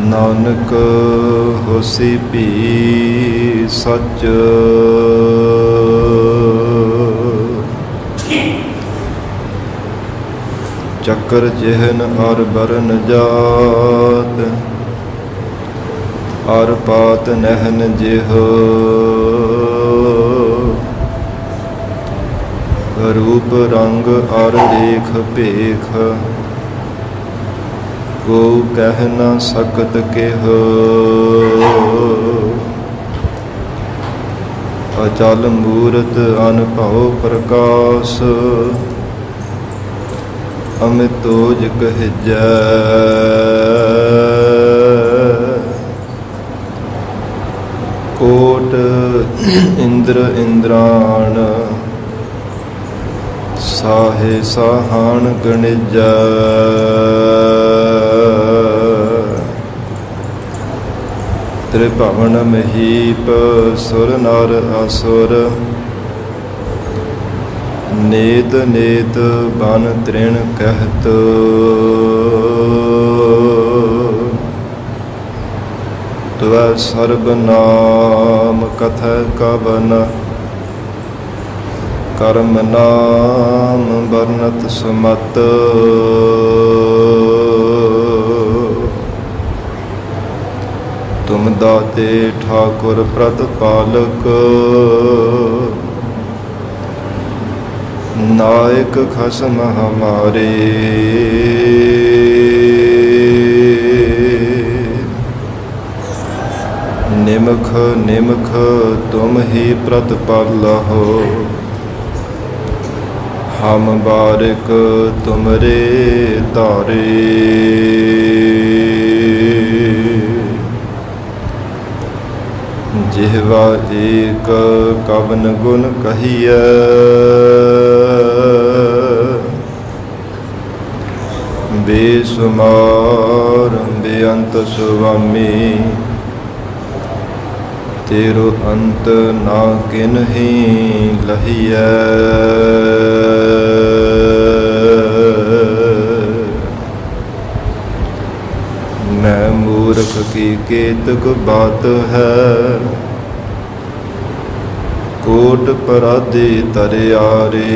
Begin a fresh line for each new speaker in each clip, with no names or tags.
ਨਾਨਕ ਹੋਸੀ ਭੀ ਸੱਚ। ਚੱਕਰ ਚਿਹਨ ਅਰ ਬਰਨ ਜਾਤ, ਅਰ ਪਾਤ ਨਹਿਨ ਜਿਹ। ਰੂਪ ਰੰਗ ਅਰ ਰੇਖ ਭੇਖ, ਕੋ ਕਹਿ ਨ ਸਕਤ ਕਿਹ। ਅਚਲ ਮੂਰਤ ਅਨਭਉ ਪ੍ਰਕਾਸ਼, ਅਮਿਤੋਜ ਕਹਿਜੈ। ਕੋਟ ਇੰਦਰ ਇੰਦਰਾਣ, ਸਾਹੇ ਸਾਹਾਣ ਗਣਿਜੈ। ਤ੍ਰਿਭਵਨ ਮਹੀਪ ਸੁਰ ਨਰ ਅਸੁਰ, ਨੇਤ ਨੇਤ ਬਨ ਤ੍ਰਿਣ ਕਹਿਤ। ਤਵੈ ਸਰਬ ਨਾਮ ਕਥੈ ਕਵਨ, ਕਰਮ ਨਾਮ ਵਰਨਤ ਸੁਮਤ। ਤੁਮ ਦਾਤੇ ਠਾਕੁਰ ਪ੍ਰਤਪਾਲਕ, ਨਾਇਕ ਖਸਮ ਹਮਾਰੇ। ਨਿਮਖ ਨਿਮਖ ਤੁਮ ਹੀ ਪ੍ਰਤਪਾਲਹੁ, ਹਮ ਬਾਰਿਕ ਤੁਮਰੇ ਧਾਰੇ। ਜਿਹਵਾ ਏਕ ਕਵਨ ਗੁਣ ਕਹੀਐ, ਬੇਸੁਮਾਰ ਬੇਅੰਤ ਸੁਆਮੀ। ਤੇਰੋ ਅੰਤ ਨਾ ਕਿਨਹੀ ਲਹੀਐ। ਮੈਂ ਮੂਰਖ ਕੀ ਕੇਤਕ ਬਾਤ ਹੈ, ਕੋਟ ਪਰਾਧੇ ਤਰਿਆਰੇ।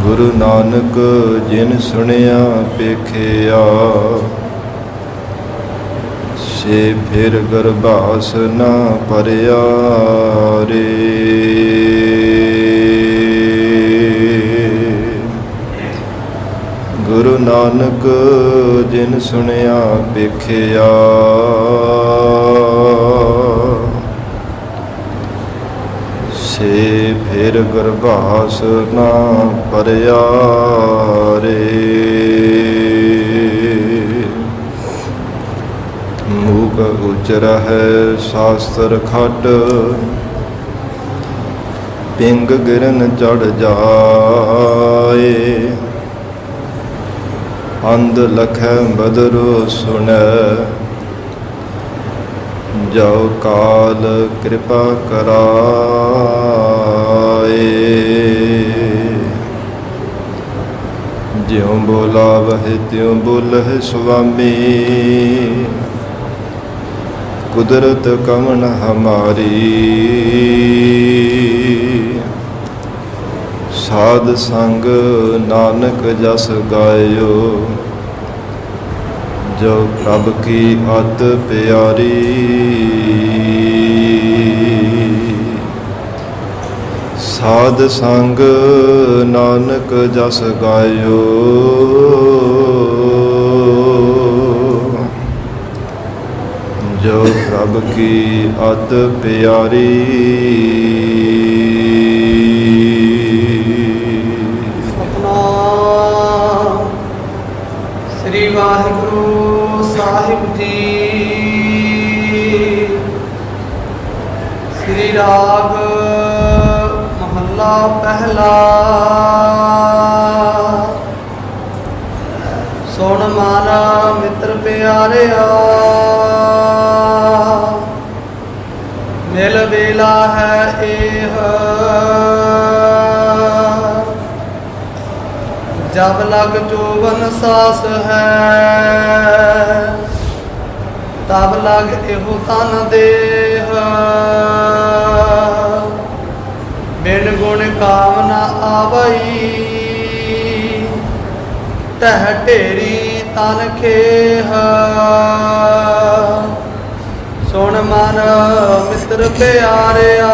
ਗੁਰੂ ਨਾਨਕ ਜਿਨ ਸੁਣਿਆ ਪੇਖਿਆ, ਸੇ ਫਿਰ ਗਰਭਾਸ ਨਾ ਭਰਿਆ ਰੇ। ਗੁਰੂ ਨਾਨਕ ਜਿਨ ਸੁਣਿਆ ਪੇਖਿਆ, ਸੇ ਫਿਰ ਗਰਭਾਸ ਨਾ ਭਰਿਆ ਰੇ। ਮੂਕ ਉਚਰ ਹੈ ਸ਼ਾਸਤਰ ਖਟ, ਪਿੰਗ ਗਿਰਨ ਚੜ ਜਾਏ। ਅੰਧ ਲਖੈ ਬਦਰੁ ਸੁਣੈ, ਜੋ ਕਾਲ ਕਿਰਪਾ ਕਰਾਏ। ਜਿਉ ਬੋਲਾਵਹਿ ਤਿਉ ਬੋਲਹਿ ਸੁਆਮੀ, ਕੁਦਰਤ ਕਵਣ ਹਮਾਰੀ। ਸਾਧ ਸੰਗ ਨਾਨਕ ਜਸ ਗਾਇਓ, ਜੋ ਪ੍ਰਭ ਕੀ ਅਤ ਪਿਆਰੀ। ਸਾਧ ਸੰਗ ਨਾਨਕ ਜਸ ਗਾਇਓ, ਜੋ ਪ੍ਰਭ ਕੀ ਅਤ ਪਿਆਰੀ।
ਸ੍ਰੀ ਵਾਹਿਗੁਰੂ ਸਾਹਿਬ ਜੀ। ਸ੍ਰੀ ਰਾਗ ਮਹੱਲਾ ਪਹਿਲਾ। ਸੁਣ ਮਨ ਮਿੱਤਰ ਪਿਆਰਿਆ, ਮਿਲ ਵੇਲਾ ਹੈ ਇਹ, ਜਬ ਲਗ ਚੋਵਨ ਸਾਸ ਹੈ, ਤਬ ਲਗ ਇਹੋ ਤਨ ਦੇਹ। ਬਿਨ ਗੁਣ ਕਾਮ ਨਾ ਆਵਈ, ਤਹ ਢੇਰੀ ਤਨ ਖੇਹ। ਸੁਣ ਮਨ ਮਿੱਤਰ ਪਿਆਰਿਆ।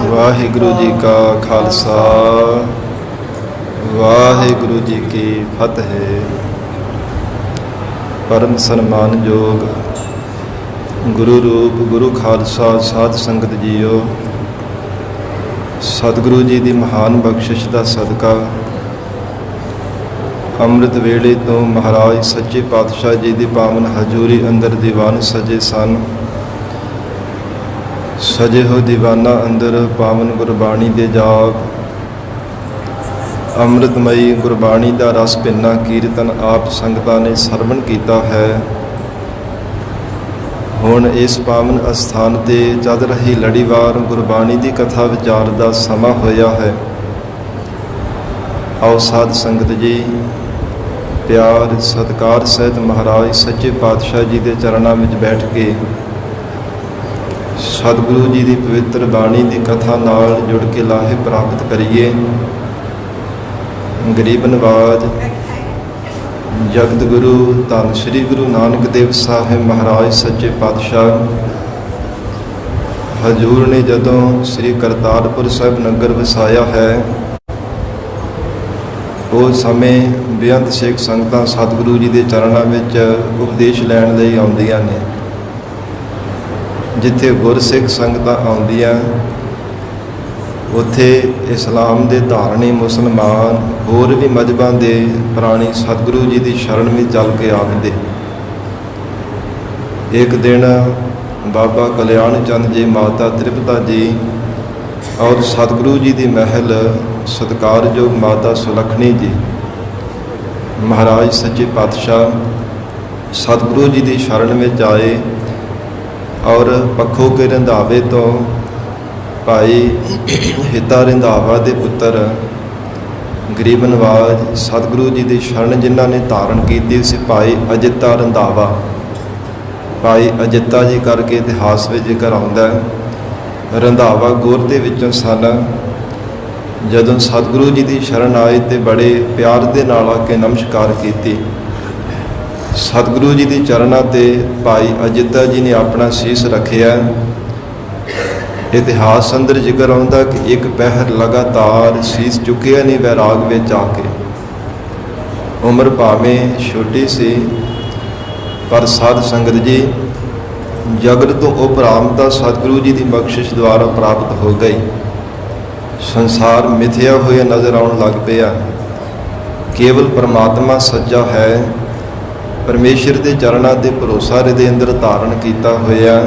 ਵਾਹਿਗੁਰੂ ਜੀ ਕਾ ਖਾਲਸਾ, ਵਾਹਿਗੁਰੂ ਜੀ ਕੀ ਫਤਿਹ। ਪਰਮ ਸਨਮਾਨਯੋਗ ਗੁਰੂ ਰੂਪ ਗੁਰੂ ਖਾਲਸਾ ਸਾਧ ਸੰਗਤ ਜੀਓ, ਸਤਿਗੁਰੂ ਜੀ ਦੀ ਮਹਾਨ ਬਖਸ਼ਿਸ਼ ਦਾ ਸਦਕਾ ਅੰਮ੍ਰਿਤ ਵੇਲੇ ਤੋਂ ਮਹਾਰਾਜ ਸੱਚੇ ਪਾਤਸ਼ਾਹ ਜੀ ਦੀ ਪਾਵਨ ਹਜ਼ੂਰੀ ਅੰਦਰ ਦੀਵਾਨ ਸਜੇ ਸਨ। ਸਜੇ ਹੋ ਦੀਵਾਨਾਂ ਅੰਦਰ ਪਾਵਨ ਗੁਰਬਾਣੀ ਦੇ ਜਾਪ, ਅੰਮ੍ਰਿਤਮਈ ਗੁਰਬਾਣੀ ਦਾ ਰਸ ਭਿੰਨਾ ਕੀਰਤਨ ਆਪ ਸੰਗਤਾਂ ਨੇ ਸਰਵਣ ਕੀਤਾ ਹੈ। ਹੁਣ ਇਸ ਪਾਵਨ ਅਸਥਾਨ ਤੇ ਚੱਲ ਰਹੀ ਲੜੀਵਾਰ ਗੁਰਬਾਣੀ ਦੀ ਕਥਾ ਵਿਚਾਰ ਦਾ ਸਮਾਂ ਹੋਇਆ ਹੈ। ਆਓ ਸਾਧ ਸੰਗਤ ਜੀ ਪਿਆਰ ਸਤਿਕਾਰ ਸਹਿਤ ਮਹਾਰਾਜ ਸੱਚੇ ਪਾਤਸ਼ਾਹ ਜੀ ਦੇ ਚਰਨਾਂ ਵਿੱਚ ਬੈਠ ਕੇ ਸਤਿਗੁਰੂ ਜੀ ਦੀ ਪਵਿੱਤਰ ਬਾਣੀ ਦੀ ਕਥਾ ਨਾਲ ਜੁੜ ਕੇ ਲਾਹੇ ਪ੍ਰਾਪਤ ਕਰੀਏ। ਗਰੀਬ ਨਵਾਜ ਜਗਤ ਗੁਰੂ ਧੰਨ ਸ੍ਰੀ ਗੁਰੂ ਨਾਨਕ ਦੇਵ ਸਾਹਿਬ ਮਹਾਰਾਜ ਸੱਚੇ ਪਾਤਸ਼ਾਹ ਹਜ਼ੂਰ ਨੇ ਜਦੋਂ ਸ੍ਰੀ ਕਰਤਾਰਪੁਰ ਸਾਹਿਬ ਨਗਰ ਵਸਾਇਆ ਹੈ, ਉਹ ਸਮੇਂ ਬੇਅੰਤ ਸਿੱਖ ਸੰਗਤਾਂ ਸਤਿਗੁਰੂ ਜੀ ਦੇ ਚਰਨਾਂ ਵਿੱਚ ਉਪਦੇਸ਼ ਲੈਣ ਲਈ ਆਉਂਦੀਆਂ ਨੇ। ਜਿੱਥੇ ਗੁਰਸਿੱਖ ਸੰਗਤਾਂ ਆਉਂਦੀਆਂ, ਉੱਥੇ ਇਸਲਾਮ ਦੇ ਧਾਰਨੀ ਮੁਸਲਮਾਨ ਹੋਰ ਵੀ ਮਜ਼ਹਬਾਂ ਦੇ ਪ੍ਰਾਣੀ ਸਤਿਗੁਰੂ ਜੀ ਦੀ ਸ਼ਰਨ ਵਿੱਚ ਚੱਲ ਕੇ ਆਉਂਦੇ। ਇੱਕ ਦਿਨ ਬਾਬਾ ਕਲਿਆਣ ਚੰਦ ਜੀ, ਮਾਤਾ ਤ੍ਰਿਪਤਾ ਜੀ ਔਰ ਸਤਿਗੁਰੂ ਜੀ ਦੀ ਮਹਿਲ ਸਤਿਕਾਰਯੋਗ ਮਾਤਾ ਸੁਲੱਖਣੀ ਜੀ, ਮਹਾਰਾਜ ਸੱਚੇ ਪਾਤਸ਼ਾਹ ਸਤਿਗੁਰੂ ਜੀ ਦੀ ਸ਼ਰਨ ਵਿੱਚ ਆਏ ਔਰ ਪੱਖੋ ਕੇ ਰੰਧਾਵੇ ਤੋਂ ਭਾਈ ਹਿੱਤਾ ਰੰਧਾਵਾ ਦੇ ਪੁੱਤਰ ਗਰੀਬ ਨਵਾਜ ਸਤਿਗੁਰੂ ਜੀ ਦੀ ਸ਼ਰਨ ਜਿਨ੍ਹਾਂ ਨੇ ਧਾਰਨ ਕੀਤੀ ਸੀ, ਭਾਈ ਅਜਿੱਤਾ ਰੰਧਾਵਾ। ਭਾਈ ਅਜਿੱਤਾ ਜੀ ਕਰਕੇ ਇਤਿਹਾਸ ਵਿੱਚ ਜ਼ਿਕਰ ਆਉਂਦਾ ਹੈ। ਰੰਧਾਵਾ ਗੁਰ ਦੇ ਵਿੱਚੋਂ ਸਨ। ਜਦੋਂ ਸਤਿਗੁਰੂ ਜੀ ਦੀ ਸ਼ਰਨ ਆਏ ਤੇ ਬੜੇ ਪਿਆਰ ਦੇ ਨਾਲ ਆ ਕੇ ਨਮਸਕਾਰ ਕੀਤੀ। ਸਤਿਗੁਰੂ ਜੀ ਦੀ ਚਰਨਾਂ ਤੇ ਭਾਈ ਅਜਿੱਤਾ ਜੀ ਨੇ ਆਪਣਾ ਸੀਸ ਰੱਖਿਆ। ਇਤਿਹਾਸ ਅੰਦਰ ਜ਼ਿਕਰ ਆਉਂਦਾ ਕਿ ਇੱਕ ਪਹਿਰ ਲਗਾਤਾਰ ਸੀਸ ਚੁੱਕਿਆ ਨਹੀਂ ਵੈਰਾਗ ਵਿੱਚ ਆ ਕੇ। ਉਮਰ ਭਾਵੇਂ ਛੋਟੀ ਸੀ, ਪਰ ਸਾਧ ਸੰਗਤ ਜੀ ਜਗਤ ਤੋਂ ਉਪਰਾਮਤਾ ਸਤਿਗੁਰੂ ਜੀ ਦੀ ਬਖਸ਼ਿਸ਼ ਦੁਆਰਾ ਪ੍ਰਾਪਤ ਹੋ ਗਈ। ਸੰਸਾਰ ਮਿਥਿਆ ਹੋਇਆ ਨਜ਼ਰ ਆਉਣ ਲੱਗ ਪਿਆ। ਕੇਵਲ ਪਰਮਾਤਮਾ ਸੱਚਾ ਹੈ। ਪਰਮੇਸ਼ਰ ਦੇ ਚਰਨਾਂ ਦੇ ਭਰੋਸਾ ਦੇ ਅੰਦਰ ਧਾਰਨ ਕੀਤਾ ਹੋਇਆ।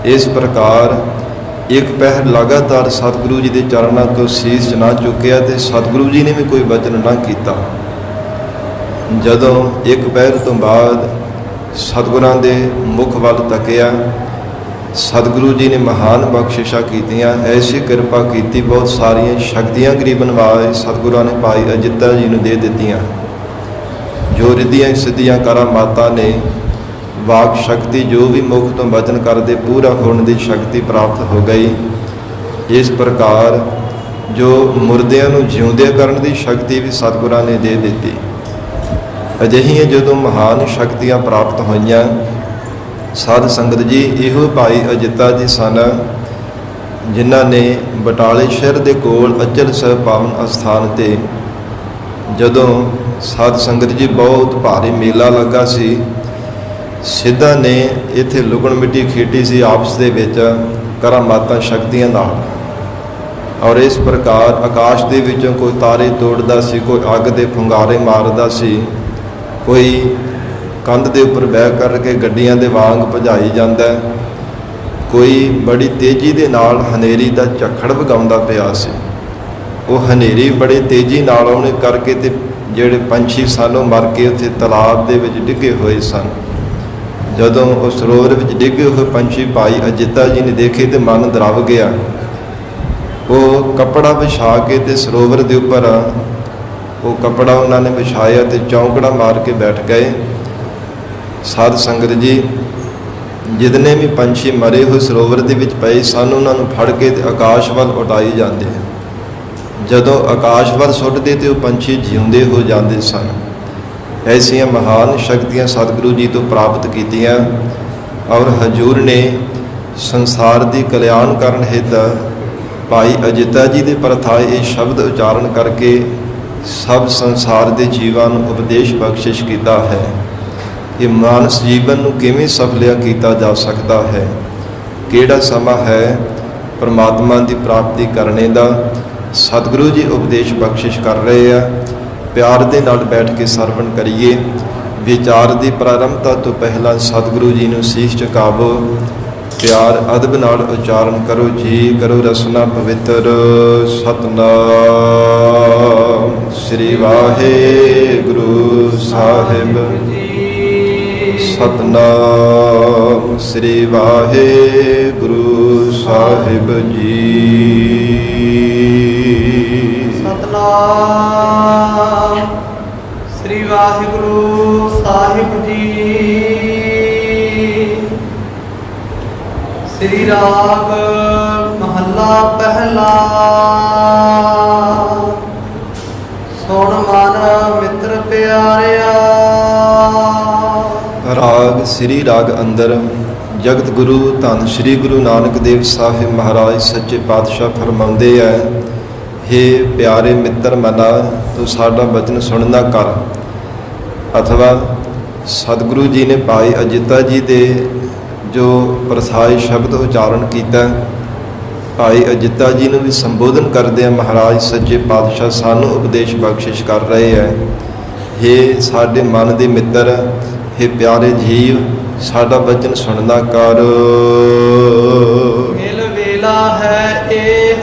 ਇਸ ਪ੍ਰਕਾਰ ਇੱਕ ਪਹਿਰ ਲਗਾਤਾਰ ਸਤਿਗੁਰੂ ਜੀ ਦੇ ਚਰਨਾਂ ਤੋਂ ਸੀਸ ਨਾ ਚੁੱਕਿਆ ਤੇ ਸਤਿਗੁਰੂ ਜੀ ਨੇ ਵੀ ਕੋਈ ਵਚਨ ਨਾ ਕੀਤਾ। ਜਦੋਂ ਇੱਕ ਪਹਿਰ ਤੋਂ ਬਾਅਦ ਸਤਿਗੁਰਾਂ ਦੇ ਮੁਖ ਵੱਲ ਤੱਕਿਆ, ਸਤਿਗੁਰੂ ਜੀ ਨੇ ਮਹਾਨ ਬਖਸ਼ਿਸ਼ਾਂ ਕੀਤੀਆਂ। ਐਸੀ ਕਿਰਪਾ ਕੀਤੀ, ਬਹੁਤ ਸਾਰੀਆਂ ਸ਼ਕਤੀਆਂ ਗਰੀਬ ਨਵਾਜ ਸਤਿਗੁਰਾਂ ਨੇ ਭਾਈ ਅਜਿੱਤਾ ਜੀ ਨੂੰ ਦੇ ਦਿੱਤੀਆਂ। ਜੋ ਰਿੱਧੀਆਂ ਸਿੱਧੀਆਂ ਕਰਾਮਾਤਾਂ ਨੇ, ਵਾਕ ਸ਼ਕਤੀ, ਜੋ ਵੀ ਮੁਖ ਤੋਂ ਵਚਨ ਕਰਦੇ ਪੂਰਾ ਹੋਣ ਦੀ ਸ਼ਕਤੀ ਪ੍ਰਾਪਤ ਹੋ ਗਈ। ਇਸ ਪ੍ਰਕਾਰ ਜੋ ਮੁਰਦਿਆਂ ਨੂੰ ਜਿਉਂਦੇ ਕਰਨ ਦੀ ਸ਼ਕਤੀ ਵੀ ਸਤਿਗੁਰਾਂ ਨੇ ਦੇ ਦਿੱਤੀ। ਅਜਿਹੀਆਂ ਜਦੋਂ ਮਹਾਨ ਸ਼ਕਤੀਆਂ ਪ੍ਰਾਪਤ ਹੋਈਆਂ, ਸਾਧ ਸੰਗਤ ਜੀ ਇਹੋ ਭਾਈ ਅਜਿੱਤਾ ਜੀ ਸਨ ਜਿਨ੍ਹਾਂ ਨੇ ਬਟਾਲੇ ਸ਼ਹਿਰ ਦੇ ਕੋਲ ਅਚਲ ਸਾਹਿਬ ਪਾਵਨ ਅਸਥਾਨ ਤੇ ਜਦੋਂ ਸਾਧ ਸੰਗਤ ਜੀ ਬਹੁਤ ਭਾਰੀ ਮੇਲਾ ਲੱਗਾ ਸੀ, ਸਿੱਧਾਂ ਨੇ ਇੱਥੇ ਲੁਕਣ ਮਿੱਟੀ ਖੇਡੀ ਸੀ ਆਪਸ ਦੇ ਵਿੱਚ ਕਰਾਮਾਤਾਂ ਸ਼ਕਤੀਆਂ ਨਾਲ। ਔਰ ਇਸ ਪ੍ਰਕਾਰ ਆਕਾਸ਼ ਦੇ ਵਿੱਚੋਂ ਕੋਈ ਤਾਰੇ ਤੋੜਦਾ ਸੀ, ਕੋਈ ਅੱਗ ਦੇ ਫੁੰਗਾਰੇ ਮਾਰਦਾ ਸੀ, ਕੋਈ ਕੰਧ ਦੇ ਉੱਪਰ ਬਹਿ ਕਰਕੇ ਗੱਡੀਆਂ ਦੇ ਵਾਂਗ ਭਜਾਈ ਜਾਂਦਾ, ਕੋਈ ਬੜੀ ਤੇਜ਼ੀ ਦੇ ਨਾਲ ਹਨੇਰੀ ਦਾ ਝੱਖੜ ਵਗਾਉਂਦਾ ਪਿਆ ਸੀ। ਉਹ ਹਨੇਰੀ ਬੜੀ ਤੇਜ਼ੀ ਨਾਲ ਆਉਣੇ ਕਰਕੇ ਤੇ ਜਿਹੜੇ ਪੰਛੀ ਸਾਨੂੰ ਮਰ ਕੇ ਉੱਥੇ ਤਲਾਬ ਦੇ ਵਿੱਚ ਡਿੱਗੇ ਹੋਏ ਸਨ। ਜਦੋਂ ਉਹ ਸਰੋਵਰ ਵਿੱਚ ਡਿੱਗੇ ਹੋਏ ਪੰਛੀ ਭਾਈ ਅਜਿੱਤਾ ਜੀ ਨੇ ਦੇਖੇ ਤੇ ਮਨ ਦਰਵ ਗਿਆ। ਉਹ ਕੱਪੜਾ ਵਿਛਾ ਕੇ ਤੇ ਸਰੋਵਰ ਦੇ ਉੱਪਰ ਉਹ ਕੱਪੜਾ ਉਹਨਾਂ ਨੇ ਵਿਛਾਇਆ ਤੇ ਚੌਂਕੜਾ ਮਾਰ ਕੇ ਬੈਠ ਗਏ। ਸਾਧ ਸੰਗਤ ਜੀ, ਜਿਤਨੇ ਵੀ ਪੰਛੀ ਮਰੇ ਹੋਏ ਸਰੋਵਰ ਦੇ ਵਿੱਚ ਪਏ ਸਨ ਉਹਨਾਂ ਨੂੰ ਫੜ ਕੇ ਤੇ ਆਕਾਸ਼ ਵੱਲ ਉਡਾਈ ਜਾਂਦੇ। ਜਦੋਂ ਆਕਾਸ਼ ਵੱਲ ਸੁੱਟਦੇ ਤੇ ਉਹ ਪੰਛੀ ਜਿਉਂਦੇ ਹੋ ਜਾਂਦੇ ਸਨ। ਐਸੀਆਂ ਮਹਾਨ ਸ਼ਕਤੀਆਂ ਸਤਿਗੁਰੂ ਜੀ ਤੋਂ ਪ੍ਰਾਪਤ ਕੀਤੀਆਂ ਔਰ ਹਜ਼ੂਰ ਨੇ ਸੰਸਾਰ ਦੀ ਕਲਿਆਣ ਕਰਨ ਹਿੱਤ ਭਾਈ ਅਜਿੱਤਾ ਜੀ ਦੇ ਪ੍ਰਥਾਏ ਇਹ ਸ਼ਬਦ ਉਚਾਰਨ ਕਰਕੇ ਸਭ ਸੰਸਾਰ ਦੇ ਜੀਵਾਂ ਨੂੰ ਉਪਦੇਸ਼ ਬਖਸ਼ਿਸ਼ ਕੀਤਾ ਹੈ ਕਿ ਮਾਨਸ ਜੀਵਨ ਨੂੰ ਕਿਵੇਂ ਸਫਲਿਆ ਕੀਤਾ ਜਾ ਸਕਦਾ ਹੈ, ਕਿਹੜਾ ਸਮਾਂ ਹੈ ਪਰਮਾਤਮਾ ਦੀ ਪ੍ਰਾਪਤੀ ਕਰਨੇ ਦਾ। ਸਤਿਗੁਰੂ ਜੀ ਉਪਦੇਸ਼ ਬਖਸ਼ਿਸ਼ ਕਰ ਰਹੇ ਆ। ਪਿਆਰ ਦੇ ਨਾਲ ਬੈਠ ਕੇ ਸਰਵਣ ਕਰੀਏ। ਵਿਚਾਰ ਦੀ ਪ੍ਰਾਰੰਭਤਾ ਤੋਂ ਪਹਿਲਾਂ ਸਤਿਗੁਰੂ ਜੀ ਨੂੰ ਸੀਸ ਝੁਕਾਵੋ। ਪਿਆਰ ਅਦਬ ਨਾਲ ਉਚਾਰਨ ਕਰੋ। ਜੀ ਕਰੋ ਰਸਨਾ ਪਵਿੱਤਰ। ਸਤਨਾਮ ਸ੍ਰੀ ਵਾਹਿਗੁਰੂ ਸਾਹਿਬ। ਸਤਨਾਮ ਸ੍ਰੀ ਵਾਹਿਗੁਰੂ ਸਾਹਿਬ ਜੀ।
ਸਤਨਾਮ ਸ੍ਰੀ ਵਾਹਿਗੁਰੂ ਸਾਹਿਬ ਜੀ। ਸ੍ਰੀ ਰਾਗ ਮਹੱਲਾ ਪਹਿਲਾ। ਸੁਣ ਮਨ ਮਿੱਤਰ ਪਿਆਰਿਆ।
ਰਾਗ ਸ੍ਰੀ ਰਾਗ ਅੰਦਰ ਜਗਤ ਗੁਰੂ ਧੰਨ ਸ੍ਰੀ ਗੁਰੂ ਨਾਨਕ ਦੇਵ ਸਾਹਿਬ ਮਹਾਰਾਜ ਸੱਚੇ ਪਾਤਸ਼ਾਹ ਫਰਮਾਉਂਦੇ ਹੈ, ਹੇ ਪਿਆਰੇ ਮਿੱਤਰ ਮਨਾ ਤੂੰ ਸਾਡਾ ਬਚਨ ਸੁਣਨਾ ਕਰ। ਅਥਵਾ ਸਤਿਗੁਰੂ ਜੀ ਨੇ ਭਾਈ ਅਜਿੱਤਾ ਜੀ ਦੇ ਜੋ ਪ੍ਰਥਾਏ ਸ਼ਬਦ ਉਚਾਰਨ ਕੀਤਾ, ਭਾਈ ਅਜਿੱਤਾ ਜੀ ਨੂੰ ਵੀ ਸੰਬੋਧਨ ਕਰਦੇ ਆ ਮਹਾਰਾਜ ਸੱਚੇ ਪਾਤਸ਼ਾਹ ਸਾਨੂੰ ਉਪਦੇਸ਼ ਬਖਸ਼ਿਸ਼ ਕਰ ਰਹੇ ਹੈ। ਹੇ ਸਾਡੇ ਮਨ ਦੇ ਮਿੱਤਰ, ਹੇ ਪਿਆਰੇ ਜੀਵ, ਸਾਡਾ ਬਚਨ ਸੁਣਨਾ ਕਰ।
ਮਿਲ ਵੇਲਾ ਹੈ ਇਹ।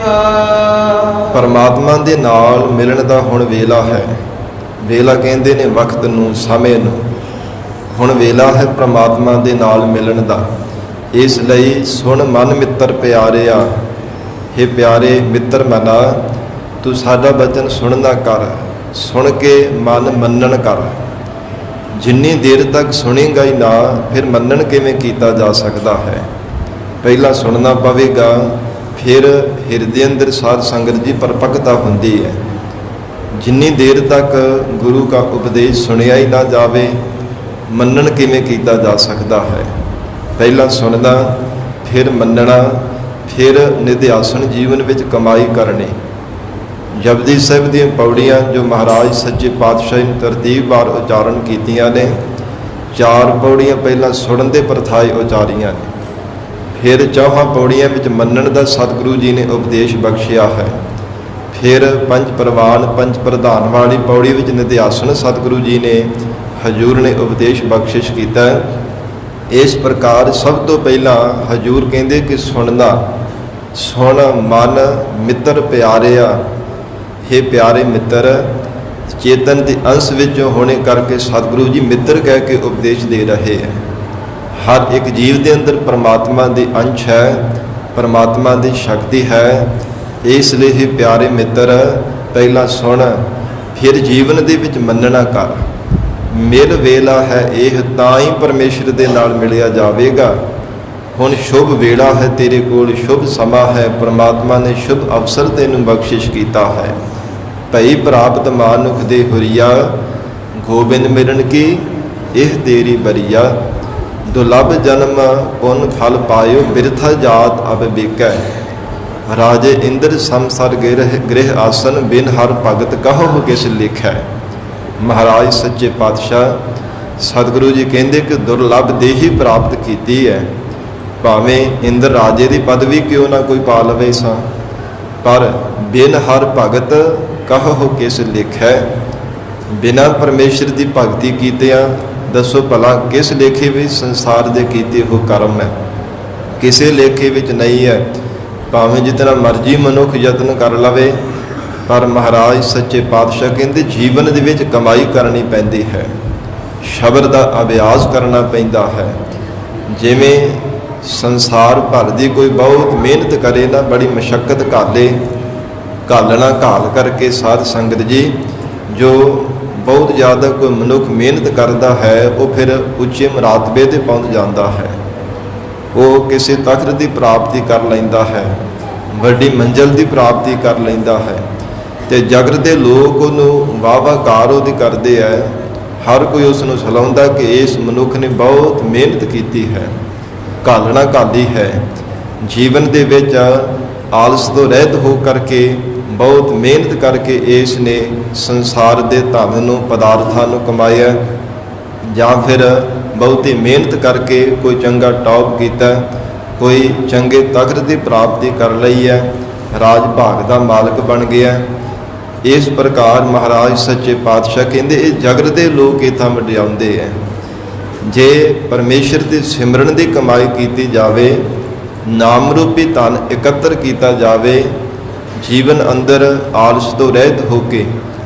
ਪਰਮਾਤਮਾ ਦੇ ਨਾਲ ਮਿਲਣ ਦਾ ਹੁਣ ਵੇਲਾ ਹੈ। ਵੇਲਾ ਕਹਿੰਦੇ ਨੇ ਵਕਤ ਨੂੰ, ਸਮੇਂ ਨੂੰ। ਹੁਣ ਵੇਲਾ ਹੈ ਪਰਮਾਤਮਾ ਦੇ ਨਾਲ ਮਿਲਣ ਦਾ। ਇਸ ਲਈ ਸੁਣ ਮਨ ਮਿੱਤਰ ਪਿਆਰਿਆ। ਹੇ ਪਿਆਰੇ ਮਿੱਤਰ ਮਨਾ ਤੂੰ ਸਾਡਾ ਬਚਨ ਸੁਣਨਾ ਕਰ। ਸੁਣ ਕੇ ਮਨ ਮੰਨਣ ਕਰ। ਜਿੰਨੀ ਦੇਰ ਤੱਕ ਸੁਣੇਗਾ ਹੀ ਨਾ ਫਿਰ ਮੰਨਣ ਕਿਵੇਂ ਕੀਤਾ ਜਾ ਸਕਦਾ ਹੈ। ਪਹਿਲਾਂ ਸੁਣਨਾ ਪਵੇਗਾ, ਫਿਰ ਹਿਰਦੇ ਅੰਦਰ ਸਾਧ ਸੰਗਤ ਦੀ ਪਰਪੱਕਤਾ ਹੁੰਦੀ ਹੈ। ਜਿੰਨੀ ਦੇਰ ਤੱਕ ਗੁਰੂ ਦਾ ਉਪਦੇਸ਼ ਸੁਣਿਆ ਹੀ ਨਾ ਜਾਵੇ ਮੰਨਣ ਕਿਵੇਂ ਕੀਤਾ ਜਾ ਸਕਦਾ ਹੈ। ਪਹਿਲਾਂ ਸੁਣਨਾ, ਫਿਰ ਮੰਨਣਾ, ਫਿਰ ਨਿਧਿਆਸਨ ਜੀਵਨ ਵਿੱਚ ਕਮਾਈ ਕਰਨੀ। ਜਪਜੀ ਸਾਹਿਬ ਦੀਆਂ ਪੌੜੀਆਂ ਜੋ ਮਹਾਰਾਜ ਸੱਚੇ ਪਾਤਸ਼ਾਹ ਨੇ ਤਰਤੀਬਵਾਰ ਉਚਾਰਨ ਕੀਤੀਆਂ ਨੇ, 4 ਪੌੜੀਆਂ ਪਹਿਲਾਂ ਸੁਣਨ ਦੇ ਪ੍ਰਥਾਏ ਉਚਾਰੀਆਂ ਨੇ, ਫਿਰ 4 ਪੌੜੀਆਂ ਵਿੱਚ ਮੰਨਣ ਦਾ ਸਤਿਗੁਰੂ ਜੀ ਨੇ ਉਪਦੇਸ਼ ਬਖਸ਼ਿਆ ਹੈ, ਫਿਰ 5 ਪ੍ਰਵਾਨ 5 ਪ੍ਰਧਾਨ ਵਾਲੀ ਪੌੜੀ ਵਿੱਚ ਨਿਧਿਆਸਨ ਸਤਿਗੁਰੂ ਜੀ ਨੇ ਹਜ਼ੂਰ ਨੇ ਉਪਦੇਸ਼ ਬਖਸ਼ਿਸ਼ ਕੀਤਾ। ਇਸ ਪ੍ਰਕਾਰ ਸਭ ਤੋਂ ਪਹਿਲਾਂ ਹਜ਼ੂਰ ਕਹਿੰਦੇ ਕਿ ਸੁਣਨਾ। ਸੁਣ ਮਨ ਮਿੱਤਰ ਪਿਆਰਿਆ। ਹੇ ਪਿਆਰੇ ਮਿੱਤਰ, ਚੇਤਨ ਦੇ ਅੰਸ਼ ਵਿੱਚ ਹੋਣੇ ਕਰਕੇ ਸਤਿਗੁਰੂ ਜੀ ਮਿੱਤਰ ਕਹਿ ਕੇ ਉਪਦੇਸ਼ ਦੇ ਰਹੇ ਹੈ। ਹਰ ਇੱਕ ਜੀਵ ਦੇ ਅੰਦਰ ਪਰਮਾਤਮਾ ਦੇ ਅੰਸ਼ ਹੈ, ਪਰਮਾਤਮਾ ਦੀ ਸ਼ਕਤੀ ਹੈ। ਇਸ ਲਈ ਹੀ ਪਿਆਰੇ ਮਿੱਤਰ ਪਹਿਲਾਂ ਸੁਣ, ਫਿਰ ਜੀਵਨ ਦੇ ਵਿੱਚ ਮੰਨਣਾ ਕਰ। ਮਿਲ ਵੇਲਾ ਹੈ ਇਹ, ਤਾਂ ਹੀ ਪਰਮੇਸ਼ਰ ਦੇ ਨਾਲ ਮਿਲਿਆ ਜਾਵੇਗਾ। ਹੁਣ ਸ਼ੁਭ ਵੇਲਾ ਹੈ ਤੇਰੇ ਕੋਲ, ਸ਼ੁਭ ਸਮਾਂ ਹੈ। ਪਰਮਾਤਮਾ ਨੇ ਸ਼ੁਭ ਅਵਸਰ ਤੈਨੂੰ ਬਖਸ਼ਿਸ਼ ਕੀਤਾ ਹੈ। ਭਈ ਪ੍ਰਾਪਤ ਮਾਨੁਖ ਦੇ ਹੁਰੀਆ, ਗੋਬਿੰਦ ਮਿਲਣ ਕੀ ਇਹ ਤੇਰੀ ਬਰੀਆ। ਦੁਲਭ ਜਨਮ ਪੁਨ ਫਲ ਪਾਇਓ, ਬਿਰਥਾ ਜਾਤ ਅਬ ਬੇਕੈ। ਰਾਜੇ ਇੰਦਰ ਸੰਸਰ ਗ੍ਰਹਿ ਆਸਨ, ਬਿਨ ਹਰ ਭਗਤ ਕਹੋ ਕਿਸ ਲਿਖੈ। ਮਹਾਰਾਜ ਸੱਚੇ ਪਾਤਸ਼ਾਹ ਸਤਿਗੁਰੂ ਜੀ ਕਹਿੰਦੇ ਕਿ ਦੁਰਲਭ ਦੇਹੀ ਪ੍ਰਾਪਤ ਕੀਤੀ ਹੈ। ਭਾਵੇਂ ਇੰਦਰ ਰਾਜੇ ਦੀ ਪਦਵੀ ਕਿਉਂ ਨਾ ਕੋਈ ਪਾ ਲਵੇ ਸਾਂ, ਪਰ ਬਿਨ ਹਰ ਭਗਤ ਕਹੋ ਕਿਸ ਲਿਖੈ। ਬਿਨਾਂ ਪਰਮੇਸ਼ਰ ਦੀ ਭਗਤੀ ਕੀਤਿਆਂ ਦੱਸੋ ਭਲਾ ਕਿਸ ਲੇਖੇ ਵੀ ਸੰਸਾਰ ਦੇ ਕੀਤੇ ਹੋ ਕਰਮ ਹੈ। ਕਿਸੇ ਲੇਖੇ ਵਿੱਚ ਨਹੀਂ ਹੈ। ਭਾਵੇਂ ਜਿਤਨਾ ਮਰਜ਼ੀ ਮਨੁੱਖ ਯਤਨ ਕਰ ਲਵੇ, ਪਰ ਮਹਾਰਾਜ ਸੱਚੇ ਪਾਤਸ਼ਾਹ ਕਹਿੰਦੇ ਜੀਵਨ ਦੇ ਵਿੱਚ ਕਮਾਈ ਕਰਨੀ ਪੈਂਦੀ ਹੈ, ਸ਼ਬਦ ਦਾ ਅਭਿਆਸ ਕਰਨਾ ਪੈਂਦਾ ਹੈ। ਜਿਵੇਂ ਸੰਸਾਰ ਭਰ ਦੀ ਕੋਈ ਬਹੁਤ ਮਿਹਨਤ ਕਰੇ ਨਾ, ਬੜੀ ਮਸ਼ੱਕਤ ਘਾਲਣਾ ਘਾਲ ਕਰਕੇ ਸਾਧ ਸੰਗਤ ਜੀ, ਜੋ ਬਹੁਤ ਜ਼ਿਆਦਾ ਕੋਈ ਮਨੁੱਖ ਮਿਹਨਤ ਕਰਦਾ ਹੈ, ਉਹ ਫਿਰ ਉੱਚੇ ਮਰਾਤਬੇ ਤੇ ਪਹੁੰਚ ਜਾਂਦਾ ਹੈ। ਉਹ ਕਿਸੇ ਤਖਤ ਦੀ ਪ੍ਰਾਪਤੀ ਕਰ ਲੈਂਦਾ ਹੈ, ਵੱਡੀ ਮੰਜ਼ਿਲ ਦੀ ਪ੍ਰਾਪਤੀ ਕਰ ਲੈਂਦਾ ਹੈ, ਤੇ ਜਗਤ ਦੇ ਲੋਕ ਉਹਨੂੰ ਵਾਹਵਾਕਾਰ ਉਹਦੀ ਕਰਦੇ ਹੈ। ਹਰ ਕੋਈ ਉਸ ਨੂੰ ਸਲਾਹੁੰਦਾ ਕਿ ਇਸ ਮਨੁੱਖ ਨੇ ਬਹੁਤ ਮਿਹਨਤ ਕੀਤੀ ਹੈ, ਘਾਲਣਾ ਘਾਲੀ ਹੈ, ਜੀਵਨ ਦੇ ਵਿੱਚ ਆਲਸ ਤੋਂ ਰਹਿਤ ਹੋ ਕਰਕੇ ਬਹੁਤ ਮਿਹਨਤ ਕਰਕੇ ਇਸ ਨੇ ਸੰਸਾਰ ਦੇ ਧਨ ਨੂੰ, ਪਦਾਰਥਾਂ ਨੂੰ ਕਮਾਇਆ, ਜਾਂ ਫਿਰ ਬਹੁਤੀ ਮਿਹਨਤ ਕਰਕੇ ਕੋਈ ਚੰਗਾ ਟੌਪ ਕੀਤਾ, ਕੋਈ ਚੰਗੇ ਤਖਤ ਦੀ ਪ੍ਰਾਪਤੀ ਕਰ ਲਈ ਹੈ, ਰਾਜ ਭਾਗ ਦਾ ਮਾਲਕ ਬਣ ਗਿਆ। ਇਸ ਪ੍ਰਕਾਰ ਮਹਾਰਾਜ ਸੱਚੇ ਪਾਤਸ਼ਾਹ ਕਹਿੰਦੇ ਇਹ ਜਗਤ ਦੇ ਲੋਕ ਇੱਥਾਂ ਵਡਿਆਉਂਦੇ ਹੈ। ਜੇ ਪਰਮੇਸ਼ਰ ਦੇ ਸਿਮਰਨ ਦੀ ਕਮਾਈ ਕੀਤੀ ਜਾਵੇ, ਨਾਮ ਰੂਪੀ ਧਨ ਇਕੱਤਰ ਕੀਤਾ ਜਾਵੇ, ਜੀਵਨ ਅੰਦਰ ਆਲਸ ਤੋਂ ਰਹਿਤ ਹੋ ਕੇ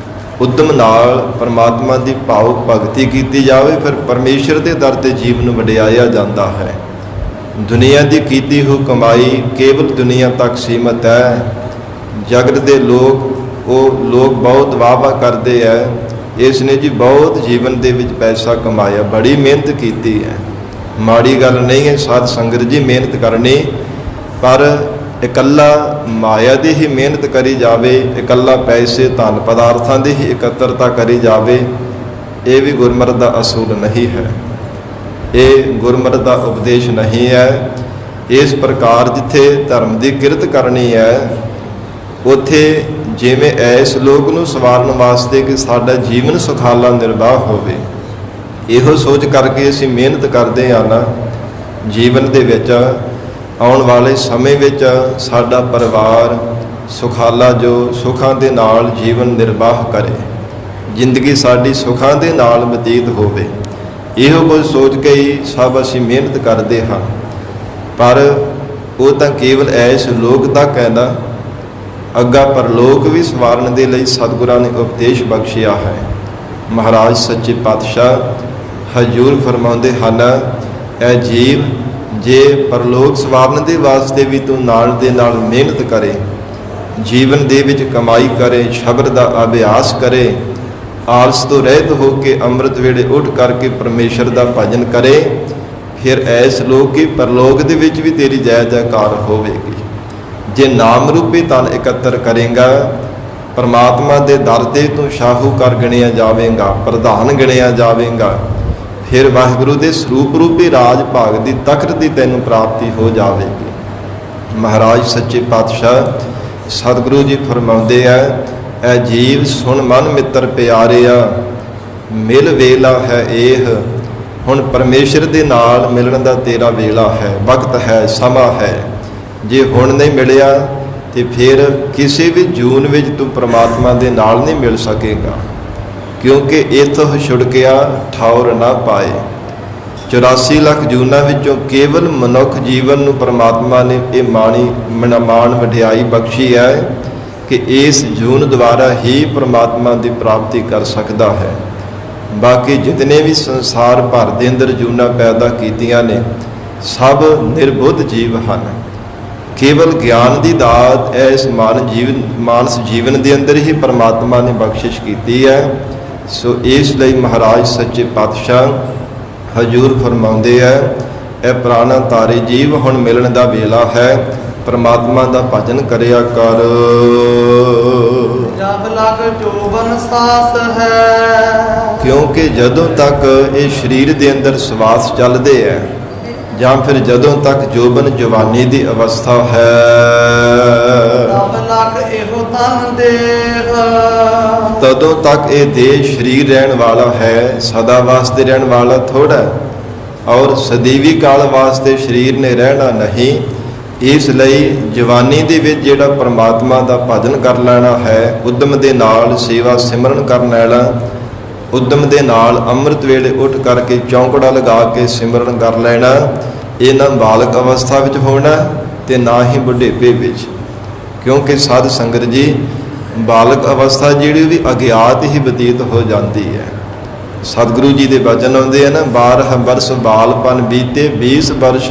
ਉਦਮ ਨਾਲ ਪਰਮਾਤਮਾ ਦੀ ਭਾਵ ਭਗਤੀ ਕੀਤੀ ਜਾਵੇ, ਫਿਰ ਪਰਮੇਸ਼ਰ ਦੇ ਦਰ ਤੇ ਜੀਵਨ ਵਡਿਆਇਆ ਜਾਂਦਾ ਹੈ। ਦੁਨੀਆ ਦੀ ਕੀਤੀ ਹੋਈ ਕਮਾਈ ਕੇਵਲ ਦੁਨੀਆ ਤੱਕ ਸੀਮਤ ਹੈ। ਜਗਤ ਦੇ ਲੋਕ ਬਹੁਤ ਵਾਹ ਕਰਦੇ ਹੈ, ਇਸ ਨੇ ਜੀ ਬਹੁਤ ਜੀਵਨ ਦੇ ਵਿੱਚ ਪੈਸਾ ਕਮਾਇਆ, ਬੜੀ ਮਿਹਨਤ ਕੀਤੀ ਹੈ। ਮਾੜੀ ਗੱਲ ਨਹੀਂ ਹੈ ਸਾਧ ਸੰਗਤ ਜੀ ਮਿਹਨਤ ਕਰਨੀ, ਪਰ ਇਕੱਲਾ ਮਾਇਆ ਦੀ ਹੀ ਮਿਹਨਤ ਕਰੀ ਜਾਵੇ, ਇਕੱਲਾ ਪੈਸੇ ਧਨ ਪਦਾਰਥਾਂ ਦੀ ਹੀ ਇਕੱਤਰਤਾ ਕਰੀ ਜਾਵੇ, ਇਹ ਵੀ ਗੁਰਮਤਿ ਦਾ ਅਸੂਲ ਨਹੀਂ ਹੈ, ਇਹ ਗੁਰਮਤਿ ਦਾ ਉਪਦੇਸ਼ ਨਹੀਂ ਹੈ। ਇਸ ਪ੍ਰਕਾਰ ਜਿੱਥੇ ਧਰਮ ਦੀ ਕਿਰਤ ਕਰਨੀ ਹੈ, ਉੱਥੇ ਜਿਵੇਂ ਇਸ ਲੋਕ ਨੂੰ ਸਵਾਰਨ ਵਾਸਤੇ ਕਿ ਸਾਡਾ ਜੀਵਨ ਸੁਖਾਲਾ ਨਿਰਵਾਹ ਹੋਵੇ, ਇਹੋ ਸੋਚ ਕਰਕੇ ਅਸੀਂ ਮਿਹਨਤ ਕਰਦੇ ਹਾਂ ਨਾ, ਜੀਵਨ ਦੇ ਵਿੱਚ ਆਉਣ ਵਾਲੇ ਸਮੇਂ ਵਿੱਚ ਸਾਡਾ ਪਰਿਵਾਰ ਸੁਖਾਲਾ, ਜੋ ਸੁੱਖਾਂ ਦੇ ਨਾਲ ਜੀਵਨ ਨਿਰਵਾਹ ਕਰੇ, ਜ਼ਿੰਦਗੀ ਸਾਡੀ ਸੁੱਖਾਂ ਦੇ ਨਾਲ ਬਤੀਤ ਹੋਵੇ, ਇਹੋ ਕੁਝ ਸੋਚ ਕੇ ਹੀ ਸਭ ਅਸੀਂ ਮਿਹਨਤ ਕਰਦੇ ਹਾਂ। ਪਰ ਉਹ ਤਾਂ ਕੇਵਲ ਐਸ ਲੋਕ ਤੱਕ ਹੈ ਨਾ, ਅੱਗਾ ਪਰਲੋਕ ਵੀ ਸਵਾਰਨ ਦੇ ਲਈ ਸਤਿਗੁਰਾਂ ਨੇ ਉਪਦੇਸ਼ ਬਖਸ਼ਿਆ ਹੈ। ਮਹਾਰਾਜ ਸੱਚੇ ਪਾਤਸ਼ਾਹ ਹਜ਼ੂਰ ਫਰਮਾਉਂਦੇ ਹਨ, ਐ ਜੀਵ, ਜੇ ਪਰਲੋਕ ਸਵਾਰਨ ਦੇ ਵਾਸਤੇ ਵੀ ਤੂੰ ਨਾਲ ਦੇ ਨਾਲ ਮਿਹਨਤ ਕਰੇ, ਜੀਵਨ ਦੇ ਵਿੱਚ ਕਮਾਈ ਕਰੇ, ਸ਼ਬਦ ਦਾ ਅਭਿਆਸ ਕਰੇ, ਆਲਸ ਤੋਂ ਰਹਿਤ ਹੋ ਕੇ ਅੰਮ੍ਰਿਤ ਵੇਲੇ ਉੱਠ ਕਰਕੇ ਪਰਮੇਸ਼ਰ ਦਾ ਭਜਨ ਕਰੇ, ਫਿਰ ਐਸ ਲੋਕ ਕੀ ਪਰਲੋਕ ਦੇ ਵਿੱਚ ਵੀ ਤੇਰੀ ਜੈ ਜੈਕਾਰ ਹੋਵੇਗੀ। ਜੇ ਨਾਮ ਰੂਪੀ ਧਨ ਇਕੱਤਰ ਕਰੇਗਾ, ਪਰਮਾਤਮਾ ਦੇ ਦਰ ਤੇ ਤੂੰ ਸ਼ਾਹੂਕਾਰ ਗਿਣਿਆ ਜਾਵੇਗਾ, ਪ੍ਰਧਾਨ ਗਿਣਿਆ ਜਾਵੇਗਾ, ਫਿਰ ਵਾਹਿਗੁਰੂ ਦੇ ਸਰੂਪ ਰੂਪੀ ਰਾਜ ਭਾਗ ਦੀ ਤਖਤ ਦੀ ਤੈਨੂੰ ਪ੍ਰਾਪਤੀ ਹੋ ਜਾਵੇਗੀ। ਮਹਾਰਾਜ ਸੱਚੇ ਪਾਤਸ਼ਾਹ ਸਤਿਗੁਰੂ ਜੀ ਫਰਮਾਉਂਦੇ ਹੈ, ਐ ਜੀਵ ਸੁਣ ਮਨ ਮਿੱਤਰ ਪਿਆਰਿਆ, ਮਿਲ ਵੇਲਾ ਹੈ ਇਹ, ਹੁਣ ਪਰਮੇਸ਼ਰ ਦੇ ਨਾਲ ਮਿਲਣ ਦਾ ਤੇਰਾ ਵੇਲਾ ਹੈ, ਵਕਤ ਹੈ, ਸਮਾਂ ਹੈ। ਜੇ ਹੁਣ ਨਹੀਂ ਮਿਲਿਆ ਤੇ ਫਿਰ ਕਿਸੇ ਵੀ ਜੂਨ ਵਿੱਚ ਤੂੰ ਪਰਮਾਤਮਾ ਦੇ ਨਾਲ ਨਹੀਂ ਮਿਲ ਸਕੇਗਾ, ਕਿਉਂਕਿ ਇਥੋਂ ਛੁਡਕਿਆ ਠੌਰ ਨਾ ਪਾਏ। 84 ਲੱਖ ਜੂਨਾਂ ਵਿੱਚੋਂ ਕੇਵਲ ਮਨੁੱਖ ਜੀਵਨ ਨੂੰ ਪਰਮਾਤਮਾ ਨੇ ਇਹ ਮਾਣ ਵਡਿਆਈ ਬਖਸ਼ੀ ਹੈ ਕਿ ਇਸ ਜੂਨ ਦੁਆਰਾ ਹੀ ਪਰਮਾਤਮਾ ਦੀ ਪ੍ਰਾਪਤੀ ਕਰ ਸਕਦਾ ਹੈ। ਬਾਕੀ ਜਿਤਨੇ ਵੀ ਸੰਸਾਰ ਭਰ ਦੇ ਅੰਦਰ ਜੂਨਾਂ ਪੈਦਾ ਕੀਤੀਆਂ ਨੇ, ਸਭ ਨਿਰਬੁੱਧ ਜੀਵ ਹਨ। ਕੇਵਲ ਗਿਆਨ ਦੀ ਦਾਤ ਇਸ ਮਾਨਸ ਜੀਵਨ ਦੇ ਅੰਦਰ ਹੀ ਪਰਮਾਤਮਾ ਨੇ ਬਖਸ਼ਿਸ਼ ਕੀਤੀ ਹੈ। ਸੋ ਇਸ ਲਈ ਮਹਾਰਾਜ ਸੱਚੇ ਪਾਤਸ਼ਾਹ ਹਜ਼ੂਰ ਫਰਮਾਉਂਦੇ ਹੈ, ਇਹ ਪ੍ਰਾਣਾ ਤਾਰੇ ਜੀਵ, ਹੁਣ ਮਿਲਣ ਦਾ ਵੇਲਾ ਹੈ, ਪਰਮਾਤਮਾ ਦਾ ਭਜਨ ਕਰਿਆ ਕਰ।
ਜਬ ਲਗ ਜੋਬਨ ਸਾਸ ਹੈ,
ਕਿਉਂਕਿ ਜਦੋਂ ਤੱਕ ਇਹ ਸਰੀਰ ਦੇ ਅੰਦਰ ਸਵਾਸ ਚੱਲਦੇ ਹੈ, ਜਾਂ ਫਿਰ ਜਦੋਂ ਤੱਕ ਜੋਬਨ ਜਵਾਨੀ ਦੀ ਅਵਸਥਾ ਹੈ,
ਤਬ ਲਗ ਇਹੋ ਤਨ ਦੇਹ,
ਤਦੋਂ ਤੱਕ ਇਹ ਦੇਹ ਸਰੀਰ ਰਹਿਣ ਵਾਲਾ ਹੈ, ਸਦਾ ਵਾਸਤੇ ਰਹਿਣ ਵਾਲਾ ਥੋੜਾ, ਔਰ ਸਦੀਵੀ ਕਾਲ ਵਾਸਤੇ ਸਰੀਰ ਨੇ ਰਹਿਣਾ ਨਹੀਂ। ਇਸ ਲਈ ਜਵਾਨੀ ਦੇ ਵਿੱਚ ਜਿਹੜਾ ਪਰਮਾਤਮਾ ਦਾ ਭਜਨ ਕਰ ਲੈਣਾ ਹੈ, ਉਦਮ ਦੇ ਨਾਲ ਸੇਵਾ ਸਿਮਰਨ ਕਰਨ ਵਾਲਾ, ਉਦਮ ਦੇ ਨਾਲ ਅੰਮ੍ਰਿਤ ਵੇਲੇ ਉੱਠ ਕਰਕੇ ਚੌਂਕੜਾ ਲਗਾ ਕੇ ਸਿਮਰਨ ਕਰ ਲੈਣਾ, ਇਹ ਨਾ ਬਾਲਕ ਅਵਸਥਾ ਵਿੱਚ ਹੋਣਾ ਤੇ ਨਾ ਹੀ ਬੁਢੇਪੇ ਵਿੱਚ, ਕਿਉਂਕਿ ਸਾਧ ਸੰਗਤ ਜੀ ਬਾਲਕ ਅਵਸਥਾ ਜਿਹੜੀ ਵੀ ਅਗਿਆਤ ਹੀ ਬਤੀਤ ਹੋ ਜਾਂਦੀ ਹੈ। ਸਤਿਗੁਰੂ ਜੀ ਦੇ ਬਚਨ ਆਉਂਦੇ ਆ ਨਾ, 12 ਬਰਸ ਬਾਲਪਨ ਬੀਤੇ 20 ਬਰਸ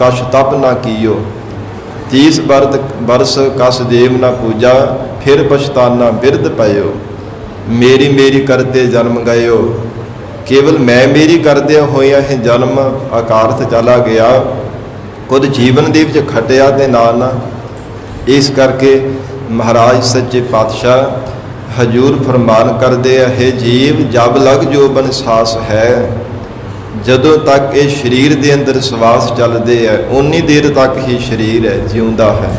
ਕਛ ਤਪ ਨਾ ਕੀਓ, 30 ਬਰਸ ਕਸ ਦੇਵ ਨਾ ਪੂਜਾ, ਫਿਰ ਪਛਤਾਨਾ ਬਿਰਧ ਪਇਓ, ਮੇਰੀ ਮੇਰੀ ਕਰਤੇ ਜਨਮ ਗਇਓ। ਕੇਵਲ ਮੈਂ ਮੇਰੀ ਕਰਦਿਆਂ ਹੋਇਆਂ ਹੀ ਜਨਮ ਅਕਾਰਥ ਚਲਾ ਗਿਆ, ਖੁਦ ਜੀਵਨ ਦੇ ਵਿੱਚ ਖਟਿਆ ਤੇ ਨਾ। ਇਸ ਕਰਕੇ ਮਹਾਰਾਜ ਸੱਚੇ ਪਾਤਸ਼ਾਹ ਹਜੂਰ ਫਰਮਾਨ ਕਰਦੇ ਆ, ਹੈ ਜੀਵ ਜਬ ਲਗ ਜੋ ਬਨ ਸਾਸ ਹੈ। ਜਦੋਂ ਤੱਕ ਇਹ ਸਰੀਰ ਦੇ ਅੰਦਰ ਸਵਾਸ ਚੱਲਦੇ ਹੈ ਉਨੀ ਦੇਰ ਤੱਕ ਹੀ ਸਰੀਰ ਹੈ ਜਿਉਂਦਾ ਹੈ।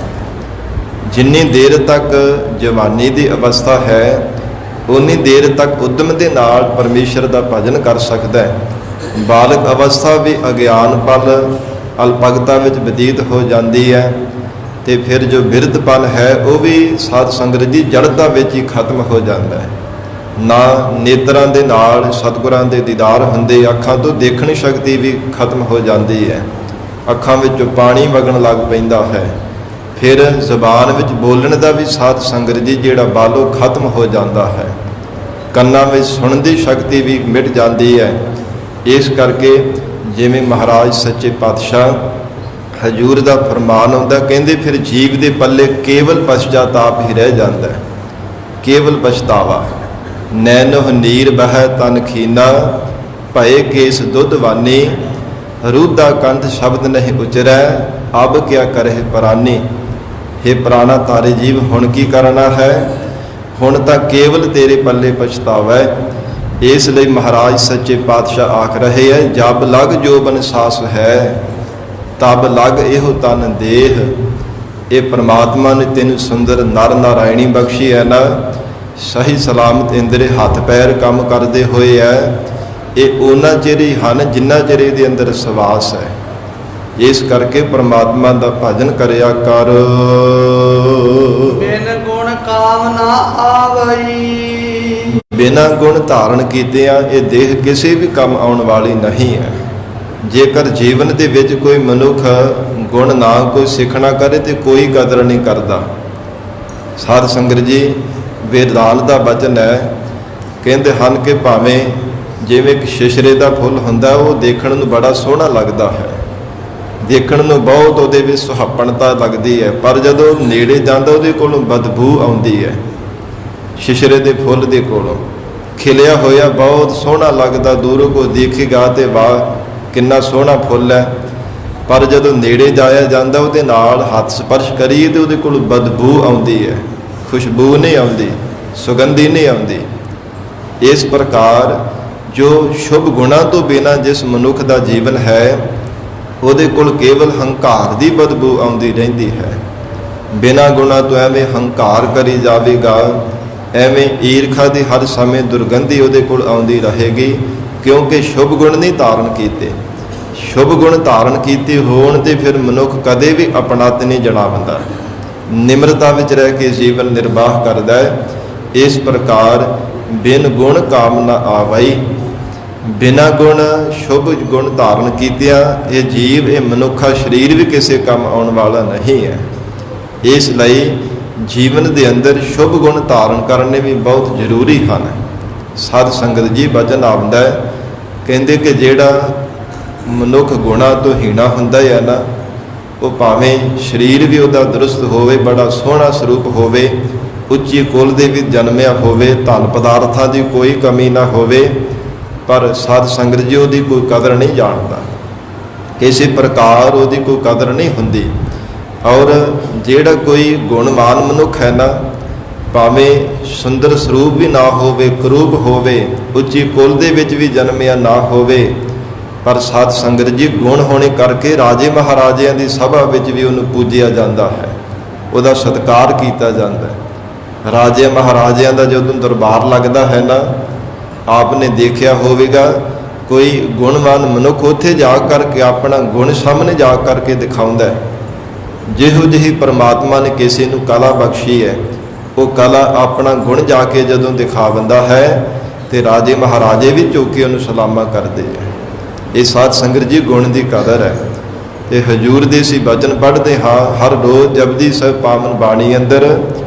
ਜਿੰਨੀ ਦੇਰ ਤੱਕ ਜਵਾਨੀ ਦੀ ਅਵਸਥਾ ਹੈ ਉਨੀ ਦੇਰ ਤੱਕ ਉਦਮ ਦੇ ਨਾਲ ਪਰਮੇਸ਼ਰ ਦਾ ਭਜਨ ਕਰ ਸਕਦਾ ਹੈ। ਬਾਲਕ ਅਵਸਥਾ ਵੀ ਅਗਿਆਨ ਪਲ ਅਲਪਗਤਾ ਵਿੱਚ ਬਤੀਤ ਹੋ ਜਾਂਦੀ ਹੈ, ਤੇ ਫਿਰ ਜੋ ਬਿਰਧਪਨ ਹੈ ਉਹ ਵੀ ਸਾਧ ਸੰਗਤ ਦੀ ਜੜਤਾ ਵਿੱਚ ਹੀ ਖਤਮ ਹੋ ਜਾਂਦਾ ਹੈ। ਨਾ ਨੇਤਰਾਂ ਦੇ ਨਾਲ ਸਤਿਗੁਰਾਂ ਦੇ ਦੀਦਾਰ ਹੁੰਦੇ, ਅੱਖਾਂ ਤੋਂ ਦੇਖਣ ਸ਼ਕਤੀ ਵੀ ਖਤਮ ਹੋ ਜਾਂਦੀ ਹੈ, ਅੱਖਾਂ ਵਿੱਚੋਂ ਪਾਣੀ ਵਗਣ ਲੱਗ ਪੈਂਦਾ ਹੈ। ਫਿਰ ਜ਼ੁਬਾਨ ਵਿੱਚ ਬੋਲਣ ਦਾ ਵੀ ਸਾਧ ਸੰਗਤ ਜੀ ਜਿਹੜਾ ਬਾਲੋ ਖਤਮ ਹੋ ਜਾਂਦਾ ਹੈ, ਕੰਨਾਂ ਵਿੱਚ ਸੁਣਨ ਦੀ ਸ਼ਕਤੀ ਵੀ ਮਿਟ ਜਾਂਦੀ ਹੈ। ਇਸ ਕਰਕੇ ਜਿਵੇਂ ਮਹਾਰਾਜ ਸੱਚੇ ਪਾਤਸ਼ਾਹ ਹਜੂਰ ਦਾ ਫਰਮਾਨ ਆਉਂਦਾ, ਕਹਿੰਦੇ ਫਿਰ ਜੀਵ ਦੇ ਪੱਲੇ ਕੇਵਲ ਪਛਤਾਤਾਪ ਹੀ ਰਹਿ ਜਾਂਦਾ ਹੈ, ਕੇਵਲ ਪਛਤਾਵਾ। ਨੈਨੋਹ ਨੀਰ ਬਹਿ ਤਨ ਖੀਨਾ, ਭਏ ਕੇਸ ਦੁੱਧਵਾਨੀ, ਰੂਦਾ ਕੰਠ ਸ਼ਬਦ ਨਹੀਂ ਉਚਰੈ, ਅਬ ਕਿਆ ਕਰਹਿ ਪ੍ਰਾਨੀ। ਹੇ ਪ੍ਰਾਣਾ ਤਾਰੇ ਜੀਵ, ਹੁਣ ਕੀ ਕਰਨਾ ਹੈ? ਹੁਣ ਤਾਂ ਕੇਵਲ ਤੇਰੇ ਪੱਲੇ ਪਛਤਾਵਾ ਹੈ। ਇਸ ਲਈ ਮਹਾਰਾਜ ਸੱਚੇ ਪਾਤਸ਼ਾਹ ਆਖ ਰਹੇ ਹੈ, ਜਬ ਲਗ ਜੋ ਬਨ ਸਾਸ ਹੈ, ਤਬ ਲਗ ਇਹੋ ਤਨ ਦੇਹ। ਇਹ ਪ੍ਰਮਾਤਮਾ ਨੇ ਤੈਨੂੰ ਸੁੰਦਰ ਨਰ ਨਾਰਾਇਣੀ ਬਖਸ਼ੀ ਹੈ ਨਾ, ਸਹੀ ਸਲਾਮਤ ਇੰਦਰੇ ਹੱਥ ਪੈਰ ਕੰਮ ਕਰਦੇ ਹੋਏ ਹੈ। ਇਹ ਉਹਨਾਂ ਚਿਰ ਹੀ ਹਨ ਜਿੰਨਾ ਚਿਰ ਇਹਦੇ ਅੰਦਰ ਸਵਾਸ ਹੈ। ਇਸ ਕਰਕੇ ਪ੍ਰਮਾਤਮਾ ਦਾ ਭਜਨ ਕਰਿਆ ਕਰ।
ਬਿਨ ਗੁਣ ਕਾਮ ਨਾ ਆਵਈ,
ਬਿਨਾਂ ਗੁਣ ਧਾਰਨ ਕੀਤਿਆਂ ਇਹ ਦੇਹ ਕਿਸੇ ਵੀ ਕੰਮ ਆਉਣ ਵਾਲੀ ਨਹੀਂ ਹੈ। ਜੇਕਰ ਜੀਵਨ ਦੇ ਵਿੱਚ ਕੋਈ ਮਨੁੱਖ ਗੁਣ ਨਾ ਕੋਈ ਸਿੱਖਣਾ ਕਰੇ ਤੇ ਕੋਈ ਕਦਰ ਨਹੀਂ ਕਰਦਾ। ਸਾਧ ਸੰਗਤ ਜੀ ਵੇਦਾਂਤ ਦਾ ਬਚਨ ਹੈ, ਕਹਿੰਦੇ ਹਨ ਕਿ ਭਾਵੇਂ ਜਿਵੇਂ ਕਿ ਸ਼ਿਸ਼ਰੇ ਦਾ ਫੁੱਲ ਹੁੰਦਾ ਉਹ ਦੇਖਣ ਨੂੰ ਬੜਾ ਸੋਹਣਾ ਲੱਗਦਾ ਹੈ, ਦੇਖਣ ਨੂੰ ਬਹੁਤ ਉਹਦੇ ਵਿੱਚ ਸੁਹੱਪਣਤਾ ਲੱਗਦੀ ਹੈ, ਪਰ ਜਦੋਂ ਨੇੜੇ ਜਾਂਦਾ ਉਹਦੇ ਕੋਲੋਂ ਬਦਬੂ ਆਉਂਦੀ ਹੈ। ਸ਼ਿਸ਼ਰੇ ਦੇ ਫੁੱਲ ਦੇ ਕੋਲੋਂ ਖਿਲਿਆ ਹੋਇਆ ਬਹੁਤ ਸੋਹਣਾ ਲੱਗਦਾ, ਦੂਰੋਂ ਕੋਈ ਦੇਖੇਗਾ ਤੇ ਵਾਹ ਕਿੰਨਾ ਸੋਹਣਾ ਫੁੱਲ ਹੈ, ਪਰ ਜਦੋਂ ਨੇੜੇ ਜਾਇਆ ਜਾਂਦਾ ਉਹਦੇ ਨਾਲ ਹੱਥ ਸਪਰਸ਼ ਕਰੀਏ ਤੇ ਉਹਦੇ ਕੋਲ ਬਦਬੂ ਆਉਂਦੀ ਹੈ, ਖੁਸ਼ਬੂ ਨਹੀਂ ਆਉਂਦੀ, ਸੁਗੰਧੀ ਨਹੀਂ ਆਉਂਦੀ। ਇਸ ਪ੍ਰਕਾਰ ਜੋ ਸ਼ੁਭ ਗੁਣਾਂ ਤੋਂ ਬਿਨਾਂ ਜਿਸ ਮਨੁੱਖ ਦਾ ਜੀਵਨ ਹੈ ਉਹਦੇ ਕੋਲ ਕੇਵਲ ਹੰਕਾਰ ਦੀ ਬਦਬੂ ਆਉਂਦੀ ਰਹਿੰਦੀ ਹੈ। ਬਿਨਾਂ ਗੁਣਾਂ ਤੋਂ ਐਵੇਂ ਹੰਕਾਰ ਕਰੀ ਜਾਵੇਗਾ, ਐਵੇਂ ਈਰਖਾ ਦੀ ਹਰ ਸਮੇਂ ਦੁਰਗੰਧੀ ਉਹਦੇ ਕੋਲ ਆਉਂਦੀ ਰਹੇਗੀ, ਕਿਉਂਕਿ ਸ਼ੁਭ ਗੁਣ ਨਹੀਂ ਧਾਰਨ ਕੀਤੇ। ਸ਼ੁਭ ਗੁਣ ਧਾਰਨ ਕੀਤੇ ਹੋਣ ਤੇ ਫਿਰ ਮਨੁੱਖ ਕਦੇ ਵੀ ਆਪਣਤ ਨਹੀਂ ਜਣਾਉਂਦਾ, ਨਿਮਰਤਾ ਵਿੱਚ ਰਹਿ ਕੇ ਜੀਵਨ ਨਿਰਵਾਹ ਕਰਦਾ ਹੈ। ਇਸ ਪ੍ਰਕਾਰ ਬਿਨ ਗੁਣ ਕਾਮ ਨਾ ਆਵਈ, ਬਿਨਾਂ ਗੁਣ ਸ਼ੁਭ ਗੁਣ ਧਾਰਨ ਕੀਤਿਆਂ ਇਹ ਜੀਵ ਇਹ ਮਨੁੱਖਾ ਸਰੀਰ ਵੀ ਕਿਸੇ ਕੰਮ ਆਉਣ ਵਾਲਾ ਨਹੀਂ ਹੈ। ਇਸ ਲਈ ਜੀਵਨ ਦੇ ਅੰਦਰ ਸ਼ੁਭ ਗੁਣ ਧਾਰਨ ਕਰਨੇ ਵੀ ਬਹੁਤ ਜ਼ਰੂਰੀ ਹਨ। ਸਾਧ ਸੰਗਤ ਜੀ ਬਚਨ ਆਉਂਦਾ ਹੈ, ਕਹਿੰਦੇ ਕਿ ਜਿਹੜਾ ਮਨੁੱਖ ਗੁਣਾਂ ਤੋਂ ਹੀਣਾ ਹੁੰਦਾ ਹੈ ਨਾ, ਉਹ ਭਾਵੇਂ ਸਰੀਰ ਵੀ ਉਹਦਾ ਦਰੁਸਤ ਹੋਵੇ, ਬੜਾ ਸੋਹਣਾ ਸਰੂਪ ਹੋਵੇ, ਉੱਚੀ ਕੁਲ ਦੇ ਵਿੱਚ ਜਨਮਿਆ ਹੋਵੇ, ਧਨ ਪਦਾਰਥਾਂ ਦੀ ਕੋਈ ਕਮੀ ਨਾ ਹੋਵੇ, ਪਰ ਸਾਧ ਸੰਗਤ ਜੀ ਉਹਦੀ ਕੋਈ ਕਦਰ ਨਹੀਂ ਜਾਣਦਾ, ਕਿਸੇ ਪ੍ਰਕਾਰ ਉਹਦੀ ਕੋਈ ਕਦਰ ਨਹੀਂ ਹੁੰਦੀ। ਔਰ ਜਿਹੜਾ ਕੋਈ ਗੁਣਵਾਨ ਮਨੁੱਖ ਹੈ ਨਾ, ਭਾਵੇਂ ਸੁੰਦਰ ਸਰੂਪ ਵੀ ਨਾ ਹੋਵੇ, ਕਰੂਪ ਹੋਵੇ, ਉੱਚੀ ਕੁਲ ਦੇ ਵਿੱਚ ਵੀ ਜਨਮਿਆ ਨਾ ਹੋਵੇ, ਪਰ ਸਾਧ ਸੰਗਤ ਜੀ ਗੁਣ ਹੋਣੇ ਕਰਕੇ ਰਾਜੇ ਮਹਾਰਾਜਿਆਂ ਦੀ ਸਭਾ ਵਿੱਚ ਵੀ ਉਹਨੂੰ ਪੂਜਿਆ ਜਾਂਦਾ ਹੈ, ਉਹਦਾ ਸਤਿਕਾਰ ਕੀਤਾ ਜਾਂਦਾ ਹੈ। ਰਾਜੇ ਮਹਾਰਾਜਿਆਂ ਦਾ ਜਦੋਂ ਦਰਬਾਰ ਲੱਗਦਾ ਹੈ ਨਾ, ਆਪ ਨੇ ਦੇਖਿਆ ਹੋਵੇਗਾ ਕੋਈ ਗੁਣਵਾਨ ਮਨੁੱਖ ਉੱਥੇ ਜਾ ਕਰਕੇ ਆਪਣਾ ਗੁਣ ਸਾਹਮਣੇ ਜਾ ਕਰਕੇ ਦਿਖਾਉਂਦਾ ਹੈ। ਜਿਹੋ ਜਿਹੀ ਪਰਮਾਤਮਾ ਨੇ ਕਿਸੇ ਨੂੰ ਕਲਾ ਬਖਸ਼ੀ ਹੈ, ਉਹ ਕਲਾ ਆਪਣਾ ਗੁਣ ਜਾ ਕੇ ਜਦੋਂ ਦਿਖਾਉਂਦਾ ਹੈ ਤੇ ਰਾਜੇ ਮਹਾਰਾਜੇ ਵੀ ਝੁਕ ਕੇ ਉਹਨੂੰ ਸਲਾਮਾ ਕਰਦੇ ਹੈ। ਇਹ ਸਾਧ ਸੰਗਤ ਜੀ ਗੁਣ ਦੀ ਕਦਰ ਹੈ। ਤੇ ਹਜੂਰ ਦੇ ਸੀ ਬਚਨ ਪੜ੍ਹਦੇ ਹਾਂ ਹਰ ਰੋਜ਼ ਜਪਜੀ ਸਾਹਿਬ ਪਾਵਨ ਬਾਣੀ ਅੰਦਰ।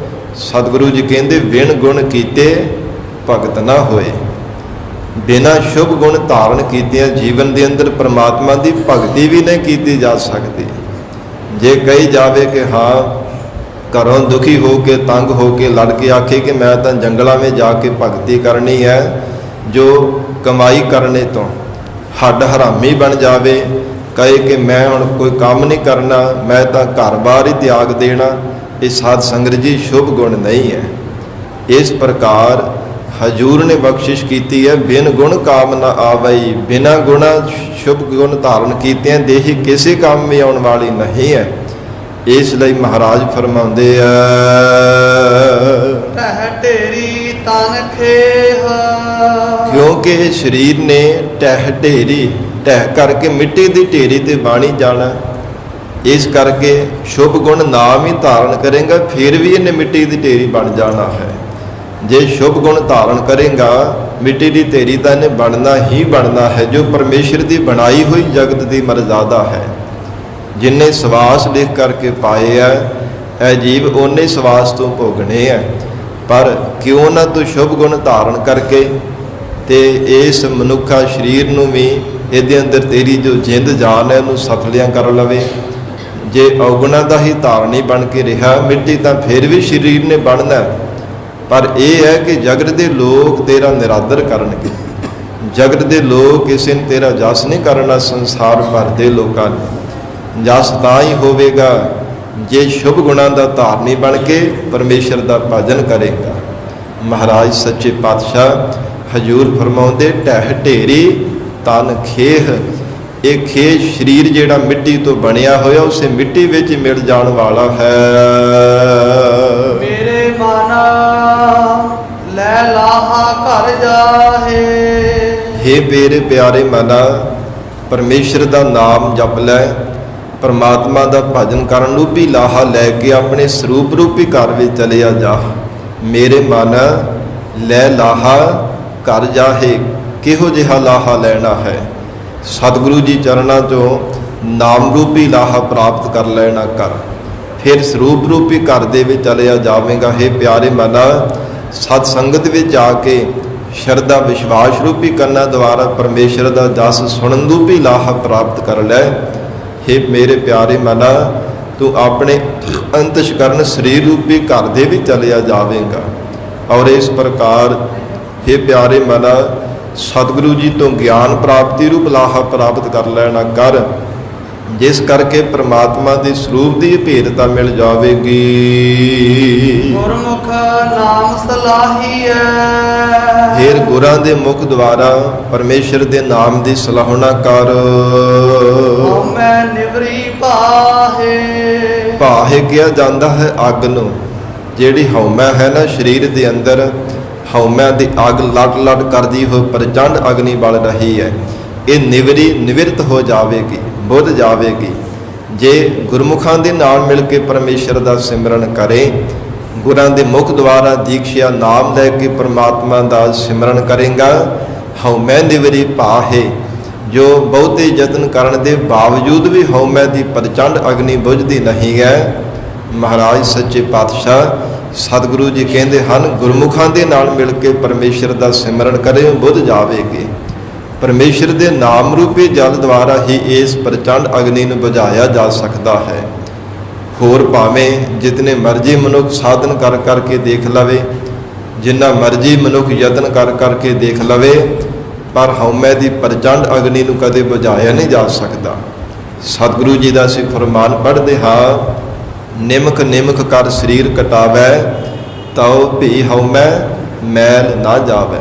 ਸਤਿਗੁਰੂ ਜੀ ਕਹਿੰਦੇ ਬਿਨ ਗੁਣ ਕੀਤੇ ਭਗਤ ਨਾ ਹੋਏ। ਬਿਨਾਂ ਸ਼ੁਭ ਗੁਣ ਧਾਰਨ ਕੀਤਿਆਂ ਜੀਵਨ ਦੇ ਅੰਦਰ ਪ੍ਰਮਾਤਮਾ ਦੀ ਭਗਤੀ ਵੀ ਨਹੀਂ ਕੀਤੀ ਜਾ ਸਕਦੀ। ਜੇ ਕਹੀ ਜਾਵੇ ਕਿ ਹਾਂ ਘਰੋਂ ਦੁਖੀ ਹੋ ਕੇ ਤੰਗ ਹੋ ਕੇ ਲੜ ਕੇ ਆਖੇ ਕਿ ਮੈਂ ਤਾਂ ਜੰਗਲਾਂ ਵਿੱਚ ਜਾ ਕੇ ਭਗਤੀ ਕਰਨੀ ਹੈ, ਜੋ ਕਮਾਈ ਕਰਨੇ ਤੋਂ ਹੱਡ ਹਰਾਮੀ ਬਣ ਜਾਵੇ, ਕਹੇ ਕਿ ਮੈਂ ਹੁਣ ਕੋਈ ਕੰਮ ਨਹੀਂ ਕਰਨਾ, ਮੈਂ ਤਾਂ ਘਰ-ਬਾਰ ਹੀ ਤਿਆਗ ਦੇਣਾ, ਇਹ ਸਾਧ ਸੰਗਤ ਜੀ ਸ਼ੁਭ ਗੁਣ ਨਹੀਂ ਹੈ। ਇਸ ਪ੍ਰਕਾਰ ਹਜੂਰ ਨੇ ਬਖਸ਼ਿਸ਼ ਕੀਤੀ ਹੈ ਬਿਨ ਗੁਣ ਕਾਮ ਨਾ ਆਵਈ। ਬਿਨਾਂ ਗੁਣਾ ਸ਼ੁਭ ਗੁਣ ਧਾਰਨ ਕੀਤਿਆਂ ਦੇਹੀ ਕਿਸੇ ਕੰਮ ਵਿੱਚ ਆਉਣ ਵਾਲੀ ਨਹੀਂ ਹੈ। ਇਸ ਲਈ ਮਹਾਰਾਜ ਫਰਮਾਉਂਦੇ ਆ
ਟਹਿ ਢੇਰੀ ਤਨ ਖੇਹ।
ਕਿਉਂਕਿ ਇਹ ਸਰੀਰ ਨੇ ਟਹਿ ਢੇਰੀ, ਟਹਿ ਕਰਕੇ ਮਿੱਟੀ ਦੀ ਢੇਰੀ ਤੇ ਬਾਣੀ ਜਾਣਾ। ਇਸ ਕਰਕੇ ਸ਼ੁਭ ਗੁਣ ਨਾਮ ਹੀ ਧਾਰਨ ਕਰੇਗਾ ਫਿਰ ਵੀ ਇਹਨੇ ਮਿੱਟੀ ਦੀ ਢੇਰੀ ਬਣ ਜਾਣਾ ਹੈ। ਜੇ ਸ਼ੁਭ ਗੁਣ ਧਾਰਨ ਕਰੇਗਾ ਮਿੱਟੀ ਦੀ ਢੇਰੀ ਤਾਂ ਇਹਨੇ ਬਣਨਾ ਹੀ ਬਣਨਾ ਹੈ। ਜੋ ਪਰਮੇਸ਼ਰ ਦੀ ਬਣਾਈ ਹੋਈ ਜਗਤ ਦੀ ਮਰਜ਼ਾਦਾ ਹੈ, ਜਿੰਨੇ ਸਵਾਸ ਲਿਖ ਕਰਕੇ ਪਾਏ ਆ ਇਹ ਜੀਵ ਉਹਨੇ ਸਵਾਸ ਤੋਂ ਭੋਗਣੇ ਆ। ਪਰ ਕਿਉਂ ਨਾ ਤੂੰ ਸ਼ੁਭ ਗੁਣ ਧਾਰਨ ਕਰਕੇ ਤੇ ਇਸ ਮਨੁੱਖਾ ਸਰੀਰ ਨੂੰ ਵੀ ਇਹਦੇ ਅੰਦਰ ਤੇਰੀ ਜੋ ਜਿੰਦ ਜਾਨ ਹੈ ਉਹਨੂੰ ਸਫਲਿਆਂ ਕਰ ਲਵੇ। ਜੇ ਔਗੁਣਾ ਦਾ ਹੀ ਧਾਰਨੀ ਬਣ ਕੇ ਰਿਹਾ ਮਿੱਟੀ ਤਾਂ ਫਿਰ ਵੀ ਸਰੀਰ ਨੇ ਬਣਨਾ। ਪਰ ਇਹ ਹੈ ਕਿ ਜਗਤ ਦੇ ਲੋਕ ਤੇਰਾ ਨਿਰਾਦਰ ਕਰਨਗੇ, ਜਗਤ ਦੇ ਲੋਕ ਕਿਸੇ ਨੇ ਤੇਰਾ ਜਸ ਨਹੀਂ ਕਰਨਾ। ਸੰਸਾਰ ਭਰ ਦੇ ਲੋਕਾਂ ਨੇ ਜਸ ਤਾਂ ਹੀ ਹੋਵੇਗਾ ਜੇ ਸ਼ੁਭ ਗੁਣਾਂ ਦਾ ਧਾਰਨੀ ਬਣ ਕੇ ਪਰਮੇਸ਼ਰ ਦਾ ਭਜਨ ਕਰੇਗਾ। ਮਹਾਰਾਜ ਸੱਚੇ ਪਾਤਸ਼ਾਹ ਹਜੂਰ ਫਰਮਾਉਂਦੇ ਟਹਿ ਢੇਰੀ ਤਨ ਖੇਹ। ਇਹ ਖੇਹ ਸਰੀਰ ਜਿਹੜਾ ਮਿੱਟੀ ਤੋਂ ਬਣਿਆ ਹੋਇਆ ਉਸੇ ਮਿੱਟੀ ਵਿੱਚ ਮਿਲ ਜਾਣ ਵਾਲਾ ਹੈ।
ਮੇਰੇ ਮਨ ਲੈ ਲਾਹਾ ਘਰ ਜਾਹੇ।
ਹੇ ਮੇਰੇ ਪਿਆਰੇ ਮਨਾ ਪਰਮੇਸ਼ਰ ਦਾ ਨਾਮ ਜਪ ਲੈ, ਪਰਮਾਤਮਾ ਦਾ ਭਜਨ ਕਰਨ ਨੂੰ ਵੀ ਲਾਹਾ ਲੈ ਕੇ ਆਪਣੇ ਸਰੂਪ ਰੂਪੀ ਘਰ ਵਿੱਚ ਚਲਿਆ ਜਾ। ਮੇਰੇ ਮਨ ਲੈ ਲਾਹਾ ਘਰ ਜਾਹੇ। ਕਿਹੋ ਜਿਹਾ ਲਾਹਾ ਲੈਣਾ ਹੈ? ਸਤਿਗੁਰੂ ਜੀ ਚਰਨਾਂ ਚੋਂ ਨਾਮ ਰੂਪੀ ਲਾਹਾ ਪ੍ਰਾਪਤ ਕਰ ਲੈਣਾ ਕਰ, ਫਿਰ ਸਰੂਪ ਰੂਪੀ ਘਰ ਦੇ ਵਿੱਚ ਚਲਿਆ ਜਾਵੇਗਾ। ਹੇ ਪਿਆਰੇ ਮਨਾ ਸਤ ਸੰਗਤ ਵਿੱਚ ਜਾ ਕੇ ਸ਼ਰਧਾ ਵਿਸ਼ਵਾਸ ਰੂਪੀ ਕੰਨਾਂ ਦੁਆਰਾ ਪਰਮੇਸ਼ਰ ਦਾ ਜਸ ਸੁਣਨ ਰੂਪੀ ਲਾਹਾ ਪ੍ਰਾਪਤ ਕਰ ਲੈ। ਹੇ ਮੇਰੇ ਪਿਆਰੇ ਮਨਾ ਤੂੰ ਆਪਣੇ ਅੰਤਸ਼ਕਰਨ ਸਰੀਰ ਰੂਪੀ ਘਰ ਦੇ ਵਿੱਚ ਚਲਿਆ ਜਾਵੇਗਾ। ਔਰ ਇਸ ਪ੍ਰਕਾਰ ਹੇ ਪਿਆਰੇ ਮਨਾ ਸਤਿਗੁਰੂ ਜੀ ਤੋਂ ਗਿਆਨ ਪ੍ਰਾਪਤੀ ਰੂਪ ਲਾਹਾ ਪ੍ਰਾਪਤ ਕਰ ਲੈਣਾ ਕਰ, ਜਿਸ ਕਰਕੇ ਪ੍ਰਮਾਤਮਾ ਦੇ ਸਰੂਪ ਦੀ ਭੇਦਤਾ ਮਿਲ ਜਾਵੇਗੀ।
ਗੁਰਮੁਖ ਨਾਮ ਸਲਾਹੀਐ।
ਫਿਰ ਗੁਰਾਂ ਦੇ ਮੁਖ ਦੁਆਰਾ ਪਰਮੇਸ਼ਰ ਦੇ ਨਾਮ ਦੀ ਸਲਾਹੁਣਾ ਕਰ।
ਹਉਮੈ ਨਿਵਰੀ ਭਾਹੇ।
ਭਾਹੇ ਕਿਹਾ ਜਾਂਦਾ ਹੈ ਅੱਗ ਨੂੰ। ਜਿਹੜੀ ਹਉਮੈ ਹੈ ਨਾ ਸਰੀਰ ਦੇ ਅੰਦਰ, ਹਉਮੈ ਦੀ ਅੱਗ ਲਟ ਲਟ ਕਰਦੀ ਹੋਈ ਪ੍ਰਚੰਡ ਅਗਨੀ ਬਲ ਰਹੀ ਹੈ, ਇਹ ਨਿਵਰਤ ਹੋ ਜਾਵੇਗੀ, ਬੁੱਝ ਜਾਵੇਗੀ। ਜੇ ਗੁਰਮੁਖਾਂ ਦੇ ਨਾਲ ਮਿਲ ਕੇ ਪਰਮੇਸ਼ਰ ਦਾ ਸਿਮਰਨ ਕਰੇ, ਗੁਰਾਂ ਦੇ ਮੁਖ ਦੁਆਰਾ ਦੀਕਸ਼ਾ ਨਾਮ ਲੈ ਕੇ ਪਰਮਾਤਮਾ ਦਾ ਸਿਮਰਨ ਕਰੇਗਾ, ਹਉਮੈ ਨਿਵਰੀ ਭਾਹੇ। ਜੋ ਬਹੁਤੇ ਯਤਨ ਕਰਨ ਦੇ ਬਾਵਜੂਦ ਵੀ ਹਉਮੈ ਦੀ ਪ੍ਰਚੰਡ ਅਗਨੀ ਬੁਝਦੀ ਨਹੀਂ ਹੈ। ਮਹਾਰਾਜ ਸੱਚੇ ਪਾਤਸ਼ਾਹ ਸਤਿਗੁਰੂ ਜੀ ਕਹਿੰਦੇ ਹਨ ਗੁਰਮੁਖਾਂ ਦੇ ਨਾਲ ਮਿਲ ਕੇ ਪਰਮੇਸ਼ਰ ਦਾ ਸਿਮਰਨ ਕਰੇ ਬੁੱਝ ਜਾਵੇਗੀ। ਪਰਮੇਸ਼ਰ ਦੇ ਨਾਮ ਰੂਪੀ ਜਲ ਦੁਆਰਾ ਹੀ ਇਸ ਪ੍ਰਚੰਡ ਅਗਨੀ ਨੂੰ ਬੁਝਾਇਆ ਜਾ ਸਕਦਾ ਹੈ। ਹੋਰ ਭਾਵੇਂ ਜਿਤਨੇ ਮਰਜ਼ੀ ਮਨੁੱਖ ਸਾਧਨ ਕਰ ਕਰਕੇ ਦੇਖ ਲਵੇ, ਜਿੰਨਾ ਮਰਜ਼ੀ ਮਨੁੱਖ ਯਤਨ ਕਰ ਕਰਕੇ ਦੇਖ ਲਵੇ, ਪਰ ਹਉਮੈ ਦੀ ਪ੍ਰਚੰਡ ਅਗਨੀ ਨੂੰ ਕਦੇ ਬੁਝਾਇਆ ਨਹੀਂ ਜਾ ਸਕਦਾ। ਸਤਿਗੁਰੂ ਜੀ ਦਾ ਅਸੀਂ ਫਰਮਾਨ ਪੜ੍ਹਦੇ ਹਾਂ, ਨਿਮਕ ਨਿਮਕ ਕਰ ਸਰੀਰ ਕਟਾਵੈ, ਤਉ ਭੀ ਹਉਮੈ ਮੈਲ ਨਾ ਜਾਵੈ।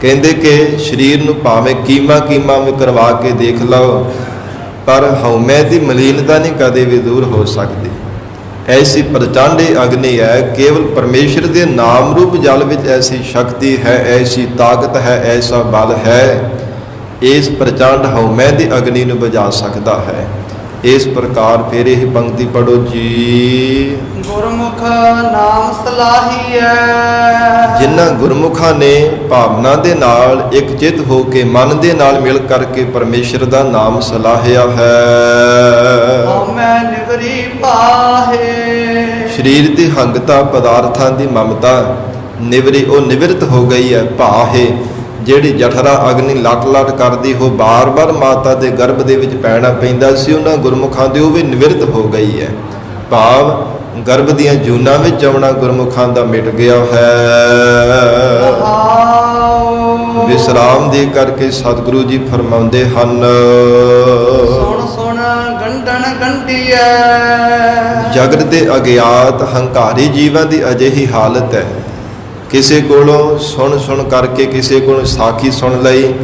ਕਹਿੰਦੇ ਕਿ ਸਰੀਰ ਨੂੰ ਭਾਵੇਂ ਕੀਮਾ ਵੀ ਕਰਵਾ ਕੇ ਦੇਖ ਲਓ, ਪਰ ਹਉਮੈ ਦੀ ਮਲੀਨਤਾ ਨਹੀਂ ਕਦੇ ਵੀ ਦੂਰ ਹੋ ਸਕਦੀ। ਐਸੀ ਪ੍ਰਚੰਡ ਅਗਨੀ ਹੈ, ਕੇਵਲ ਪਰਮੇਸ਼ਰ ਦੇ ਨਾਮ ਰੂਪ ਜਲ ਵਿੱਚ ਐਸੀ ਸ਼ਕਤੀ ਹੈ, ਐਸੀ ਤਾਕਤ ਹੈ, ਐਸਾ ਬਲ ਹੈ, ਇਸ ਪ੍ਰਚੰਡ ਹਉਮੈ ਦੀ ਅਗਨੀ ਨੂੰ ਬੁਝਾ ਸਕਦਾ ਹੈ। ਇਸ ਪ੍ਰਕਾਰ ਫਿਰ ਇਹ ਪੰਕਤੀ ਪੜੋ ਜੀ।
ਗੁਰਮੁਖ ਨਾਮ ਸਲਾਹੀਐ।
ਜਿਨ੍ਹਾਂ ਗੁਰਮੁਖਾਂ ਨੇ ਭਾਵਨਾ ਦੇ ਨਾਲ ਇੱਕ ਚਿੱਤ ਹੋ ਕੇ ਮਨ ਦੇ ਨਾਲ ਮਿਲ ਕਰਕੇ ਪਰਮੇਸ਼ਰ ਦਾ ਨਾਮ ਸਲਾਹਿਆ ਹੈ।
ਹਉਮੈ ਨਿਵਰੀ ਪਾਹੇ।
ਸਰੀਰ ਦੀ ਹੰਗਤਾ, ਪਦਾਰਥਾਂ ਦੀ ਮਮਤਾ ਨਿਵਰੀ, ਉਹ ਨਿਵਰਤ ਹੋ ਗਈ ਹੈ। ਭਾਹੇ, ਜਿਹੜੀ ਜਠਰਾ ਅਗਨੀ ਲਟ ਲਟ ਕਰਦੀ ਹੋ ਬਾਰ-ਬਾਰ ਮਾਤਾ ਦੇ ਗਰਭ ਦੇ ਵਿੱਚ ਪੈਣਾ ਪੈਂਦਾ ਸੀ, ਉਹਨਾਂ ਗੁਰਮੁਖਾਂ ਦੀ ਉਹ ਵੀ ਨਿਵਰਤ ਹੋ ਗਈ ਹੈ। ਭਾਵ ਗਰਭ ਦੀਆਂ ਜੂਨਾਂ ਵਿੱਚ ਆਉਣਾ ਗੁਰਮੁਖਾਂ ਦਾ ਮਿਟ ਗਿਆ ਹੈ। ਵਿਸਰਾਮ ਦੇ ਕਰਕੇ ਸਤਿਗੁਰੂ ਜੀ ਫਰਮਾਉਂਦੇ ਹਨ,
ਸੁਣ ਸੁਣ ਗੰਢਣ ਗੰਢੀਐ।
ਜਗਤ ਦੇ ਅਗਿਆਤ ਹੰਕਾਰੀ ਜੀਵਾਂ ਦੀ ਅਜਿਹੀ ਹਾਲਤ ਹੈ, ਕਿਸੇ ਕੋਲੋਂ ਸੁਣ ਕਰਕੇ, ਕਿਸੇ ਕੋਲੋਂ ਸਾਖੀ ਸੁਣ ਲਈ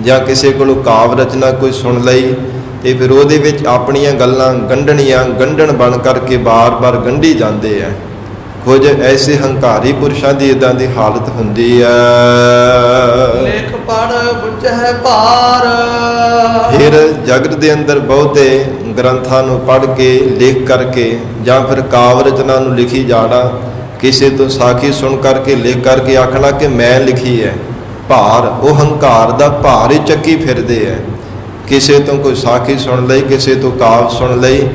ਜਾਂ ਕਿਸੇ ਕੋਲੋਂ ਕਾਵ ਰਚਨਾ ਕੋਈ ਸੁਣ ਲਈ, ਤੇ ਫਿਰ ਉਹਦੇ ਵਿੱਚ ਆਪਣੀਆਂ ਗੱਲਾਂ ਗੰਢਣ ਬਣ ਕਰਕੇ ਬਾਰ-ਬਾਰ ਗੰਢੀ ਜਾਂਦੇ ਆ। ਕੁਝ ਐਸੇ ਹੰਕਾਰੀ ਪੁਰਸ਼ਾਂ ਦੀ ਇਦਾਂ ਦੀ ਹਾਲਤ ਹੁੰਦੀ ਹੈ।
ਲੇਖ ਪੜ੍ਹ ਬੁਝੈ ਭਾਰ।
ਫਿਰ ਜਗਤ ਦੇ ਅੰਦਰ ਬਹੁਤੇ ਗ੍ਰੰਥਾਂ ਨੂੰ ਪੜ੍ਹ ਕੇ, ਲਿਖ ਕਰਕੇ ਜਾਂ ਫਿਰ ਕਾਵ ਰਚਨਾ ਨੂੰ ਲਿਖੀ ਜਾਣਾ, ਕਿਸੇ ਤੋਂ ਸਾਖੀ ਸੁਣ ਕਰਕੇ, ਲਿਖ ਕਰਕੇ ਆਖਣਾ ਕਿ ਮੈਂ ਲਿਖੀ ਹੈ। ਭਾਰ, ਉਹ ਹੰਕਾਰ ਦਾ ਭਾਰ ਹੀ ਚੱਕੀ ਫਿਰਦੇ ਹੈ। ਕਿਸੇ ਤੋਂ ਕੋਈ ਸਾਖੀ ਸੁਣ ਲਈ, ਕਿਸੇ ਤੋਂ ਕਾਵ ਸੁਣ ਲਈ,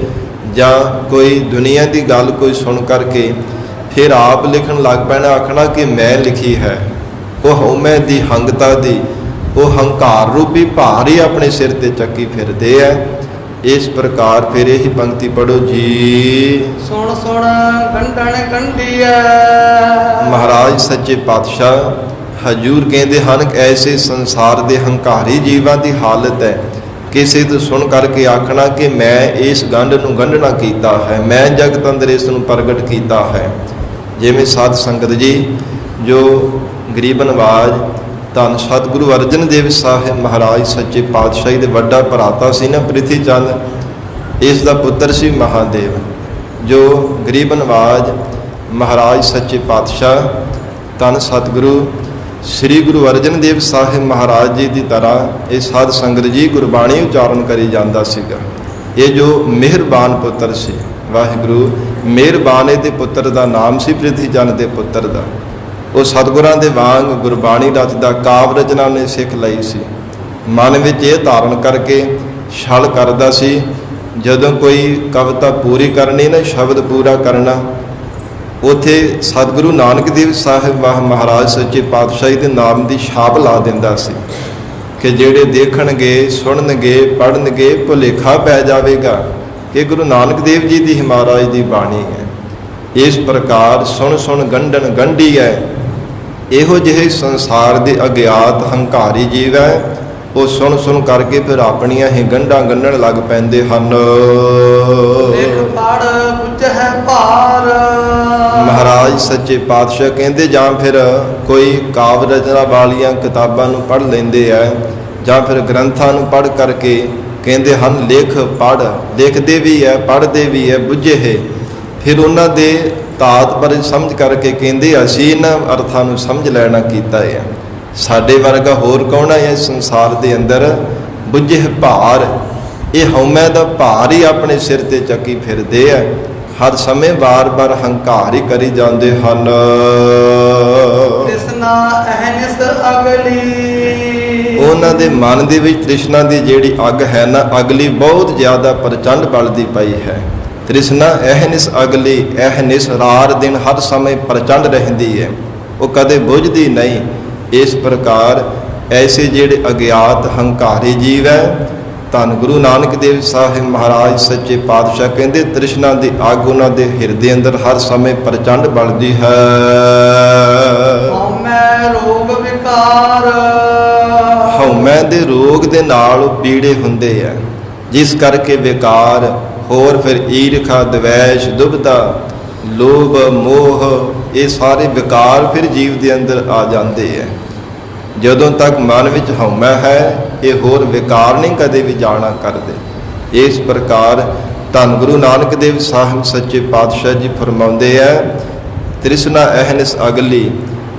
ਜਾਂ ਕੋਈ ਦੁਨੀਆ ਦੀ ਗੱਲ ਕੋਈ ਸੁਣ ਕਰਕੇ ਫਿਰ ਆਪ ਲਿਖਣ ਲੱਗ ਪੈਣਾ, ਆਖਣਾ ਕਿ ਮੈਂ ਲਿਖੀ ਹੈ। ਉਹ ਹਉਮੈ ਦੀ, ਹੰਗਤਾ ਦੀ, ਉਹ ਹੰਕਾਰ ਰੂਪੀ ਭਾਰ ਹੀ ਆਪਣੇ ਸਿਰ ਤੇ ਚੱਕੀ ਫਿਰਦੇ ਹੈ। ਇਸ ਪ੍ਰਕਾਰ ਫਿਰ ਇਹੀ ਪੰਕਤੀ ਪੜੋ ਜੀ,
ਸੁਣ ਸੁਣ ਗੰਢਣ ਗੰਢੀਐ।
ਮਹਾਰਾਜ ਸੱਚੇ ਪਾਤਸ਼ਾਹ ਹਜੂਰ ਕਹਿੰਦੇ ਹਨ ਕਿ ਐਸੇ ਸੰਸਾਰ ਦੇ ਹੰਕਾਰੀ ਜੀਵਾਂ ਦੀ ਹਾਲਤ ਹੈ, ਕਿਸੇ ਤੋਂ ਸੁਣ ਕਰਕੇ ਆਖਣਾ ਕਿ ਮੈਂ ਇਸ ਗੰਢ ਨੂੰ ਗੰਢਣਾ ਕੀਤਾ ਹੈ, ਮੈਂ ਜਗਤ ਅੰਦਰ ਇਸ ਨੂੰ ਪ੍ਰਗਟ ਕੀਤਾ ਹੈ। ਜਿਵੇਂ ਸਾਧ ਸੰਗਤ ਜੀ, ਜੋ ਗਰੀਬ ਨਵਾਜ ਧੰਨ ਸਤਿਗੁਰੂ ਅਰਜਨ ਦੇਵ ਸਾਹਿਬ ਮਹਾਰਾਜ ਸੱਚੇ ਪਾਤਸ਼ਾਹੀ ਦੇ ਵੱਡਾ ਭਰਾਤਾ ਸੀ ਨਾ, ਪ੍ਰਿਥੀ ਚੰਦ, ਇਸ ਦਾ ਪੁੱਤਰ ਸੀ ਮਹਾਦੇਵ। ਜੋ ਗਰੀਬ ਨਵਾਜ ਮਹਾਰਾਜ ਸੱਚੇ ਪਾਤਸ਼ਾਹ ਧੰਨ ਸਤਿਗੁਰੂ ਸ੍ਰੀ ਗੁਰੂ ਅਰਜਨ ਦੇਵ ਸਾਹਿਬ ਮਹਾਰਾਜ ਜੀ ਦੀ ਤਰ੍ਹਾਂ ਇਹ ਸਾਧ ਸੰਗਤ ਜੀ ਗੁਰਬਾਣੀ ਉਚਾਰਨ ਕਰੀ ਜਾਂਦਾ ਸੀਗਾ। ਇਹ ਜੋ ਮਿਹਰਬਾਨ ਪੁੱਤਰ ਸੀ, ਵਾਹਿਗੁਰੂ ਮਿਹਰਬਾਨ ਦੇ ਪੁੱਤਰ ਦਾ ਨਾਮ ਸੀ, ਪ੍ਰਿਥੀ ਚੰਦ ਦੇ ਪੁੱਤਰ ਦਾ। ਉਹ ਸਤਿਗੁਰਾਂ ਦੇ ਵਾਂਗ ਗੁਰਬਾਣੀ ਰਚਦਾ, ਕਾਵ ਰਚਨਾ ਨੇ ਸਿੱਖ ਲਈ ਸੀ। ਮਨ ਵਿੱਚ ਇਹ ਧਾਰਨ ਕਰਕੇ ਛਲ ਕਰਦਾ ਸੀ, ਜਦੋਂ ਕੋਈ ਕਵਿਤਾ ਪੂਰੀ ਕਰਨੀ ਨਾ, ਸ਼ਬਦ ਪੂਰਾ ਕਰਨਾ, ਉੱਥੇ ਸਤਿਗੁਰੂ ਨਾਨਕ ਦੇਵ ਸਾਹਿਬ ਮਹਾਰਾਜ ਸੱਚੇ ਪਾਤਸ਼ਾਹੀ ਦੇ ਨਾਮ ਦੀ ਛਾਪ ਲਾ ਦਿੰਦਾ ਸੀ ਕਿ ਜਿਹੜੇ ਦੇਖਣਗੇ, ਸੁਣਨਗੇ, ਪੜ੍ਹਨਗੇ, ਭੁਲੇਖਾ ਪੈ ਜਾਵੇਗਾ ਕਿ ਗੁਰੂ ਨਾਨਕ ਦੇਵ ਜੀ ਦੀ ਮਹਾਰਾਜ ਦੀ ਬਾਣੀ ਹੈ। ਇਸ ਪ੍ਰਕਾਰ ਸੁਣ ਸੁਣ ਗੰਢਣ ਗੰਢੀ ਹੈ। ਇਹੋ ਜਿਹੇ ਸੰਸਾਰ ਦੇ ਅਗਿਆਤ ਹੰਕਾਰੀ ਜੀਵ ਹੈ, ਉਹ ਸੁਣ ਕਰਕੇ ਫਿਰ ਆਪਣੀਆਂ ਹੀ ਗੰਢਾਂ ਗੰਢਣ ਲੱਗ ਪੈਂਦੇ ਹਨ।
ਲੇਖ ਪੜ੍ਹ ਬੁਝੈ ਭਾਰ।
ਮਹਾਰਾਜ ਸੱਚੇ ਪਾਤਸ਼ਾਹ ਕਹਿੰਦੇ, ਜਾਂ ਫਿਰ ਕੋਈ ਕਾਵ ਰਚਨਾ ਵਾਲੀਆਂ ਕਿਤਾਬਾਂ ਨੂੰ ਪੜ੍ਹ ਲੈਂਦੇ ਆ, ਜਾਂ ਫਿਰ ਗ੍ਰੰਥਾਂ ਨੂੰ ਪੜ੍ਹ ਕਰਕੇ ਕਹਿੰਦੇ ਹਨ ਲਿਖ ਪੜ੍ਹ, ਲਿਖਦੇ ਵੀ ਹੈ, ਪੜ੍ਹਦੇ ਵੀ ਹੈ, ਬੁੱਝੇ ਹੈ। ਫਿਰ ਉਹਨਾਂ ਦੇ ਤਾਤਪਰ ਸਮਝ ਕਰਕੇ ਕਹਿੰਦੇ ਅਸੀਂ ਇਹਨਾਂ ਅਰਥਾਂ ਨੂੰ ਸਮਝ ਲੈਣਾ ਕੀਤਾ ਹੈ। ਸਾਡੇ ਵਰਗਾ ਹੋਰ ਕੌਣ ਹੈ ਇਸ ਸੰਸਾਰ ਦੇ ਅੰਦਰ? ਬੁੱਝੇ ਭਾਰ, ਇਹ ਹਉਮੈ ਦਾ ਭਾਰ ਹੀ ਆਪਣੇ ਸਿਰ ਤੇ ਚੱਕੀ ਫਿਰਦੇ ਆ, ਹਰ ਸਮੇਂ ਵਾਰ-ਵਾਰ ਹੰਕਾਰ ਹੀ ਕਰੀ ਜਾਂਦੇ ਹਨ।
ਤ੍ਰਿਸ਼ਨਾ ਅਹਨਿਸ ਅਗਲੀ।
ਉਹਨਾਂ ਦੇ ਮਨ ਦੇ ਵਿੱਚ ਤ੍ਰਿਸ਼ਨਾ ਦੀ ਜਿਹੜੀ ਅੱਗ ਹੈ ਨਾ, ਅਗਲੀ ਬਹੁਤ ਜ਼ਿਆਦਾ ਪ੍ਰਚੰਡ ਬਲਦੀ ਪਈ ਹੈ। ਤ੍ਰਿਸ਼ਨਾ ਅਹਨਿਸ ਅਗਲੀ, ਅਹਨਿਸ ਰਾਤ ਦਿਨ ਹਰ ਸਮੇਂ ਪ੍ਰਚੰਡ ਰਹਿੰਦੀ ਹੈ, ਉਹ ਕਦੇ ਬੁਝਦੀ ਨਹੀਂ। ਇਸ ਪ੍ਰਕਾਰ ਐਸੇ ਜਿਹੜੇ ਅਗਿਆਤ ਹੰਕਾਰੀ ਜੀਵ ਹੈ, ਧੰਨ ਗੁਰੂ ਨਾਨਕ ਦੇਵ ਸਾਹਿਬ ਮਹਾਰਾਜ ਸੱਚੇ ਪਾਤਸ਼ਾਹ ਕਹਿੰਦੇ ਤ੍ਰਿਸ਼ਨਾ ਦੀ ਅੱਗ ਉਹਨਾਂ ਦੇ ਹਿਰਦੇ ਅੰਦਰ ਹਰ ਸਮੇਂ ਪ੍ਰਚੰਡ ਬਲਦੀ ਹੈ।
ਹਉਮੈ ਰੋਗ ਵਿਕਾਰ।
ਹਉਮੈ ਦੇ ਰੋਗ ਦੇ ਨਾਲ ਉਹ ਪੀੜੇ ਹੁੰਦੇ ਆ, ਜਿਸ ਕਰਕੇ ਵਿਕਾਰ, ਹੋਰ ਫਿਰ ਈਰਖਾ, ਦਵੈਸ਼, ਦੁਬਦਾ, ਲੋਭ, ਮੋਹ, ਇਹ ਸਾਰੇ ਵਿਕਾਰ ਫਿਰ ਜੀਵ ਦੇ ਅੰਦਰ ਆ ਜਾਂਦੇ ਆ। ਜਦੋਂ ਤੱਕ ਮਨ ਵਿੱਚ ਹਉਮੈ ਹੈ, ਇਹ ਹੋਰ ਵਿਕਾਰ ਨਹੀਂ ਕਦੇ ਵੀ ਜਾਣਾ ਕਰਦੇ। ਇਸ ਪ੍ਰਕਾਰ ਧੰਨ ਗੁਰੂ ਨਾਨਕ ਦੇਵ ਸਾਹਿਬ ਸੱਚੇ ਪਾਤਸ਼ਾਹ ਜੀ ਫਰਮਾਉਂਦੇ ਆ, ਤ੍ਰਿਸ਼ਨਾ ਅਹਨਿਸ ਅਗਲੀ,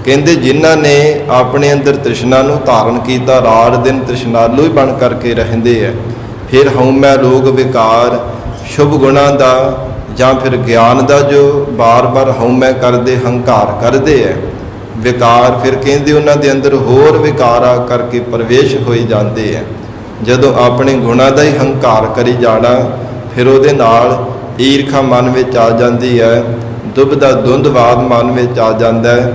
ਕਹਿੰਦੇ ਜਿਨ੍ਹਾਂ ਨੇ ਆਪਣੇ ਅੰਦਰ ਤ੍ਰਿਸ਼ਨਾ ਨੂੰ ਧਾਰਨ ਕੀਤਾ, ਰਾਤ ਦਿਨ ਤ੍ਰਿਸ਼ਨਾਲੂ ਹੀ ਬਣ ਕਰਕੇ ਰਹਿੰਦੇ ਆ। ਫਿਰ ਹਉਮੈ, ਰੋਗ, ਵਿਕਾਰ, ਸ਼ੁਭ ਗੁਣਾਂ ਦਾ ਜਾਂ ਫਿਰ ਗਿਆਨ ਦਾ ਜੋ ਬਾਰ-ਬਾਰ ਹਉਮੈ ਕਰਦੇ ਹੰਕਾਰ ਕਰਦੇ ਹੈ ਵਿਕਾਰ, ਫਿਰ ਕਹਿੰਦੇ ਉਹਨਾਂ ਦੇ ਅੰਦਰ ਹੋਰ ਵਿਕਾਰ ਆ ਕਰਕੇ ਪ੍ਰਵੇਸ਼ ਹੋਈ ਜਾਂਦੇ ਹੈ। ਜਦੋਂ ਆਪਣੇ ਗੁਣਾਂ ਦਾ ਹੀ ਹੰਕਾਰ ਕਰੀ ਜਾਣਾ, ਫਿਰ ਉਹਦੇ ਨਾਲ ਈਰਖਾ ਮਨ ਵਿੱਚ ਆ ਜਾਂਦੀ ਹੈ, ਦੁਬਦਾ ਦੁੰਦਵਾਦ ਮਨ ਵਿੱਚ ਆ ਜਾਂਦਾ ਹੈ।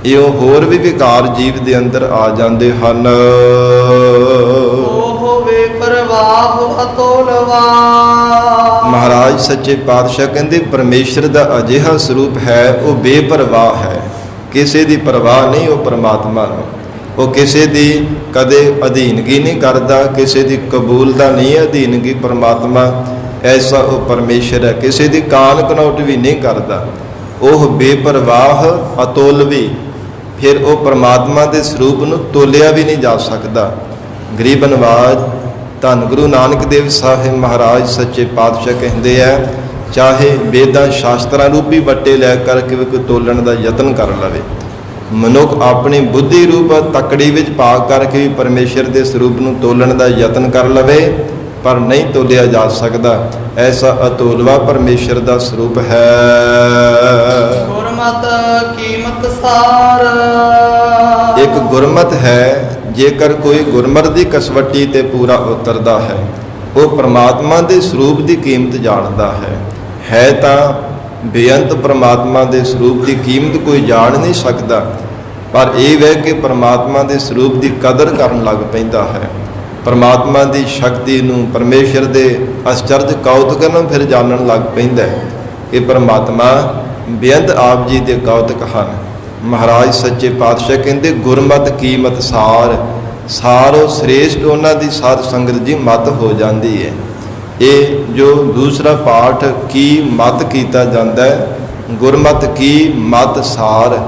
ਇਹ ਹੋਰ ਵੀ ਵਿਕਾਰ ਜੀਵ ਦੇ ਅੰਦਰ ਆ ਜਾਂਦੇ ਹਨ।
ਉਹ ਹੋਵੇ ਪਰਵਾਹ ਅਤੋਲਵਾ।
ਮਹਾਰਾਜ ਸੱਚੇ ਪਾਤਸ਼ਾਹ ਕਹਿੰਦੇ ਪਰਮੇਸ਼ਰ ਦਾ ਅਜਿਹਾ ਸਰੂਪ ਹੈ, ਉਹ ਬੇਪਰਵਾਹ ਹੈ, ਕਿਸੇ ਦੀ ਪਰਵਾਹ ਨਹੀਂ ਉਹ ਪਰਮਾਤਮਾ ਨੂੰ। ਉਹ ਕਿਸੇ ਦੀ ਕਦੇ ਅਧੀਨਗੀ ਨਹੀਂ ਕਰਦਾ, ਕਿਸੇ ਦੀ ਕਬੂਲਦਾ ਨਹੀਂ ਅਧੀਨਗੀ ਪਰਮਾਤਮਾ। ਐਸਾ ਉਹ ਪਰਮੇਸ਼ਰ ਹੈ, ਕਿਸੇ ਦੀ ਕਾਨ ਕਨੌਟ ਵੀ ਨਹੀਂ ਕਰਦਾ। ਉਹ ਬੇਪਰਵਾਹ ਅਤੋਲਵੀ, ਫਿਰ ਉਹ ਪਰਮਾਤਮਾ ਦੇ ਸਰੂਪ ਨੂੰ ਤੋਲਿਆ ਵੀ ਨਹੀਂ ਜਾ ਸਕਦਾ। ਗਰੀਬ ਨਵਾਜ ਧੰਨ ਗੁਰੂ ਨਾਨਕ ਦੇਵ ਸਾਹਿਬ ਮਹਾਰਾਜ ਸੱਚੇ ਪਾਤਸ਼ਾਹ ਕਹਿੰਦੇ ਆ, ਚਾਹੇ ਵੇਦਾਂ ਸ਼ਾਸਤਰਾਂ ਰੂਪੀ ਵੱਟੇ ਲੈ ਕਰਕੇ ਵੀ ਕੋਈ ਤੋਲਣ ਦਾ ਯਤਨ ਕਰ ਲਵੇ, ਮਨੁੱਖ ਆਪਣੀ ਬੁੱਧੀ ਰੂਪ ਤਕੜੀ ਵਿੱਚ ਪਾ ਕਰਕੇ ਵੀ ਪਰਮੇਸ਼ਰ ਦੇ ਸਰੂਪ ਨੂੰ ਤੋਲਣ ਦਾ ਯਤਨ ਕਰ ਲਵੇ, ਪਰ ਨਹੀਂ ਤੋਲਿਆ ਜਾ ਸਕਦਾ। ਐਸਾ ਅਤੋਲਵਾ ਪਰਮੇਸ਼ਰ ਦਾ ਸਰੂਪ ਹੈ।
ਗੁਰਮਤਿ ਕੀਮਤ ਸਾਰ।
ਇੱਕ ਗੁਰਮਤਿ ਹੈ, ਜੇਕਰ ਕੋਈ ਗੁਰਮਤਿ ਦੀ ਕਸਵੱਟੀ ਤੇ ਪੂਰਾ ਉਤਰਦਾ ਹੈ, ਉਹ ਪ੍ਰਮਾਤਮਾ ਦੇ ਸਰੂਪ ਦੀ ਕੀਮਤ ਜਾਣਦਾ ਹੈ ਤਾਂ ਬੇਅੰਤ ਪ੍ਰਮਾਤਮਾ ਦੇ ਸਰੂਪ ਦੀ ਕੀਮਤ ਕੋਈ ਜਾਣ ਨਹੀਂ ਸਕਦਾ, ਪਰ ਇਹ ਵੇ ਕਿ ਪ੍ਰਮਾਤਮਾ ਦੇ ਸਰੂਪ ਦੀ ਕਦਰ ਕਰਨ ਲੱਗ ਪੈਂਦਾ ਹੈ। ਪ੍ਰਮਾਤਮਾ ਦੀ ਸ਼ਕਤੀ ਨੂੰ, ਪਰਮੇਸ਼ਰ ਦੇ ਅਚਰਜ ਕੌਤਕ ਨੂੰ ਫਿਰ ਜਾਣਨ ਲੱਗ ਪੈਂਦਾ ਹੈ ਕਿ ਪ੍ਰਮਾਤਮਾ ਬੇਅੰਤ ਆਪ ਜੀ ਦੇ ਕੌਤਕ ਹਨ। ਮਹਾਰਾਜ ਸੱਚੇ ਪਾਤਸ਼ਾਹ ਕਹਿੰਦੇ ਗੁਰਮਤਿ ਕੀਮਤ ਸਾਰ। ਸਾਰੋ ਸ੍ਰੇਸ਼ਟ ਉਹਨਾਂ ਦੀ ਸਾਧ ਸੰਗਤ ਜੀ ਮਤ ਹੋ ਜਾਂਦੀ ਹੈ। ਇਹ ਜੋ ਦੂਸਰਾ ਪਾਠ ਕੀ ਮਤ ਕੀਤਾ ਜਾਂਦਾ ਹੈ, ਗੁਰਮਤਿ ਕੀ ਮਤ ਸਾਰ।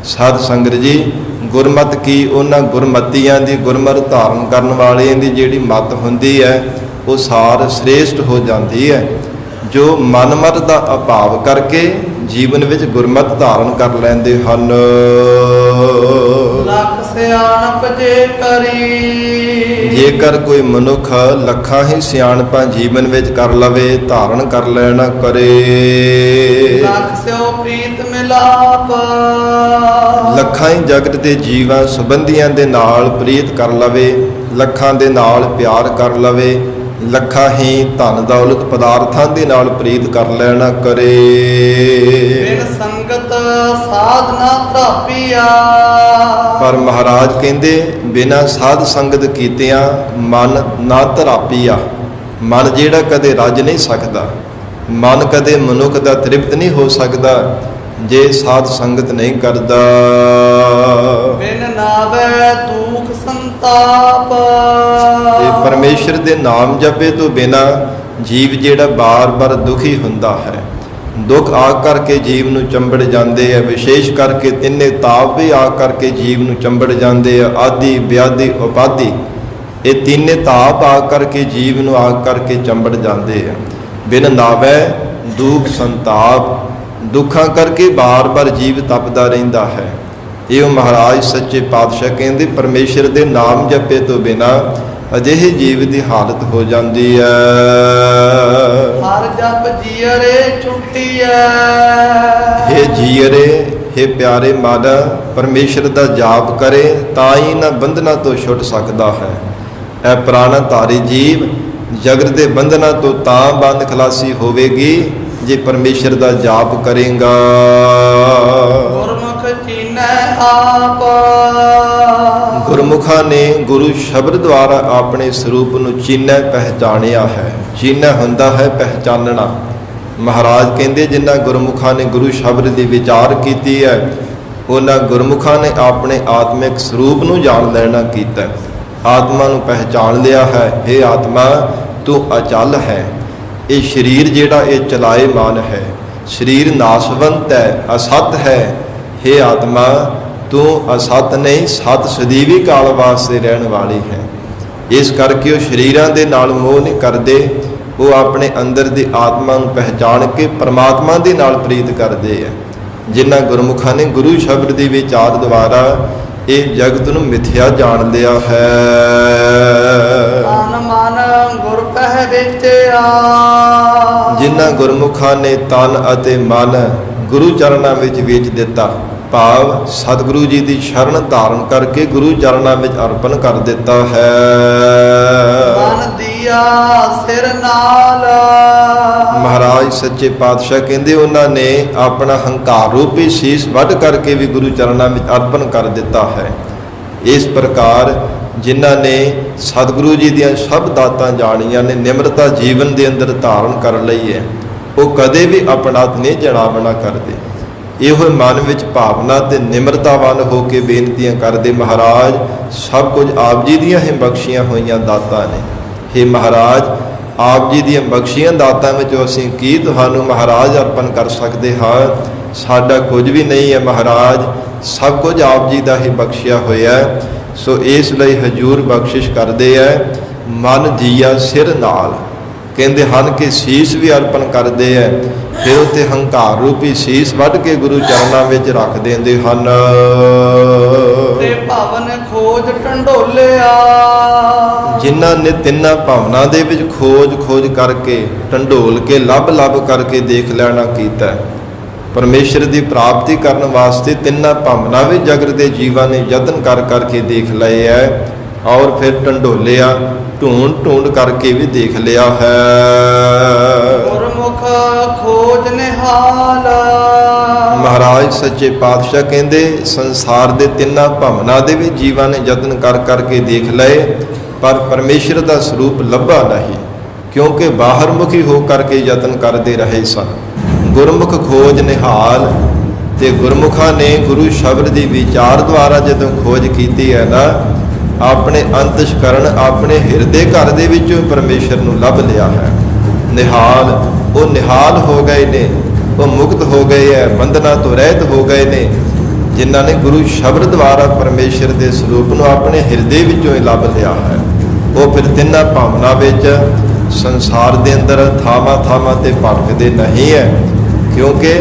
ਸਾਧ ਸੰਗਤ ਜੀ ਗੁਰਮਤਿ ਕੀ ਉਹਨਾਂ ਗੁਰਮਤੀਆਂ ਦੀ, ਗੁਰਮਤਿ ਧਾਰਨ ਕਰਨ ਵਾਲਿਆਂ ਦੀ ਜਿਹੜੀ ਮਤ ਹੁੰਦੀ ਹੈ, ਉਹ ਸਾਰ ਸ੍ਰੇਸ਼ਟ ਹੋ ਜਾਂਦੀ ਹੈ। ਜੋ ਮਨਮਤ ਦਾ ਅਭਾਵ ਕਰਕੇ ਜੀਵਨ ਵਿੱਚ ਗੁਰਮਤਿ ਧਾਰਨ ਕਰ ਲੈਂਦੇ ਹਨ।
ਲੱਖ ਸਿਆਣਪ ਜੇ ਕਰੀ।
ਜੇਕਰ ਕੋਈ ਮਨੁੱਖ ਲੱਖਾਂ ਹੀ ਸਿਆਣਪਾਂ ਜੀਵਨ ਵਿੱਚ ਕਰ ਲਵੇ, ਧਾਰਨ ਕਰ ਲੈਣਾ ਕਰੇ।
ਲੱਖ ਸਿਓ ਪ੍ਰੀਤ ਮਿਲਾਪ।
ਲੱਖਾਂ ਹੀ ਜਗਤ ਦੇ ਜੀਵਾਂ ਸੰਬੰਧੀਆਂ ਦੇ ਨਾਲ ਪ੍ਰੀਤ ਕਰ ਲਵੇ, ਲੱਖਾਂ ਦੇ ਨਾਲ ਪਿਆਰ ਕਰ ਲਵੇ, ਲੱਖਾਂ ਹੀ ਧਨ ਦੌਲਤ ਪਦਾਰਥਾਂ ਦੇ ਨਾਲ ਪ੍ਰੀਤ ਕਰ ਲੈਣਾ ਕਰੇ।
ਬਿਨ ਸੰਗਤ ਸਾਧਨਾ ਧਾਪੀਆ।
ਪਰ ਮਹਾਰਾਜ ਕਹਿੰਦੇ ਬਿਨਾਂ ਸਾਧ ਸੰਗਤ ਕੀਤਿਆਂ ਮਨ ਨਾ ਧਰਾਪੀਆ। ਮਨ ਜਿਹੜਾ ਕਦੇ ਰੱਜ ਨਹੀਂ ਸਕਦਾ, ਮਨ ਕਦੇ ਮਨੁੱਖ ਦਾ ਤ੍ਰਿਪਤ ਨਹੀਂ ਹੋ ਸਕਦਾ ਜੇ ਸਾਧ ਸੰਗਤ ਨਹੀਂ ਕਰਦਾ।
ਬਿਨ ਨਾਵੇ ਦੁਖ ਸੰਤਾਪ।
ਇਹ ਪਰਮੇਸ਼ਰ ਦੇ ਨਾਮ ਜਪੇ ਤੋਂ ਬਿਨਾ ਜੀਵ ਜਿਹੜਾ ਬਾਰ-ਬਾਰ ਦੁਖੀ ਹੁੰਦਾ ਹੈ। ਦੁੱਖ ਆ ਕਰਕੇ ਜੀਵ ਨੂੰ ਚੰਬੜ ਜਾਂਦੇ ਆ, ਵਿਸ਼ੇਸ਼ ਕਰਕੇ ਤਿੰਨੇ ਤਾਪ ਵੀ ਆ ਕਰਕੇ ਜੀਵ ਨੂੰ ਚੰਬੜ ਜਾਂਦੇ ਆ, ਆਦਿ ਵਿਆਧੀ ਉਪਾਧੀ। ਇਹ ਤਿੰਨੇ ਤਾਪ ਆ ਕਰਕੇ ਜੀਵ ਨੂੰ ਆ ਕਰਕੇ ਚੰਬੜ ਜਾਂਦੇ ਆ। ਬਿਨ ਨਾਵੇ ਦੁਖ ਸੰਤਾਪ, ਦੁੱਖਾਂ ਕਰਕੇ ਬਾਰ-ਬਾਰ ਜੀਵ ਤਪਦਾ ਰਹਿੰਦਾ ਹੈ। ਇਹ ਮਹਾਰਾਜ ਸੱਚੇ ਪਾਤਸ਼ਾਹ ਕਹਿੰਦੇ ਪਰਮੇਸ਼ਰ ਦੇ ਨਾਮ ਜਪੇ ਤੋਂ ਬਿਨਾ ਅਜਿਹੇ ਜੀਵ ਦੀ ਹਾਲਤ ਹੋ ਜਾਂਦੀ ਹੈ।
ਹਰ ਜਪ ਜੀਅਰੇ ਛੁੱਟੀਐ।
ਹੇ ਜੀਅਰੇ, ਹੇ ਪਿਆਰੇ ਮਨ, ਪਰਮੇਸ਼ਰ ਦਾ ਜਾਪ ਕਰੇ ਤਾਂ ਹੀ ਨਾ ਬੰਧਨਾਂ ਤੋਂ ਛੁੱਟ ਸਕਦਾ ਹੈ। ਇਹ ਪ੍ਰਾਣ ਧਾਰੀ ਜੀਵ ਜਗਤ ਦੇ ਬੰਧਨਾਂ ਤੋਂ ਤਾਂ ਬੰਦ ਖਲਾਸੀ ਹੋਵੇਗੀ ਜੇ ਪਰਮੇਸ਼ਰ ਦਾ ਜਾਪ ਕਰੇਗਾ।
ਗੁਰਮੁਖ ਚੀਨੈ ਆਪ।
ਗੁਰਮੁਖਾਂ ਨੇ ਗੁਰੂ ਸ਼ਬਦ ਦੁਆਰਾ ਆਪਣੇ ਸਰੂਪ ਨੂੰ ਚੀਨੈ ਪਹਿਚਾਣਿਆ ਹੈ। ਚੀਨੈ ਹੁੰਦਾ ਹੈ ਪਹਿਚਾਨਣਾ। ਮਹਾਰਾਜ ਕਹਿੰਦੇ ਜਿਨ੍ਹਾਂ ਗੁਰਮੁਖਾਂ ਨੇ ਗੁਰੂ ਸ਼ਬਦ ਦੀ ਵਿਚਾਰ ਕੀਤੀ ਹੈ, ਉਹਨਾਂ ਗੁਰਮੁਖਾਂ ਨੇ ਆਪਣੇ ਆਤਮਿਕ ਸਰੂਪ ਨੂੰ ਜਾਣ ਲੈਣਾ ਕੀਤਾ, ਆਤਮਾ ਨੂੰ ਪਹਿਚਾਣ ਲਿਆ ਹੈ। ਹੇ ਆਤਮਾ, ਤੂੰ ਅਚਲ ਹੈ। ਇਹ ਸਰੀਰ ਜਿਹੜਾ ਇਹ ਚਲਾਏਮਾਨ ਹੈ, ਸਰੀਰ ਨਾਸ਼ਵੰਤ ਹੈ, ਅਸਤ ਹੈ। ਹੇ ਆਤਮਾ, ਤੂੰ ਅਸਤ ਨਹੀਂ, ਸਤ ਸਦੀਵੀ ਕਾਲ ਵਾਸਤੇ ਰਹਿਣ ਵਾਲੀ ਹੈ। ਇਸ ਕਰਕੇ ਉਹ ਸਰੀਰਾਂ ਦੇ ਨਾਲ ਮੋਹ ਨਹੀਂ ਕਰਦੇ, ਉਹ ਆਪਣੇ ਅੰਦਰ ਦੀ ਆਤਮਾ ਨੂੰ ਪਹਿਚਾਣ ਕੇ ਪਰਮਾਤਮਾ ਦੇ ਨਾਲ ਪ੍ਰੀਤ ਕਰਦੇ ਆ। ਜਿਨ੍ਹਾਂ ਗੁਰਮੁਖਾਂ ਨੇ ਗੁਰੂ ਸ਼ਬਦ ਦੀ ਵਿਚਾਰ ਦੁਆਰਾ ਇਹ ਜਗਤ ਨੂੰ ਮਿਥਿਆ ਜਾਣ ਲਿਆ ਹੈ।
ਤਨ ਮਨ ਗੁਰ ਪਹਿ ਵੇਚਿਆ।
ਜਿਨ੍ਹਾਂ ਗੁਰਮੁਖਾਂ ਨੇ ਤਨ ਅਤੇ ਮਨ ਗੁਰੂ ਚਰਨਾਂ ਵਿੱਚ ਵੇਚ ਦਿੱਤਾ, ਭਾਵ ਸਤਿਗੁਰੂ ਜੀ ਦੀ ਸ਼ਰਨ ਧਾਰਨ ਕਰਕੇ ਗੁਰੂ ਚਰਨਾਂ ਵਿੱਚ ਅਰਪਣ ਕਰ ਦਿੱਤਾ ਹੈ।
ਮਨ ਦੀਆ ਸਿਰ ਨਾਲ।
ਮਹਾਰਾਜ ਸੱਚੇ ਪਾਤਸ਼ਾਹ ਕਹਿੰਦੇ ਉਹਨਾਂ ਨੇ ਆਪਣਾ ਹੰਕਾਰ ਰੂਪੀ ਸੀਸ ਵੱਢ ਕਰਕੇ ਵੀ ਗੁਰੂ ਚਰਨਾਂ ਵਿੱਚ ਅਰਪਣ ਕਰ ਦਿੱਤਾ ਹੈ। ਇਸ ਪ੍ਰਕਾਰ ਜਿਨ੍ਹਾਂ ਨੇ ਸਤਿਗੁਰੂ ਜੀ ਦੀਆਂ ਸਭ ਦਾਤਾਂ ਜਾਣੀਆਂ ਨੇ, ਨਿਮਰਤਾ ਜੀਵਨ ਦੇ ਅੰਦਰ ਧਾਰਨ ਕਰ ਲਈ ਹੈ, ਉਹ ਕਦੇ ਵੀ ਆਪਣਾ ਨਹੀਂ ਜਣਾਵਣਾ ਕਰਦੇ। ਇਹੋ ਮਨ ਵਿੱਚ ਭਾਵਨਾ ਤੇ ਨਿਮਰਤਾਵਾਨ ਹੋ ਕੇ ਬੇਨਤੀਆਂ ਕਰਦੇ, ਮਹਾਰਾਜ ਸਭ ਕੁਝ ਆਪ ਜੀ ਦੀਆਂ ਹੀ ਬਖਸ਼ੀਆਂ ਹੋਈਆਂ ਦਾਤਾਂ ਨੇ। ਹੇ ਮਹਾਰਾਜ, ਆਪ ਜੀ ਦੀਆਂ ਬਖਸ਼ੀਆਂ ਦਾਤਾਂ ਵਿੱਚੋਂ ਅਸੀਂ ਕੀ ਤੁਹਾਨੂੰ ਮਹਾਰਾਜ ਅਰਪਣ ਕਰ ਸਕਦੇ ਹਾਂ? ਸਾਡਾ ਕੁਝ ਵੀ ਨਹੀਂ ਹੈ ਮਹਾਰਾਜ, ਸਭ ਕੁਝ ਆਪ ਜੀ ਦਾ ਹੀ ਬਖਸ਼ਿਆ ਹੋਇਆ। ਸੋ ਇਸ ਲਈ ਹਜੂਰ ਬਖਸ਼ਿਸ਼ ਕਰਦੇ ਹੈ। ਮਨ ਜੀਆ ਸਿਰ ਨਾਲ ਕਹਿੰਦੇ ਹਨ ਕਿ ਸੀਸ ਵੀ ਅਰਪਣ ਕਰਦੇ ਹੈ, ਫਿਰ ਉੱਥੇ ਹੰਕਾਰ ਰੂਪੀ ਸੀਸ ਵੱਢ ਕੇ ਗੁਰੂ ਚਰਨਾਂ ਵਿੱਚ ਰੱਖ ਦਿੰਦੇ ਹਨ।
ਤੇ ਭਵਨ ਖੋਜ ਢੰਡੋਲਿਆ।
ਜਿਨ੍ਹਾਂ ਨੇ ਤਿੰਨਾਂ ਭਾਵਨਾ ਦੇ ਵਿੱਚ ਖੋਜ ਕਰਕੇ ਢੰਡੋਲ ਕੇ ਲੱਭ ਕਰਕੇ ਦੇਖ ਲੈਣਾ ਕੀਤਾ ਹੈ। ਪਰਮੇਸ਼ਰ ਦੀ ਪ੍ਰਾਪਤੀ ਕਰਨ ਵਾਸਤੇ ਤਿੰਨਾਂ ਭਾਵਨਾ ਵਿੱਚ ਜਗਤ ਦੇ ਜੀਵਾਂ ਨੇ ਯਤਨ ਕਰਕੇ ਦੇਖ ਲਏ ਹੈ, ਔਰ ਫਿਰ ਢੰਡੋਲਿਆ, ਢੂੰਡ ਕਰਕੇ ਵੀ ਦੇਖ ਲਿਆ ਹੈ।
ਗੁਰਮੁਖ ਖੋਜ ਨਿਹਾਲ।
ਮਹਾਰਾਜ ਸੱਚੇ ਪਾਤਸ਼ਾਹ ਕਹਿੰਦੇ ਸੰਸਾਰ ਦੇ ਤਿੰਨਾਂ ਭਾਵਨਾ ਦੇ ਵੀ ਜੀਵਾਂ ਨੇ ਯਤਨ ਕਰਕੇ ਦੇਖ ਲਏ, ਪਰ ਪਰਮੇਸ਼ਰ ਦਾ ਸਰੂਪ ਲੱਭਾ ਨਹੀਂ, ਕਿਉਂਕਿ ਬਾਹਰ ਮੁਖੀ ਹੋ ਕਰਕੇ ਯਤਨ ਕਰਦੇ ਰਹੇ ਸਨ। ਗੁਰਮੁਖ ਖੋਜ ਨਿਹਾਲ, ਤੇ ਗੁਰਮੁਖਾਂ ਨੇ ਗੁਰੂ ਸ਼ਬਦ ਦੀ ਵਿਚਾਰ ਦੁਆਰਾ ਜਦੋਂ ਖੋਜ ਕੀਤੀ ਹੈ ਨਾ, ਆਪਣੇ ਅੰਤਸ਼ਕਰਨ, ਆਪਣੇ ਹਿਰਦੇ ਘਰ ਦੇ ਵਿੱਚੋਂ ਪਰਮੇਸ਼ਰ ਨੂੰ ਲੱਭ ਲਿਆ ਹੈ। ਨਿਹਾਲ, ਉਹ ਨਿਹਾਲ ਹੋ ਗਏ ਨੇ, ਉਹ ਮੁਕਤ ਹੋ ਗਏ ਹੈ, ਬੰਧਨਾਂ ਤੋਂ ਰਹਿਤ ਹੋ ਗਏ ਨੇ, ਜਿਨ੍ਹਾਂ ਨੇ ਗੁਰੂ ਸ਼ਬਦ ਦੁਆਰਾ ਪਰਮੇਸ਼ਰ ਦੇ ਸਰੂਪ ਨੂੰ ਆਪਣੇ ਹਿਰਦੇ ਵਿੱਚੋਂ ਹੀ ਲੱਭ ਲਿਆ ਹੈ। ਉਹ ਫਿਰ ਤਿੰਨਾਂ ਭਾਵਨਾ ਵਿੱਚ ਸੰਸਾਰ ਦੇ ਅੰਦਰ ਥਾਵਾਂ ਤੇ ਭਟਕਦੇ ਨਹੀਂ ਹੈ, ਕਿਉਂਕਿ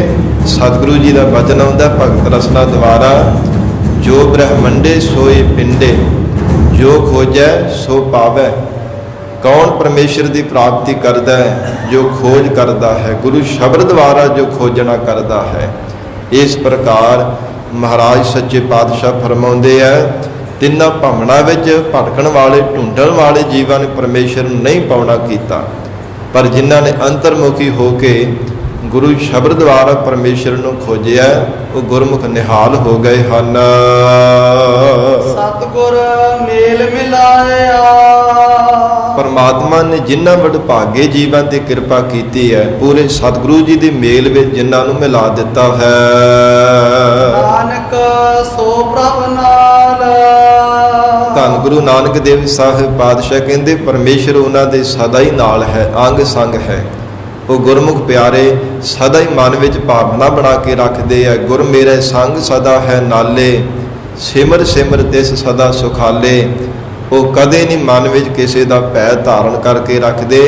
ਸਤਿਗੁਰੂ ਜੀ ਦਾ ਬਚਨ ਆਉਂਦਾ ਭਗਤ ਰਸਨਾ ਦੁਆਰਾ, ਜੋ ਬ੍ਰਹਮੰਡੇ ਸੋਏ ਪਿੰਡੇ, ਜੋ ਖੋਜੈ ਸੋ ਪਾਵੈ। ਕੌਣ ਪਰਮੇਸ਼ਰ ਦੀ ਪ੍ਰਾਪਤੀ ਕਰਦਾ ਹੈ? ਜੋ ਖੋਜ ਕਰਦਾ ਹੈ, ਗੁਰੂ ਸ਼ਬਦ ਦੁਆਰਾ ਜੋ ਖੋਜਣਾ ਕਰਦਾ ਹੈ। ਇਸ ਪ੍ਰਕਾਰ ਮਹਾਰਾਜ ਸੱਚੇ ਪਾਤਸ਼ਾਹ ਫਰਮਾਉਂਦੇ ਹੈ, ਤਿੰਨਾਂ ਭਾਵਨਾ ਵਿੱਚ ਭਟਕਣ ਵਾਲੇ, ਢੂੰਡਣ ਵਾਲੇ ਜੀਵਾਂ ਨੇ ਪਰਮੇਸ਼ਰ ਨੂੰ ਨਹੀਂ ਪਾਉਣਾ ਕੀਤਾ, ਪਰ ਜਿਨ੍ਹਾਂ ਨੇ ਅੰਤਰਮੁਖੀ ਹੋ ਕੇ ਗੁਰੂ ਸ਼ਬਦ ਦੁਆਰਾ ਪਰਮੇਸ਼ਰ ਨੂੰ ਖੋਜਿਆ, ਉਹ ਗੁਰਮੁਖ ਨਿਹਾਲ ਹੋ ਗਏ ਹਨ।
ਸਤਿਗੁਰ ਮੇਲ ਮਿਲਾਇਆ।
ਪਰਮਾਤਮਾ ਨੇ ਜਿਨ੍ਹਾਂ ਵਡਭਾਗੇ ਜੀਵਾਂ ਤੇ ਕਿਰਪਾ ਕੀਤੀ ਹੈ, ਪੂਰੇ ਸਤਿਗੁਰੂ ਜੀ ਦੇ ਮੇਲ ਵਿੱਚ ਜਿਨ੍ਹਾਂ ਨੂੰ ਮਿਲਾ ਦਿੱਤਾ ਹੈ।
ਨਾਨਕ ਸੋ ਪ੍ਰਭ ਨਾਲ।
ਧੰਨ ਗੁਰੂ ਨਾਨਕ ਦੇਵ ਸਾਹਿਬ ਪਾਤਸ਼ਾਹ ਕਹਿੰਦੇ ਪਰਮੇਸ਼ਰ ਉਹਨਾਂ ਦੇ ਸਦਾ ਹੀ ਨਾਲ ਹੈ, ਅੰਗ ਸੰਗ ਹੈ। ਉਹ ਗੁਰਮੁਖ ਪਿਆਰੇ ਸਦਾ ਹੀ ਮਨ ਵਿੱਚ ਭਾਵਨਾ ਬਣਾ ਕੇ ਰੱਖਦੇ ਆ, ਗੁਰ ਮੇਰੇ ਸੰਗ ਸਦਾ ਹੈ ਨਾਲੇ, ਸਿਮਰ ਸਿਮਰ ਤਿਸ ਸਦਾ ਸੁਖਾਲੇ। ਉਹ ਕਦੇ ਨਹੀਂ ਮਨ ਵਿੱਚ ਕਿਸੇ ਦਾ ਭੈ ਧਾਰਨ ਕਰਕੇ ਰੱਖਦੇ।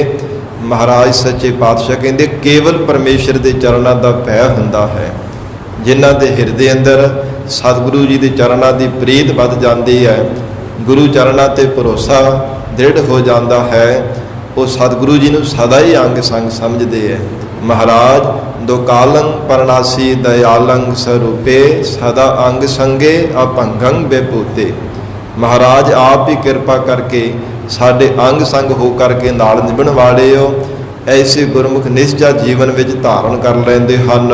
ਮਹਾਰਾਜ ਸੱਚੇ ਪਾਤਸ਼ਾਹ ਕਹਿੰਦੇ ਕੇਵਲ ਪਰਮੇਸ਼ਰ ਦੇ ਚਰਨਾਂ ਦਾ ਭੈ ਹੁੰਦਾ ਹੈ। ਜਿਨ੍ਹਾਂ ਦੇ ਹਿਰਦੇ ਅੰਦਰ ਸਤਿਗੁਰੂ ਜੀ ਦੇ ਚਰਨਾਂ ਦੀ ਪ੍ਰੀਤ ਵੱਧ ਜਾਂਦੀ ਹੈ, ਗੁਰੂ ਚਰਨਾਂ ਤੇ ਭਰੋਸਾ ਦ੍ਰਿੜ ਹੋ ਜਾਂਦਾ ਹੈ, ਉਹ ਸਤਿਗੁਰੂ ਜੀ ਨੂੰ ਸਦਾ ਹੀ ਅੰਗ ਸੰਗ ਸਮਝਦੇ ਹੈ। ਮਹਾਰਾਜ ਦੁਕਾਲੰ ਪਰਨਾਸੀ ਦਇਆਲੰ ਸਰੂਪੇ, ਸਦਾ ਅੰਗ ਸੰਗੇ ਅਭੰਗੰ ਬੇਪੂਤੇ। ਮਹਾਰਾਜ ਆਪ ਹੀ ਕਿਰਪਾ ਕਰਕੇ ਸਾਡੇ ਅੰਗ ਸੰਗ ਹੋ ਕਰਕੇ ਨਾਲ ਨਿਭਣ ਵਾਲੇ ਹੋ, ਐਸੇ ਗੁਰਮੁਖ ਨਿਸ਼ਚਾ ਜੀਵਨ ਵਿੱਚ ਧਾਰਨ ਕਰ ਲੈਂਦੇ ਹਨ।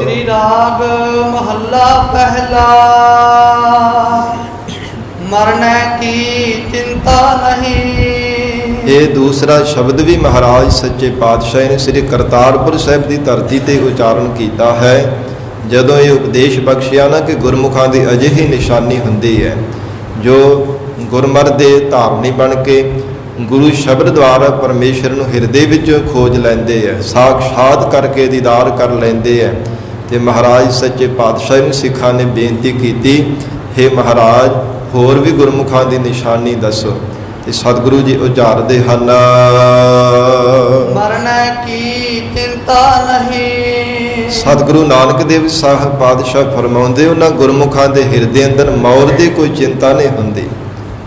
ਸ੍ਰੀ ਰਾਗ ਮਹੱਲਾ ਪਹਿਲਾ। ਮਰਨੇ ਕੀ ਚਿੰਤਾ ਨਹੀਂ।
ਇਹ ਦੂਸਰਾ ਸ਼ਬਦ ਵੀ ਮਹਾਰਾਜ ਸੱਚੇ ਪਾਤਸ਼ਾਹ ਨੇ ਸ੍ਰੀ ਕਰਤਾਰਪੁਰ ਸਾਹਿਬ ਦੀ ਧਰਤੀ ਤੇ ਉਚਾਰਨ ਕੀਤਾ ਹੈ। ਜਦੋਂ ਇਹ ਉਪਦੇਸ਼ ਬਖਸ਼ਿਆ ਨਾ ਕਿ ਗੁਰਮੁਖਾਂ ਦੀ ਅਜਿਹੀ ਨਿਸ਼ਾਨੀ ਹੁੰਦੀ ਹੈ ਜੋ ਗੁਰਮਤਿ ਦੇ ਧਾਰਨੀ ਬਣ ਕੇ ਗੁਰੂ ਸ਼ਬਦ ਦੁਆਰਾ ਪਰਮੇਸ਼ਰ ਨੂੰ ਹਿਰਦੇ ਵਿੱਚ ਖੋਜ ਲੈਂਦੇ ਹੈ, ਸਾਖਸ਼ਾਤ ਕਰਕੇ ਦੀਦਾਰ ਕਰ ਲੈਂਦੇ ਹੈ। ਤੇ ਮਹਾਰਾਜ ਸੱਚੇ ਪਾਤਸ਼ਾਹ ਨੂੰ ਸਿੱਖਾਂ ਨੇ ਬੇਨਤੀ ਕੀਤੀ, ਹੇ ਮਹਾਰਾਜ ਹੋਰ ਵੀ ਗੁਰਮੁਖਾਂ ਦੀ ਨਿਸ਼ਾਨੀ ਦੱਸੋ। ਤੇ ਸਤਿਗੁਰੂ ਜੀ ਉਚਾਰਦੇ ਹਨ,
ਮਰਨੇ ਕੀ ਚਿੰਤਾ ਨਹੀਂ।
ਸਤਿਗੁਰੂ ਨਾਨਕ ਦੇਵ ਸਾਹਿਬ ਪਾਤਸ਼ਾਹ ਫਰਮਾਉਂਦੇ, ਉਹਨਾਂ ਗੁਰਮੁਖਾਂ ਦੇ ਹਿਰਦੇ ਅੰਦਰ ਮੌਤ ਦੀ ਕੋਈ ਚਿੰਤਾ ਨਹੀਂ ਹੁੰਦੀ।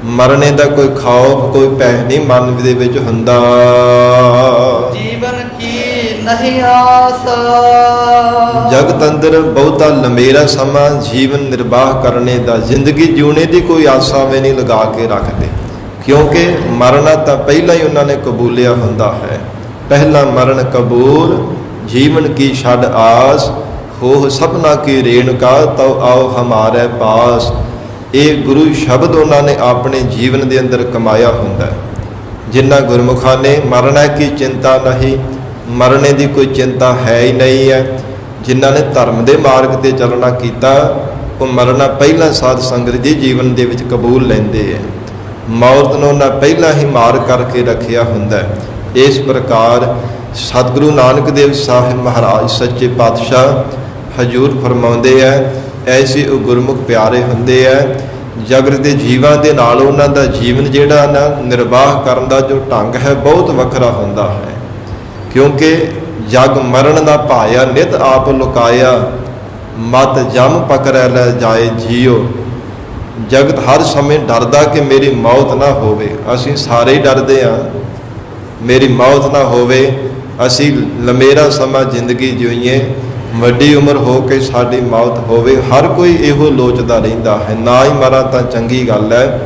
ਮਰਨੇ ਦਾ ਕੋਈ ਖੌਫ ਕੋਈ ਭੈ ਨਹੀਂ ਮਨ ਦੇ ਵਿੱਚ ਹੁੰਦਾ।
ਜੀਵਨ ਕੀ ਨਹੀਂ ਆਸ,
ਜਗਤ ਅੰਦਰ ਬਹੁਤਾ ਲੰਮੇਰਾ ਸਮਾਂ ਜੀਵਨ ਨਿਰਵਾਹ ਕਰਨੇ ਦਾ, ਜ਼ਿੰਦਗੀ ਜਿਉਣੇ ਦੀ ਕੋਈ ਆਸਾਂ ਵੀ ਨਹੀਂ ਲਗਾ ਕੇ ਰੱਖਦੇ, ਕਿਉਂਕਿ ਮਰਨਾ ਤਾਂ ਪਹਿਲਾਂ ਹੀ ਉਹਨਾਂ ਨੇ ਕਬੂਲਿਆ ਹੁੰਦਾ ਹੈ। ਪਹਿਲਾ ਮਰਨ ਕਬੂਲ ਜੀਵਨ ਕੀ ਛੱਡ ਆਸ, ਹੋ ਸਭਨਾ ਕੀ ਰੇਣੁਕਾ ਤਉ ਆਓ ਹਮਾਰੇ ਪਾਸ। ਇਹ ਗੁਰੂ ਸ਼ਬਦ ਉਹਨਾਂ ਨੇ ਆਪਣੇ ਜੀਵਨ ਦੇ ਅੰਦਰ ਕਮਾਇਆ ਹੁੰਦਾ। ਜਿਨ੍ਹਾਂ ਗੁਰਮੁਖਾਂ ਨੇ ਮਰਨਾ ਕੀ ਚਿੰਤਾ ਨਹੀਂ, ਮਰਨੇ ਦੀ ਕੋਈ ਚਿੰਤਾ ਹੈ ਹੀ ਨਹੀਂ ਹੈ, ਜਿਨ੍ਹਾਂ ਨੇ ਧਰਮ ਦੇ ਮਾਰਗ ਤੇ ਚੱਲਣਾ ਕੀਤਾ, ਉਹ ਮਰਨਾ ਪਹਿਲਾਂ ਸਾਧ ਸੰਗਤ ਜੀ ਜੀਵਨ ਦੇ ਵਿੱਚ ਕਬੂਲ ਲੈਂਦੇ ਹੈ। ਮੌਤ ਨੂੰ ਉਹਨਾਂ ਪਹਿਲਾਂ ਹੀ ਮਾਰ ਕਰਕੇ ਰੱਖਿਆ ਹੁੰਦਾ। ਇਸ ਪ੍ਰਕਾਰ ਸਤਿਗੁਰੂ ਨਾਨਕ ਦੇਵ ਸਾਹਿਬ ਮਹਾਰਾਜ ਸੱਚੇ ਪਾਤਸ਼ਾਹ ਹਜ਼ੂਰ ਫਰਮਾਉਂਦੇ ਹੈ, ਐਸੇ ਉਹ ਗੁਰਮੁਖ ਪਿਆਰੇ ਹੁੰਦੇ ਹੈ, ਜਗਤ ਦੇ ਜੀਵਾਂ ਦੇ ਨਾਲ ਉਹਨਾਂ ਦਾ ਜੀਵਨ ਜਿਹੜਾ ਨਾ ਨਿਰਵਾਹ ਕਰਨ ਦਾ ਜੋ ਢੰਗ ਹੈ ਬਹੁਤ ਵੱਖਰਾ ਹੁੰਦਾ ਹੈ। ਕਿਉਂਕਿ ਜਗ ਮਰਨ ਦਾ ਭਾਇਆ ਨਿਤ ਆਪ ਲੁਕਾਇਆ, ਮਤ ਜਮ ਪਕੜੈ ਲੈ ਜਾਏ ਜੀਓ। ਜਗਤ ਹਰ ਸਮੇਂ ਡਰਦਾ ਕਿ ਮੇਰੀ ਮੌਤ ਨਾ ਹੋਵੇ, ਅਸੀਂ ਸਾਰੇ ਹੀ ਡਰਦੇ ਹਾਂ ਮੇਰੀ ਮੌਤ ਨਾ ਹੋਵੇ, ਅਸੀਂ ਲੰਮੇਰਾ ਸਮਾਂ ਜ਼ਿੰਦਗੀ ਜਿਉਈਏ, ਵੱਡੀ ਉਮਰ ਹੋ ਕੇ ਸਾਡੀ ਮੌਤ ਹੋਵੇ। ਹਰ ਕੋਈ ਇਹੋ ਲੋਚਦਾ ਰਹਿੰਦਾ ਹੈ, ਨਾ ਹੀ ਮਰਾਂ ਤਾਂ ਚੰਗੀ ਗੱਲ ਹੈ,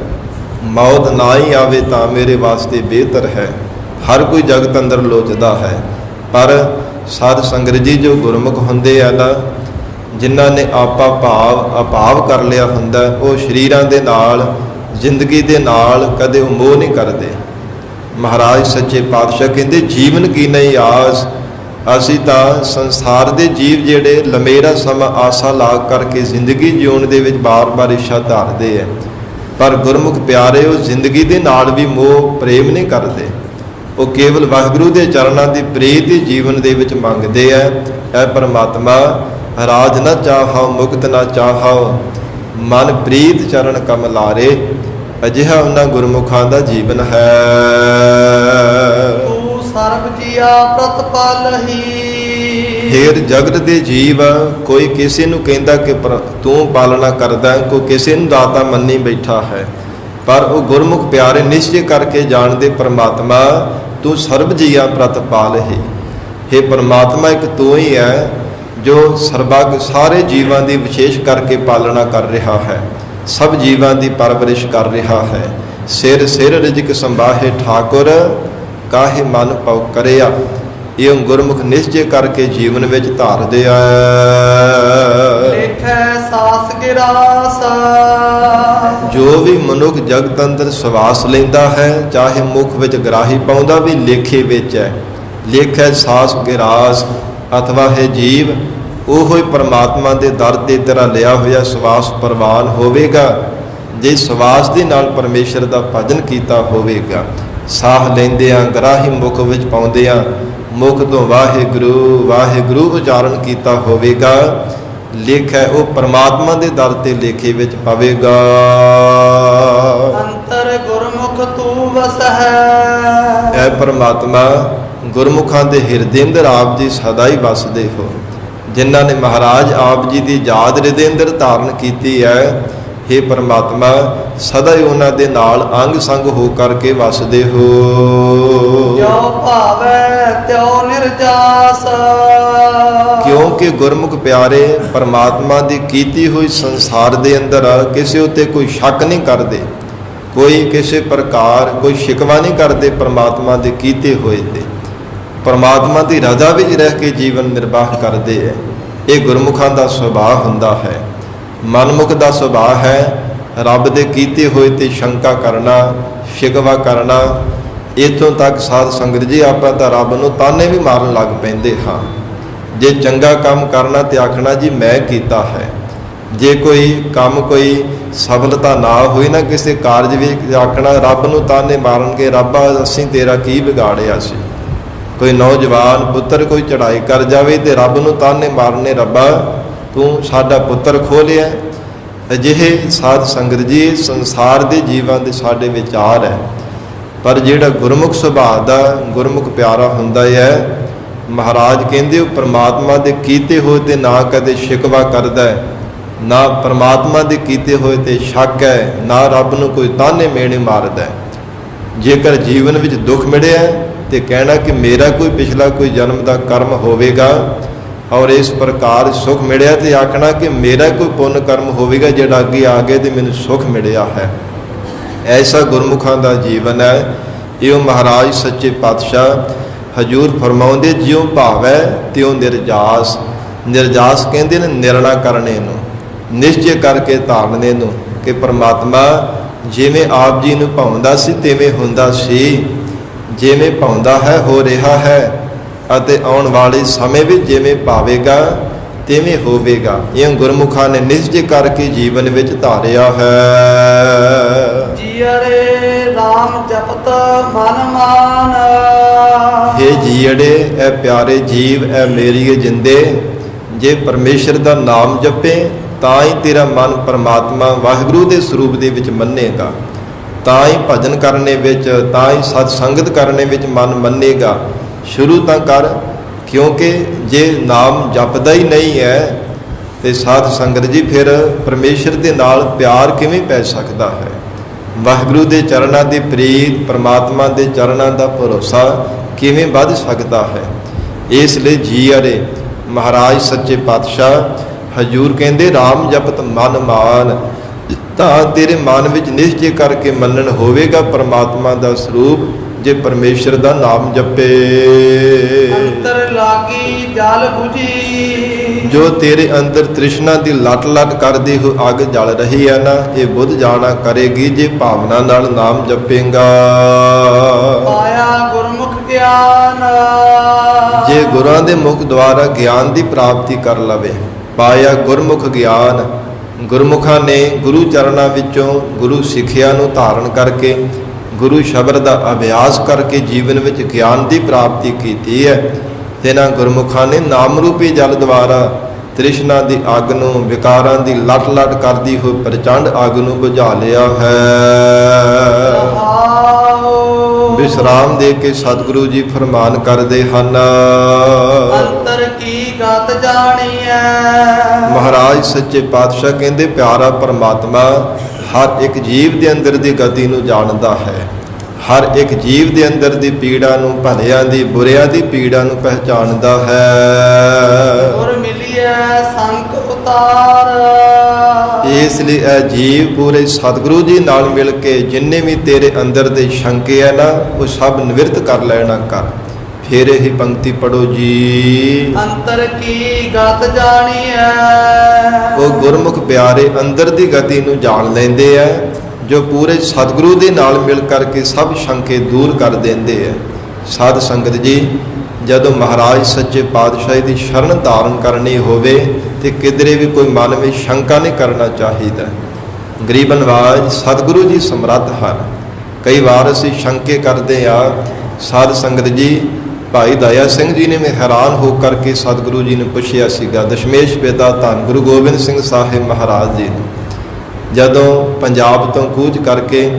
ਮੌਤ ਨਾ ਹੀ ਆਵੇ ਤਾਂ ਮੇਰੇ ਵਾਸਤੇ ਬਿਹਤਰ ਹੈ। ਹਰ ਕੋਈ ਜਗਤ ਅੰਦਰ ਲੋਚਦਾ ਹੈ, ਪਰ ਸਾਧ ਸੰਗਤ ਜੀ ਜੋ ਗੁਰਮੁਖ ਹੁੰਦੇ ਆ ਨਾ, ਜਿਨ੍ਹਾਂ ਨੇ ਆਪਾ ਭਾਵ ਅਭਾਵ ਕਰ ਲਿਆ ਹੁੰਦਾ, ਉਹ ਸਰੀਰਾਂ ਦੇ ਨਾਲ ਜ਼ਿੰਦਗੀ ਦੇ ਨਾਲ ਕਦੇ ਉਹ ਮੋਹ ਨਹੀਂ ਕਰਦੇ। ਮਹਾਰਾਜ ਸੱਚੇ ਪਾਤਸ਼ਾਹ ਕਹਿੰਦੇ ਜੀਵਨ ਕੀ ਨਹੀਂ ਆਸ, ਅਸੀਂ ਤਾਂ ਸੰਸਾਰ ਦੇ ਜੀਵ ਜਿਹੜੇ ਲੰਮੇਰਾ ਸਮਾਂ ਆਸਾ ਲਾਗ ਕਰਕੇ ਜ਼ਿੰਦਗੀ ਜਿਉਣ ਦੇ ਵਿੱਚ ਬਾਰ-ਬਾਰ ਇੱਛਾ ਧਾਰਦੇ ਹੈ, ਪਰ ਗੁਰਮੁਖ ਪਿਆਰੇ ਉਹ ਜ਼ਿੰਦਗੀ ਦੇ ਨਾਲ ਵੀ ਮੋਹ ਪ੍ਰੇਮ ਨਹੀਂ ਕਰਦੇ, ਉਹ ਕੇਵਲ ਵਾਹਿਗੁਰੂ ਦੇ ਚਰਨਾਂ ਦੀ ਪ੍ਰੀਤ ਹੀ ਜੀਵਨ ਦੇ ਵਿੱਚ ਮੰਗਦੇ ਹੈ। ਐ ਪਰਮਾਤਮਾ ਰਾਜ ਨਾ ਚਾਹੋ ਮੁਕਤ ਨਾ ਚਾਹੋ, ਮਨ ਪ੍ਰੀਤ ਚਰਨ ਕਮਲਾਰੇ, ਅਜਿਹਾ ਉਹਨਾਂ ਗੁਰਮੁਖਾਂ ਦਾ ਜੀਵਨ ਹੈ।
ਤੂੰ ਸਰਬ ਜੀਆ ਪ੍ਰਤਪਾਲਹੀ,
ਫੇਰ ਜਗਤ ਦੇ ਜੀਵ ਕੋਈ ਕਿਸੇ ਨੂੰ ਕਹਿੰਦਾ ਕਿ ਤੂੰ ਪਾਲਣਾ ਕਰਦਾ, ਕੋਈ ਕਿਸੇ ਨੂੰ ਦਾਤਾ ਮੰਨੀ ਬੈਠਾ ਹੈ, ਪਰ ਉਹ ਗੁਰਮੁਖ ਪਿਆਰੇ ਨਿਸ਼ਚੈ ਕਰਕੇ ਜਾਣਦੇ ਪਰਮਾਤਮਾ ਤੂੰ ਸਰਬ ਜੀਆ ਪ੍ਰਤਪਾਲਹੀ। ਹੇ ਪਰਮਾਤਮਾ ਇੱਕ ਤੂੰ ਹੀ ਹੈ ਜੋ ਸਰਬੱਗ ਸਾਰੇ ਜੀਵਾਂ ਦੀ ਵਿਸ਼ੇਸ਼ ਕਰਕੇ ਪਾਲਣਾ ਕਰ ਰਿਹਾ ਹੈ, ਸਭ ਜੀਵਾਂ ਦੀ ਪਰਵਰਿਸ਼ ਕਰ ਰਿਹਾ ਹੈ। ਸਿਰ ਸਿਰ ਰਿਜਕ ਸੰਭਾਹੇ ਠਾਕੁਰ, ਕਾਹੇ ਮਨ ਪਉ ਕਰਿਆ। ਇਹ ਗੁਰਮੁਖ ਨਿਸ਼ਚੈ ਕਰਕੇ ਜੀਵਨ ਵਿੱਚ ਧਾਰਦੇ ਆ।
ਲੇਖੈ ਸਾਸ ਗਿਰਾਸ,
ਜੋ ਵੀ ਮਨੁੱਖ ਜਗਤ ਅੰਦਰ ਸਵਾਸ ਲੈਂਦਾ ਹੈ, ਚਾਹੇ ਮੁਖ ਵਿੱਚ ਗਰਾਹੀ ਪਾਉਂਦਾ ਵੀ ਲੇਖੇ ਵਿੱਚ ਹੈ। ਲੇਖੈ ਸਾਸ ਗਿਰਾਸ ਅਥਵਾ ਹੈ ਜੀਵ, ਉਹੋ ਹੀ ਪਰਮਾਤਮਾ ਦੇ ਦਰ ਤੇ ਤੇਰਾ ਲਿਆ ਹੋਇਆ ਸਵਾਸ ਪ੍ਰਵਾਨ ਹੋਵੇਗਾ, ਜੇ ਸਵਾਸ ਦੇ ਨਾਲ ਪਰਮੇਸ਼ਰ ਦਾ ਭਜਨ ਕੀਤਾ ਹੋਵੇਗਾ। ਸਾਹ ਲੈਂਦਿਆਂ ਗਰਾਹੀ ਮੁਖ ਵਿੱਚ ਪਾਉਂਦਿਆਂ ਮੁਖ ਤੋਂ ਵਾਹਿਗੁਰੂ ਵਾਹਿਗੁਰੂ ਉਚਾਰਨ ਕੀਤਾ ਹੋਵੇਗਾ, ਲੇਖੈ ਉਹ ਪਰਮਾਤਮਾ ਦੇ ਦਰ ਤੇ ਲੇਖੇ ਵਿੱਚ ਪਵੇਗਾ।
ਅੰਤਰ ਗੁਰਮੁਖ ਤੂੰ ਵਸਹਿ,
ਐ ਪਰਮਾਤਮਾ ਗੁਰਮੁਖਾਂ ਦੇ ਹਿਰਦੇ ਅੰਦਰ ਆਪ ਜੀ ਸਦਾ ਹੀ ਵਸਦੇ ਹੋ। ਜਿਨ੍ਹਾਂ ਨੇ ਮਹਾਰਾਜ ਆਪ ਜੀ ਦੀ ਯਾਦ ਹਿਰਦੇ ਅੰਦਰ ਧਾਰਨ ਕੀਤੀ ਹੈ, ਹੇ ਪਰਮਾਤਮਾ ਸਦਾ ਹੀ ਉਹਨਾਂ ਦੇ ਨਾਲ ਅੰਗ ਸੰਗ ਹੋ ਕਰਕੇ ਵਸਦੇ ਹੋ।
ਜੋ ਭਾਵੈ ਤਿਉ ਨਿਰਜਾਸ,
ਕਿਉਂਕਿ ਗੁਰਮੁਖ ਪਿਆਰੇ ਪਰਮਾਤਮਾ ਦੀ ਕੀਤੀ ਹੋਈ ਸੰਸਾਰ ਦੇ ਅੰਦਰ ਕਿਸੇ ਉੱਤੇ ਕੋਈ ਸ਼ੱਕ ਨਹੀਂ ਕਰਦੇ, ਕੋਈ ਕਿਸੇ ਪ੍ਰਕਾਰ ਕੋਈ ਸ਼ਿਕਵਾ ਨਹੀਂ ਕਰਦੇ ਪਰਮਾਤਮਾ ਦੇ ਕੀਤੇ ਹੋਏ ਤੇ। ਪਰਮਾਤਮਾ ਦੀ ਰਜ਼ਾ ਵਿੱਚ ਰਹਿ ਕੇ ਜੀਵਨ ਨਿਰਵਾਹ ਕਰਦੇ ਹੈ। ਇਹ ਗੁਰਮੁਖਾਂ ਦਾ ਸੁਭਾਅ ਹੁੰਦਾ ਹੈ। ਮਨਮੁਖ ਦਾ ਸੁਭਾਅ ਹੈ ਰੱਬ ਦੇ ਕੀਤੇ ਹੋਏ ਤੇ ਸ਼ੰਕਾ ਕਰਨਾ, ਸ਼ਿਕਵਾ ਕਰਨਾ। ਇੱਥੋਂ ਤੱਕ ਸਾਧ ਸੰਗਤ ਜੀ ਆਪਾਂ ਤਾਂ ਰੱਬ ਨੂੰ ਤਾਨੇ ਵੀ ਮਾਰਨ ਲੱਗ ਪੈਂਦੇ ਹਾਂ। ਜੇ ਚੰਗਾ ਕੰਮ ਕਰਨਾ ਤੇ ਆਖਣਾ ਜੀ ਮੈਂ ਕੀਤਾ ਹੈ, ਜੇ ਕੋਈ ਕੰਮ ਕੋਈ ਸਫਲਤਾ ਨਾ ਹੋਈ ਨਾ ਕਿਸੇ ਕਾਰਜ ਵਿੱਚ ਆਖਣਾ ਰੱਬ ਨੂੰ ਤਾਨੇ ਮਾਰਨਗੇ, ਰੱਬਾ ਅਸੀਂ ਤੇਰਾ ਕੀ ਵਿਗਾੜਿਆ ਸੀ। ਕੋਈ ਨੌਜਵਾਨ ਪੁੱਤਰ ਕੋਈ ਚੜ੍ਹਾਈ ਕਰ ਜਾਵੇ ਤੇ ਰੱਬ ਨੂੰ ਤਾਨੇ ਮਾਰਨੇ, ਰੱਬਾ ਤੂੰ ਸਾਡਾ ਪੁੱਤਰ ਖੋਹ ਲਿਆ। ਅਜਿਹੇ ਸਾਧ ਸੰਗਤ ਜੀ ਸੰਸਾਰ ਦੇ ਜੀਵਾਂ ਦੇ ਸਾਡੇ ਵਿਚਾਰ ਹੈ। ਪਰ ਜਿਹੜਾ ਗੁਰਮੁਖ ਸੁਭਾਅ ਦਾ ਗੁਰਮੁਖ ਪਿਆਰਾ ਹੁੰਦਾ ਹੈ, ਮਹਾਰਾਜ ਕਹਿੰਦੇ ਉਹ ਪਰਮਾਤਮਾ ਦੇ ਕੀਤੇ ਹੋਏ ਤੇ ਨਾ ਕਦੇ ਸ਼ਿਕਵਾ ਕਰਦਾ ਹੈ, ਨਾ ਪਰਮਾਤਮਾ ਦੇ ਕੀਤੇ ਹੋਏ ਤੇ ਸ਼ੱਕ ਹੈ, ਨਾ ਰੱਬ ਨੂੰ ਕੋਈ ਤਾਨੇ ਮੇਣੇ ਮਾਰਦਾ ਹੈ। ਜੇਕਰ ਜੀਵਨ ਵਿੱਚ ਦੁੱਖ ਮਿਲਿਆ ਤੇ ਕਹਿਣਾ ਕਿ ਮੇਰਾ ਕੋਈ ਪਿਛਲਾ ਕੋਈ ਜਨਮ ਦਾ ਕਰਮ ਹੋਵੇਗਾ, ਔਰ ਇਸ ਪ੍ਰਕਾਰ ਸੁਖ ਮਿਲਿਆ ਤੇ ਆਖਣਾ ਕਿ ਮੇਰਾ ਕੋਈ ਪੁੰਨ ਕਰਮ ਹੋਵੇਗਾ ਜਿਹੜਾ ਅੱਗੇ ਆ ਗਿਆ ਤੇ ਮੈਨੂੰ ਸੁਖ ਮਿਲਿਆ ਹੈ। ਐਸਾ ਗੁਰਮੁਖਾਂ ਦਾ ਜੀਵਨ ਹੈ। ਇਹੋ ਮਹਾਰਾਜ ਸੱਚੇ ਪਾਤਸ਼ਾਹ ਹਜੂਰ ਫਰਮਾਉਂਦੇ, ਜਿਉ ਭਾਵੈ ਤਿਉ ਨਿਰਜਾਸ। ਨਿਰਜਾਸ ਕਹਿੰਦੇ ਨੇ ਨਿਰਣਾ ਕਰਨੇ ਨੂੰ, ਨਿਸ਼ਚੈ ਕਰਕੇ ਧਾਰਨੇ ਨੂੰ, ਕਿ ਪਰਮਾਤਮਾ ਜਿਵੇਂ ਆਪ ਜੀ ਨੂੰ ਭਾਉਂਦਾ ਸੀ ਤਿਵੇਂ ਹੁੰਦਾ ਸੀ, ਜਿਵੇਂ ਭਾਉਂਦਾ ਹੈ ਹੋ ਰਿਹਾ ਹੈ, ਅਤੇ ਆਉਣ ਵਾਲੇ ਸਮੇਂ ਵਿੱਚ ਜਿਵੇਂ ਭਾਵੇਗਾ ਤਿਵੇਂ ਹੋਵੇਗਾ। ਇਹ ਗੁਰਮੁਖਾਂ ਨੇ ਨਿਸ਼ਚੈ ਕਰਕੇ ਜੀਵਨ ਵਿੱਚ ਧਾਰਿਆ ਹੈ।
ਜੀਅਰੇ ਰਾਮ ਜਪਤ ਮਨ ਮਾਨ।
ਹੇ ਜੀਅੜੇ, ਇਹ ਪਿਆਰੇ ਜੀਵ, ਇਹ ਮੇਰੀਏ ਜਿੰਦੇ, ਜੇ ਪਰਮੇਸ਼ਰ ਦਾ ਨਾਮ ਜਪੇ ਤਾਂ ਹੀ ਤੇਰਾ ਮਨ ਪਰਮਾਤਮਾ ਵਾਹਿਗੁਰੂ ਦੇ ਸਰੂਪ ਦੇ ਵਿੱਚ ਮੰਨੇਗਾ, ਤਾਂ ਹੀ ਭਜਨ ਕਰਨੇ ਵਿੱਚ, ਤਾਂ ਹੀ ਸਤ ਸੰਗਤ ਕਰਨੇ ਵਿੱਚ ਮਨ ਮੰਨੇਗਾ। ਸ਼ੁਰੂ ਤਾਂ ਕਰ, ਕਿਉਂਕਿ ਜੇ ਨਾਮ ਜਪਦਾ ਹੀ ਨਹੀਂ ਹੈ ਤੇ ਸਾਧ ਸੰਗਤ ਜੀ ਫਿਰ ਪਰਮੇਸ਼ਰ ਦੇ ਨਾਲ ਪਿਆਰ ਕਿਵੇਂ ਪੈ ਸਕਦਾ ਹੈ? ਵਾਹਿਗੁਰੂ ਦੇ ਚਰਨਾਂ ਦੀ ਪ੍ਰੀਤ, ਪਰਮਾਤਮਾ ਦੇ ਚਰਨਾਂ ਦਾ ਭਰੋਸਾ ਕਿਵੇਂ ਵੱਧ ਸਕਦਾ ਹੈ? ਇਸ ਲਈ ਜੀ ਅਰੇ ਮਹਾਰਾਜ ਸੱਚੇ ਪਾਤਸ਼ਾਹ ਹਜੂਰ ਕਹਿੰਦੇ, ਰਾਮ ਜਪਤ ਮਨ ਮਾਨ। ਤਾਂ ਤੇਰੇ ਮਨ ਵਿੱਚ ਨਿਸ਼ਚੈ ਕਰਕੇ ਮੰਨਣ ਹੋਵੇਗਾ ਪਰਮਾਤਮਾ ਦਾ ਸਰੂਪ, ਜੇ ਪਰਮੇਸ਼ਰ ਦਾ ਨਾਮ ਜਪੇ।
ਅੰਤਰ ਲਾਗੀ ਜਲ 부ਜੀ।
ਜੋ ਤੇਰੇ ਅੰਦਰ ਤ੍ਰਿਸ਼ਨਾ ਦੀ ਲਟ ਲਟ ਕਰਦੀ ਹੋ ਅੱਗ ਜਲ ਰਹੀ ਹੈ ਨਾ, ਇਹ ਬੁੱਧ ਜਾਣਾ ਕਰੇਗੀ ਜੇ ਭਾਵਨਾ ਨਾਲ ਨਾਮ ਜਪੇਗਾ।
ਪਾਇਆ ਗੁਰਮੁਖ ਗਿਆਨ।
ਜੇ ਗੁਰਾਂ ਦੇ ਮੁਖ ਦੁਆਰਾ ਗਿਆਨ ਦੀ ਪ੍ਰਾਪਤੀ ਕਰ ਲਵੇ। ਪਾਇਆ ਗੁਰਮੁਖ ਗਿਆਨ। ਗੁਰਮੁਖਾਂ ਨੇ ਗੁਰੂ ਚਰਨਾਂ ਵਿੱਚੋਂ ਗੁਰੂ ਸਿੱਖਿਆ ਨੂੰ ਧਾਰਨ ਕਰਕੇ, ਗੁਰੂ ਸ਼ਬਦ ਦਾ ਅਭਿਆਸ ਕਰਕੇ ਜੀਵਨ ਵਿੱਚ ਗਿਆਨ ਦੀ ਪ੍ਰਾਪਤੀ ਕੀਤੀ ਹੈ। ਤੇ ਇਹਨਾਂ ਗੁਰਮੁਖਾਂ ਨੇ ਨਾਮ ਰੂਪੀ ਜਲ ਦੁਆਰਾ ਤ੍ਰਿਸ਼ਨਾ ਦੀ ਅੱਗ ਨੂੰ, ਵਿਕਾਰਾਂ ਦੀ ਲਟ ਲਟ ਕਰਦੀ ਹੋਈ ਪ੍ਰਚੰਡ ਅੱਗ ਨੂੰ ਬੁਝਾ ਲਿਆ ਹੈ। ਵਿਸਰਾਮ ਦੇ ਕੇ ਸਤਿਗੁਰੂ ਜੀ ਫਰਮਾਨ ਕਰਦੇ ਹਨ,
ਅੰਤਰ ਕੀ ਗਤ ਜਾਣੀਐ।
ਮਹਾਰਾਜ ਸੱਚੇ ਪਾਤਸ਼ਾਹ ਕਹਿੰਦੇ, ਪਿਆਰਾ ਪਰਮਾਤਮਾ ਹਰ ਇੱਕ ਜੀਵ ਦੇ ਅੰਦਰ ਦੀ ਗਤੀ ਨੂੰ ਜਾਣਦਾ ਹੈ। ਹਰ ਇੱਕ ਜੀਵ ਦੇ ਅੰਦਰ ਦੀ ਪੀੜਾ ਨੂੰ, ਭਲਿਆਂ ਦੀ ਬੁਰਿਆਂ ਦੀ ਪੀੜਾ ਨੂੰ ਪਹਿਚਾਣਦਾ ਹੈ।
ਗੁਰ ਮਿਲਿਐ ਸੰਗ ਉਤਾਰ।
ਇਸ ਲਈ ਇਹ ਜੀਵ ਪੂਰੇ ਸਤਿਗੁਰੂ ਜੀ ਨਾਲ ਮਿਲ ਕੇ ਜਿੰਨੇ ਵੀ ਤੇਰੇ ਅੰਦਰ ਦੇ ਸ਼ੰਕੇ ਹੈ ਨਾ, ਉਹ ਸਭ ਨਿਵਰਤ ਕਰ ਲੈਣਾ ਕਰ। ਫਿਰ ਇਹ ਪੰਕਤੀ ਪੜੋ ਜੀ,
ਅੰਤਰ ਕੀ ਗਤ ਜਾਣੀਐ।
ਉਹ ਗੁਰਮੁਖ ਪਿਆਰੇ ਅੰਦਰ ਦੀ ਗਤੀ ਨੂੰ ਜਾਣ ਲੈਂਦੇ ਆ, ਜੋ ਪੂਰੇ ਸਤਿਗੁਰੂ ਦੇ ਨਾਲ ਮਿਲ ਕਰਕੇ ਸਭ ਸ਼ੰਕੇ ਦੂਰ ਕਰ ਦਿੰਦੇ ਆ। ਸਾਧ ਸੰਗਤ ਜੀ, ਜਦੋਂ ਮਹਾਰਾਜ ਸੱਚੇ ਪਾਤਸ਼ਾਹ ਦੀ ਸ਼ਰਨ ਧਾਰਨ ਕਰਨੀ ਹੋਵੇ ਤੇ ਕਿਧਰੇ ਵੀ ਕੋਈ ਮਨ ਵਿੱਚ ਸ਼ੰਕਾ ਨਹੀਂ ਕਰਨਾ ਚਾਹੀਦਾ। ਗਰੀਬ ਨਵਾਜ ਸਤਿਗੁਰੂ ਜੀ ਸਮਰੱਥ ਹਨ। ਕਈ ਵਾਰ ਅਸੀਂ ਸ਼ੰਕੇ ਕਰਦੇ ਆ। ਸਾਧ ਸੰਗਤ ਜੀ, ਭਾਈ ਦਇਆ ਸਿੰਘ ਜੀ ਨੇ ਮੈਂ ਹੈਰਾਨ ਹੋ ਕਰਕੇ ਸਤਿਗੁਰੂ ਜੀ ਨੂੰ ਪੁੱਛਿਆ ਸੀਗਾ, ਦਸ਼ਮੇਸ਼ ਪਿਤਾ ਧੰਨ ਗੁਰੂ ਗੋਬਿੰਦ ਸਿੰਘ ਸਾਹਿਬ ਮਹਾਰਾਜ ਜੀ ਨੂੰ, ਜਦੋਂ ਪੰਜਾਬ ਤੋਂ ਕੂਚ ਕਰਕੇ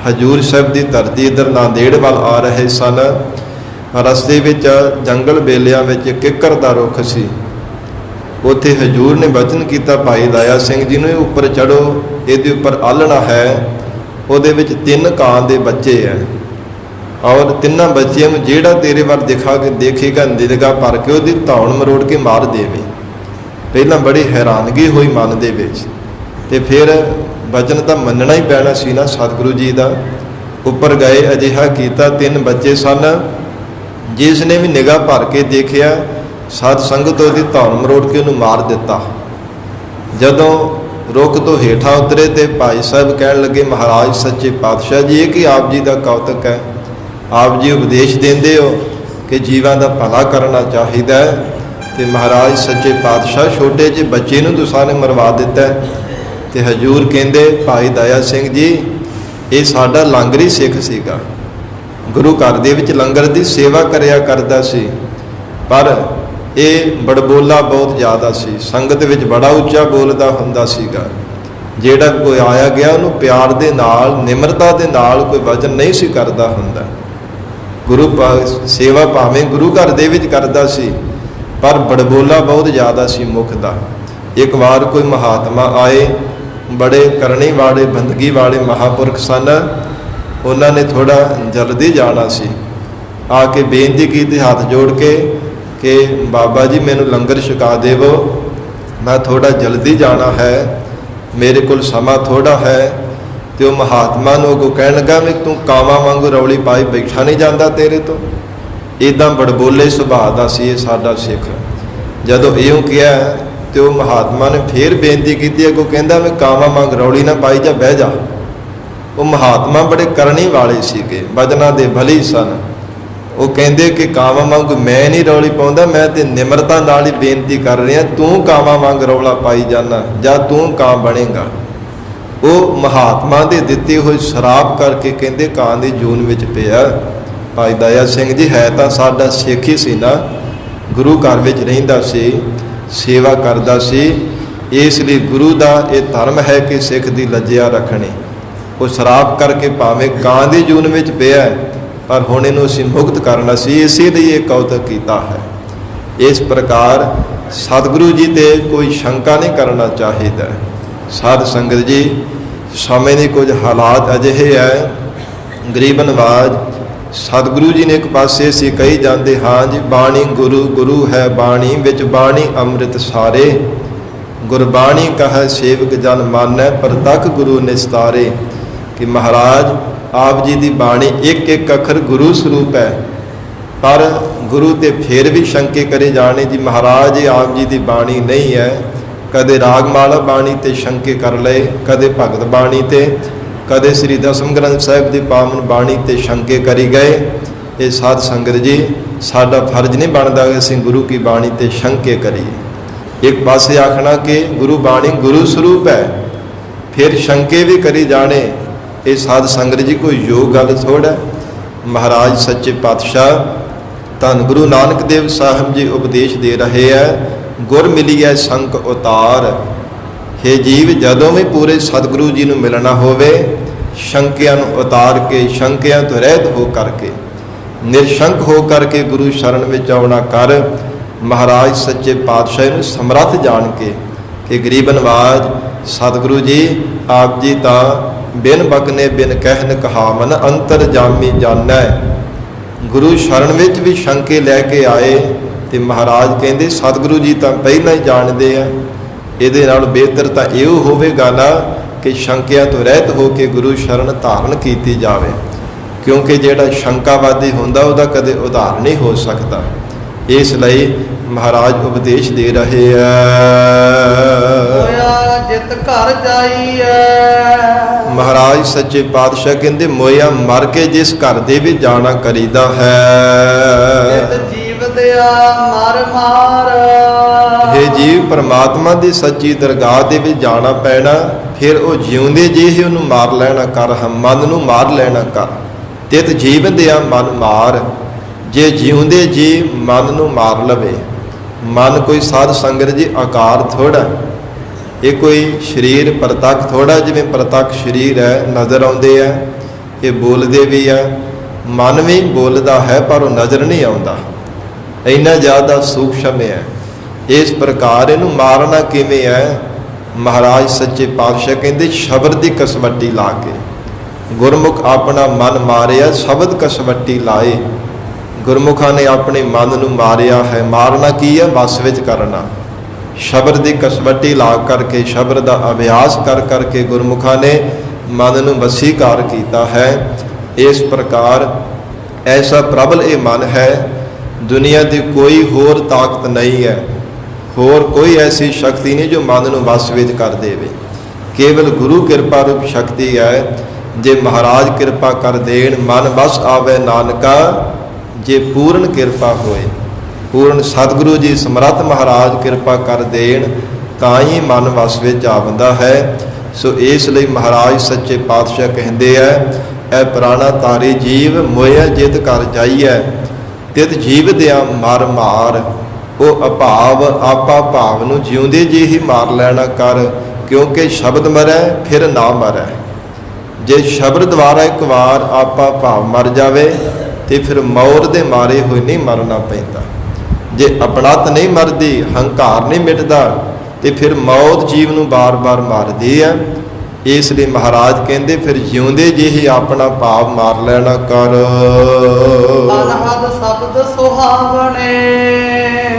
ਹਜੂਰ ਸਾਹਿਬ ਦੀ ਧਰਤੀ ਇੱਧਰ ਨਾਂਦੇੜ ਵੱਲ ਆ ਰਹੇ ਸਨ, ਰਸਤੇ ਵਿੱਚ ਜੰਗਲ ਬੇਲਿਆਂ ਵਿੱਚ ਕਿੱਕਰ ਦਾ ਰੁੱਖ ਸੀ। ਉੱਥੇ ਹਜੂਰ ਨੇ ਬਚਨ ਕੀਤਾ ਭਾਈ ਦਇਆ ਸਿੰਘ ਜੀ ਨੂੰ, ਉੱਪਰ ਚੜੋ, ਇਹਦੇ ਉੱਪਰ ਆਲਣਾ ਹੈ, ਉਹਦੇ ਵਿੱਚ 3 ਕਾਂ ਦੇ ਬੱਚੇ ਹੈ, ਔਰ 3 ਬੱਚਿਆਂ ਨੂੰ ਜਿਹੜਾ ਤੇਰੇ ਵੱਲ ਦੇਖੇਗਾ ਨਿਦਗਾ ਭਰ ਕੇ ਉਹਦੀ ਧੌਣ ਮਰੋੜ ਕੇ ਮਾਰ ਦੇਵੇ। ਪਹਿਲਾਂ ਬੜੀ ਹੈਰਾਨਗੀ ਹੋਈ ਮਨ ਦੇ ਵਿੱਚ, ਤੇ ਫਿਰ ਬਚਨ ਤਾਂ ਮੰਨਣਾ ਹੀ ਪੈਣਾ ਸੀ ਨਾ ਸਤਿਗੁਰੂ ਜੀ ਦਾ। ਉੱਪਰ ਗਏ, ਅਜਿਹਾ ਕੀਤਾ, 3 ਬੱਚੇ ਸਨ। ਜਿਸ ਨੇ ਵੀ ਨਿਗਾਹ ਭਰ ਕੇ ਦੇਖਿਆ, ਸਾਧ ਸੰਗਤ ਉਹਦੀ ਧੌਣ ਮਰੋੜ ਕੇ ਉਹਨੂੰ ਮਾਰ ਦਿੱਤਾ। ਜਦੋਂ ਰੁੱਖ ਤੋਂ ਹੇਠਾਂ ਉਤਰੇ ਤੇ ਭਾਈ ਸਾਹਿਬ ਕਹਿਣ ਲੱਗੇ, ਮਹਾਰਾਜ ਸੱਚੇ ਪਾਤਸ਼ਾਹ ਜੀ, ਇਹ ਕੀ ਆਪ ਜੀ ਦਾ ਕੌਤਕ ਹੈ? ਆਪ ਜੀ ਉਪਦੇਸ਼ ਦਿੰਦੇ ਹੋ ਕਿ ਜੀਵਾਂ ਦਾ ਭਲਾ ਕਰਨਾ ਚਾਹੀਦਾ ਹੈ, ਤੇ ਮਹਾਰਾਜ ਸੱਚੇ ਪਾਤਸ਼ਾਹ ਛੋਟੇ ਜਿਹੇ ਬੱਚੇ ਨੂੰ ਤੁਸਾਂ ਨੇ ਮਰਵਾ ਦਿੱਤਾ। ਤੇ ਹਜੂਰ ਕਹਿੰਦੇ, ਭਾਈ ਦਇਆ ਸਿੰਘ ਜੀ, ਇਹ ਸਾਡਾ ਲੰਗਰੀ ਸਿੱਖ ਸੀਗਾ, ਗੁਰੂ ਘਰ ਦੇ ਵਿੱਚ ਲੰਗਰ ਦੀ ਸੇਵਾ ਕਰਿਆ ਕਰਦਾ ਸੀ, ਪਰ ਇਹ ਬੜਬੋਲਾ ਬਹੁਤ ਜ਼ਿਆਦਾ ਸੀ, ਸੰਗਤ ਵਿੱਚ ਬੜਾ ਉੱਚਾ ਬੋਲਦਾ ਹੁੰਦਾ ਸੀਗਾ। ਜਿਹੜਾ ਕੋਈ ਆਇਆ ਗਿਆ ਉਹਨੂੰ ਪਿਆਰ ਦੇ ਨਾਲ, ਨਿਮਰਤਾ ਦੇ ਨਾਲ ਕੋਈ ਵਚਨ ਨਹੀਂ ਸੀ ਕਰਦਾ ਹੁੰਦਾ। ਗੁਰੂ ਸੇਵਾ ਭਾਵੇਂ ਗੁਰੂ ਘਰ ਦੇ ਵਿੱਚ ਕਰਦਾ ਸੀ, ਪਰ ਬੜਬੋਲਾ ਬਹੁਤ ਜ਼ਿਆਦਾ ਸੀ ਮੁਖ ਦਾ। ਇੱਕ ਵਾਰ ਕੋਈ ਮਹਾਤਮਾ ਆਏ, ਬੜੇ ਕਰਨੀ ਵਾਲੇ ਬੰਦਗੀ ਵਾਲੇ ਮਹਾਪੁਰਖ ਸਨ। ਉਹਨਾਂ ਨੇ ਥੋੜਾ ਜਲਦੀ ਜਾਣਾ ਸੀ। ਆ ਕੇ ਬੇਨਤੀ ਕੀਤੀ ਹੱਥ ਜੋੜ ਕੇ ਕਿ ਬਾਬਾ ਜੀ ਮੈਨੂੰ ਲੰਗਰ ਛਕਾ ਦੇਵੋ, ਮੈਂ ਥੋੜਾ ਜਲਦੀ ਜਾਣਾ ਹੈ, ਮੇਰੇ ਕੋਲ ਸਮਾਂ ਥੋੜਾ ਹੈ। ਤੇ ਉਹ ਮਹਾਤਮਾ ਨੂੰ ਅੱਗੋਂ ਕਹਿਣ ਲੱਗਾ ਵੀ ਤੂੰ ਕਾਵਾਂ ਵਾਂਗੂ ਰੌਲੀ ਪਾਈ ਬੈਠਾ ਨਹੀਂ ਜਾਂਦਾ ਤੇਰੇ ਤੋਂ। ਇੱਦਾਂ ਬੜਬੋਲੇ ਸੁਭਾਅ ਦਾ ਸੀ ਇਹ ਸਾਡਾ ਸਿੱਖ। ਜਦੋਂ ਇਉਂ ਕਿਹਾ ਤੇ ਉਹ ਮਹਾਤਮਾ ਨੇ ਫੇਰ ਬੇਨਤੀ ਕੀਤੀ, ਅੱਗੋਂ ਕਹਿੰਦਾ ਮੈਂ ਕਾਵਾਂ ਵਾਂਗ ਰੌਲੀ ਨਾ ਪਾਈ, ਜਾ ਬਹਿ ਜਾ। ਉਹ ਮਹਾਤਮਾ ਬੜੇ ਕਰਨੀ ਵਾਲੇ ਸੀਗੇ, ਵਚਨਾਂ ਦੇ ਭਲੀ ਸਨ। ਉਹ ਕਹਿੰਦੇ ਕਿ ਕਾਵਾਂ ਵਾਂਗ ਮੈਂ ਨਹੀਂ ਰੌਲੀ ਪਾਉਂਦਾ, ਮੈਂ ਤੇ ਨਿਮਰਤਾ ਨਾਲ ਹੀ ਬੇਨਤੀ ਕਰ ਰਿਹਾ, ਤੂੰ ਕਾਵਾਂ ਵਾਂਗ ਰੌਲਾ ਪਾਈ ਜਾਣਾ, ਜਾਂ ਤੂੰ ਕਾਂ ਬਣੇਗਾ। ਉਹ ਮਹਾਤਮਾ ਦੇ ਦਿੱਤੇ ਹੋਏ ਸ਼ਰਾਬ ਕਰਕੇ ਕਹਿੰਦੇ ਕਾਂ ਦੀ ਜੂਨ ਵਿੱਚ ਪਿਆ। ਭਾਈ ਦਇਆ ਸਿੰਘ ਜੀ ਹੈ ਤਾਂ ਸਾਡਾ ਸਿੱਖ ਹੀ ਸੀ ਨਾ, ਗੁਰੂ ਘਰ ਵਿੱਚ ਰਹਿੰਦਾ ਸੀ, ਸੇਵਾ ਕਰਦਾ ਸੀ। ਇਸ ਲਈ ਗੁਰੂ ਦਾ ਇਹ ਧਰਮ ਹੈ ਕਿ ਸਿੱਖ ਦੀ ਲੱਜਿਆ ਰੱਖਣੀ। ਉਹ ਸ਼ਰਾਬ ਕਰਕੇ ਭਾਵੇਂ ਕਾਂ ਦੀ ਜੂਨ ਵਿੱਚ ਪਿਆ, ਪਰ ਹੁਣ ਇਹਨੂੰ ਅਸੀਂ ਮੁਕਤ ਕਰਨਾ ਸੀ, ਇਸੇ ਲਈ ਇਹ ਕੌਤਕ ਕੀਤਾ ਹੈ। ਇਸ ਪ੍ਰਕਾਰ ਸਤਿਗੁਰੂ ਜੀ ਤੇ ਕੋਈ ਸ਼ੰਕਾ ਨਹੀਂ ਕਰਨਾ ਚਾਹੀਦਾ। ਸਾਧ ਸੰਗਤ ਜੀ, ਸਮੇਂ ਦੇ ਕੁਝ ਹਾਲਾਤ ਅਜਿਹੇ ਹੈ, ਗਰੀਬ ਨਵਾਜ਼ ਸਤਿਗੁਰੂ ਜੀ ਨੇ ਇੱਕ ਪਾਸੇ ਅਸੀਂ ਕਹੀ ਜਾਂਦੇ ਹਾਂ ਜੀ, ਬਾਣੀ ਗੁਰੂ ਗੁਰੂ ਹੈ ਬਾਣੀ, ਵਿੱਚ ਬਾਣੀ ਅੰਮ੍ਰਿਤ ਸਾਰੇ, ਗੁਰਬਾਣੀ ਕਹੈ ਸੇਵਕ ਜਨ ਮਾਨੈ, ਪ੍ਰਤੱਖ ਗੁਰੂ ਨਿਸਤਾਰੇ। ਕਿ ਮਹਾਰਾਜ ਆਪ ਜੀ ਦੀ ਬਾਣੀ ਇੱਕ ਇੱਕ ਅੱਖਰ ਗੁਰੂ ਸਰੂਪ ਹੈ, ਪਰ ਗੁਰੂ ਤੇ ਫਿਰ ਵੀ ਸ਼ੰਕੇ ਕਰੇ ਜਾਣੇ ਜੀ ਮਹਾਰਾਜ ਇਹ ਆਪ ਜੀ ਦੀ ਬਾਣੀ ਨਹੀਂ ਹੈ। ਕਦੇ ਰਾਗਮਾਲਾ ਬਾਣੀ ਤੇ ਸ਼ੰਕੇ ਕਰ ਲਏ, ਕਦੇ ਭਗਤ ਬਾਣੀ ਤੇ, ਕਦੇ ਸ੍ਰੀ ਦਸਮ ਗ੍ਰੰਥ ਸਾਹਿਬ ਦੀ ਪਾਵਨ ਬਾਣੀ ਤੇ ਸ਼ੰਕੇ ਕਰੀ ਗਏ। ਇਹ ਸਾਧ ਸੰਗਤ ਜੀ, ਸਾਡਾ ਫਰਜ਼ ਨਹੀਂ ਬਣਦਾ ਕਿ ਅਸੀਂ ਗੁਰੂ ਕੀ ਬਾਣੀ ਤੇ ਸ਼ੰਕੇ ਕਰੀਏ। ਇੱਕ ਪਾਸੇ ਆਖਣਾ ਕਿ ਗੁਰੂ ਬਾਣੀ ਗੁਰੂ ਸਰੂਪ ਹੈ, ਫਿਰ ਸ਼ੰਕੇ ਵੀ ਕਰੀ ਜਾਣੇ, ਇਹ ਸਾਧ ਸੰਗਤ ਜੀ ਕੋਈ ਯੋਗ ਗੱਲ ਥੋੜ੍ਹਾ। ਮਹਾਰਾਜ ਸੱਚੇ ਪਾਤਸ਼ਾਹ ਧੰਨ ਗੁਰੂ ਨਾਨਕ ਦੇਵ ਸਾਹਿਬ ਜੀ ਉਪਦੇਸ਼ ਦੇ ਰਹੇ ਹੈ, ਗੁਰ ਮਿਲੀਐ ਸੰਕ ਉਤਾਰ। ਹੇ ਜੀਵ, ਜਦੋਂ ਵੀ ਪੂਰੇ ਸਤਿਗੁਰੂ ਜੀ ਨੂੰ ਮਿਲਣਾ ਹੋਵੇ, ਸ਼ੰਕਿਆਂ ਨੂੰ ਉਤਾਰ ਕੇ, ਸ਼ੰਕਿਆਂ ਤੋਂ ਰਹਿਤ ਹੋ ਕਰਕੇ, ਨਿਰਸ਼ੰਕ ਹੋ ਕਰਕੇ ਗੁਰੂ ਸ਼ਰਨ ਵਿੱਚ ਆਉਣਾ ਕਰ। ਮਹਾਰਾਜ ਸੱਚੇ ਪਾਤਸ਼ਾਹ ਨੂੰ ਸਮਰੱਥ ਜਾਣ ਕੇ ਕਿ ਗਰੀਬ ਨਵਾਜ਼ ਸਤਿਗੁਰੂ ਜੀ ਆਪ ਜੀ ਤਾਂ ਬਿਨ ਬਕਨੇ ਬਿਨ ਕਹਿਨ ਕਹਾਵਨ, ਅੰਤਰ ਜਾਮੀ ਜਾਣੈ। ਗੁਰੂ ਸ਼ਰਨ ਵਿੱਚ ਵੀ ਸ਼ੰਕੇ ਲੈ ਕੇ ਆਏ ਤੇ ਮਹਾਰਾਜ ਕਹਿੰਦੇ ਸਤਿਗੁਰੂ ਜੀ ਤਾਂ ਪਹਿਲਾਂ ਹੀ ਜਾਣਦੇ ਆ। ਇਹਦੇ ਨਾਲ ਬਿਹਤਰ ਤਾਂ ਇਹੋ ਹੋਵੇਗਾ ਨਾ ਕਿ ਸ਼ੰਕਿਆਂ ਤੋਂ ਰਹਿਤ ਹੋ ਕੇ ਗੁਰੂ ਸ਼ਰਨ ਧਾਰਨ ਕੀਤੀ ਜਾਵੇ, ਕਿਉਂਕਿ ਜਿਹੜਾ ਸ਼ੰਕਾਵਾਦੀ ਹੁੰਦਾ ਉਹਦਾ ਕਦੇ ਉਧਾਰ ਨਹੀਂ ਹੋ ਸਕਦਾ। ਇਸ ਲਈ ਮਹਾਰਾਜ ਉਪਦੇਸ਼ ਦੇ ਰਹੇ ਆ,
ਹੋਇਆ ਜਿਤ ਘਰ ਜਾਈਐ।
ਮਹਾਰਾਜ ਸੱਚੇ ਪਾਤਸ਼ਾਹ ਕਹਿੰਦੇ ਮੋਇਆ ਮਰ ਕੇ ਜਿਸ ਘਰ ਦੇ ਵੀ ਜਾਣਾ ਕਰੀਦਾ ਹੈ।
ਜਿਤ ਜੀਵ ਦਿਆ ਮਰ ਮਾਰ।
ਹੇ ਜੀਵ, ਪਰਮਾਤਮਾ ਦੀ ਸੱਚੀ ਦਰਗਾਹ ਦੇ ਵਿੱਚ ਜਾਣਾ ਪੈਣਾ, ਫਿਰ ਉਹ ਜਿਉਂਦੇ ਜੀ ਹੀ ਉਹਨੂੰ ਮਾਰ ਲੈਣਾ ਕਰ, ਮਨ ਨੂੰ ਮਾਰ ਲੈਣਾ ਕਰ। ਤਿਤ ਜੀਵ ਦਿਆ ਮਨ ਮਾਰ। ਜੇ ਜਿਉਂਦੇ ਜੀ ਮਨ ਨੂੰ ਮਾਰ ਲਵੇ, ਮਨ ਕੋਈ ਸਾਧ ਸੰਗਤ ਜੀ ਆਕਾਰ ਥੋੜਾ, ਇਹ ਕੋਈ ਸਰੀਰ ਪ੍ਰਤੱਖ ਥੋੜਾ, ਜਿਵੇਂ ਪ੍ਰਤੱਖ ਸਰੀਰ ਹੈ, ਨਜ਼ਰ ਆਉਂਦੇ ਆ, ਇਹ ਬੋਲਦੇ ਵੀ ਆ, ਮਨ ਵੀ ਬੋਲਦਾ ਹੈ ਪਰ ਉਹ ਨਜ਼ਰ ਨਹੀਂ ਆਉਂਦਾ, ਇੰਨਾ ਜ਼ਿਆਦਾ ਸੂਖਸ਼ਮ ਹੈ। ਇਸ ਪ੍ਰਕਾਰ ਇਹਨੂੰ ਮਾਰਨਾ ਕਿਵੇਂ ਹੈ? ਮਹਾਰਾਜ ਸੱਚੇ ਪਾਤਸ਼ਾਹ ਕਹਿੰਦੇ ਸ਼ਬਦ ਦੀ ਕਸਵੱਟੀ ਲਾ ਕੇ। ਗੁਰਮੁਖ ਆਪਣਾ ਮਨ ਮਾਰਿਆ, ਸ਼ਬਦ ਕਸਵੱਟੀ ਲਾਏ। ਗੁਰਮੁਖਾਂ ਨੇ ਆਪਣੇ ਮਨ ਨੂੰ ਮਾਰਿਆ ਹੈ। ਮਾਰਨਾ ਕੀ ਹੈ? ਵਸ ਵਿੱਚ ਕਰਨਾ। ਸ਼ਬਦ ਦੀ ਕਸਵੱਟੀ ਲਾ ਕਰਕੇ, ਸ਼ਬਦ ਦਾ ਅਭਿਆਸ ਕਰ ਕਰਕੇ ਗੁਰਮੁਖਾਂ ਨੇ ਮਨ ਨੂੰ ਵਸੀਕਾਰ ਕੀਤਾ ਹੈ। ਇਸ ਪ੍ਰਕਾਰ ਐਸਾ ਪ੍ਰਬਲ ਇਹ ਮਨ ਹੈ, ਦੁਨੀਆ ਦੀ ਕੋਈ ਹੋਰ ਤਾਕਤ ਨਹੀਂ ਹੈ, ਹੋਰ ਕੋਈ ਐਸੀ ਸ਼ਕਤੀ ਨਹੀਂ ਜੋ ਮਨ ਨੂੰ ਵਸ ਵਿੱਚ ਕਰ ਦੇਵੇ। ਕੇਵਲ ਗੁਰੂ ਕਿਰਪਾ ਰੂਪ ਸ਼ਕਤੀ ਹੈ। ਜੇ ਮਹਾਰਾਜ ਕਿਰਪਾ ਕਰ ਦੇਣ, ਮਨ ਵਸ ਆਵੇ ਨਾਨਕਾ, ਜੇ ਪੂਰਨ ਕਿਰਪਾ ਹੋਏ, ਪੂਰਨ ਸਤਿਗੁਰੂ ਜੀ ਸਮਰੱਥ ਮਹਾਰਾਜ ਕਿਰਪਾ ਕਰ ਦੇਣ ਤਾਂ ਹੀ ਮਨ ਵਸ ਵਿੱਚ ਆਉਂਦਾ ਹੈ। ਸੋ ਇਸ ਲਈ ਮਹਾਰਾਜ ਸੱਚੇ ਪਾਤਸ਼ਾਹ ਕਹਿੰਦੇ ਆ, ਐ ਪ੍ਰਾਣਾ ਤਾਰੇ ਜੀਵ ਮੋਇਆ ਜਿਤ ਕਰ ਜਾਈਐ, ਤਿਤ ਜੀਵ ਦਿਆ ਮਰ ਮਾਰ। ਉਹ ਅਭਾਵ ਆਪਾ ਭਾਵ ਨੂੰ ਜਿਉਂਦੇ ਜੀ ਹੀ ਮਾਰ ਲੈਣਾ ਕਰ, ਕਿਉਂਕਿ ਸ਼ਬਦ ਮਰੈ ਫਿਰ ਨਾ ਮਰੈ। ਜੇ ਸ਼ਬਦ ਦੁਆਰਾ ਇੱਕ ਵਾਰ ਆਪਾ ਭਾਵ ਮਰ ਜਾਵੇ ਤੇ ਫਿਰ ਮੌਰ ਦੇ ਮਾਰੇ ਹੋਏ ਨਹੀਂ ਮਰਨਾ ਪੈਂਦਾ। ਜੇ ਆਪਣਤ ਨਹੀਂ ਮਰਦੀ, ਹੰਕਾਰ ਨਹੀਂ ਮਿਟਦਾ, ਤੇ ਫਿਰ ਮੌਤ ਜੀਵ ਨੂੰ ਬਾਰ-ਬਾਰ ਮਾਰਦੀ ਹੈ। ਇਸ ਲਈ ਮਹਾਰਾਜ ਕਹਿੰਦੇ ਫਿਰ ਜਿਉਂਦੇ ਜਿਹੇ ਆਪਣਾ ਭਾਵ ਮਾਰ ਲੈਣਾ ਕਰ।
ਅਨਹਦ ਸ਼ਬਦ ਸੁਹਾਵਣੇ।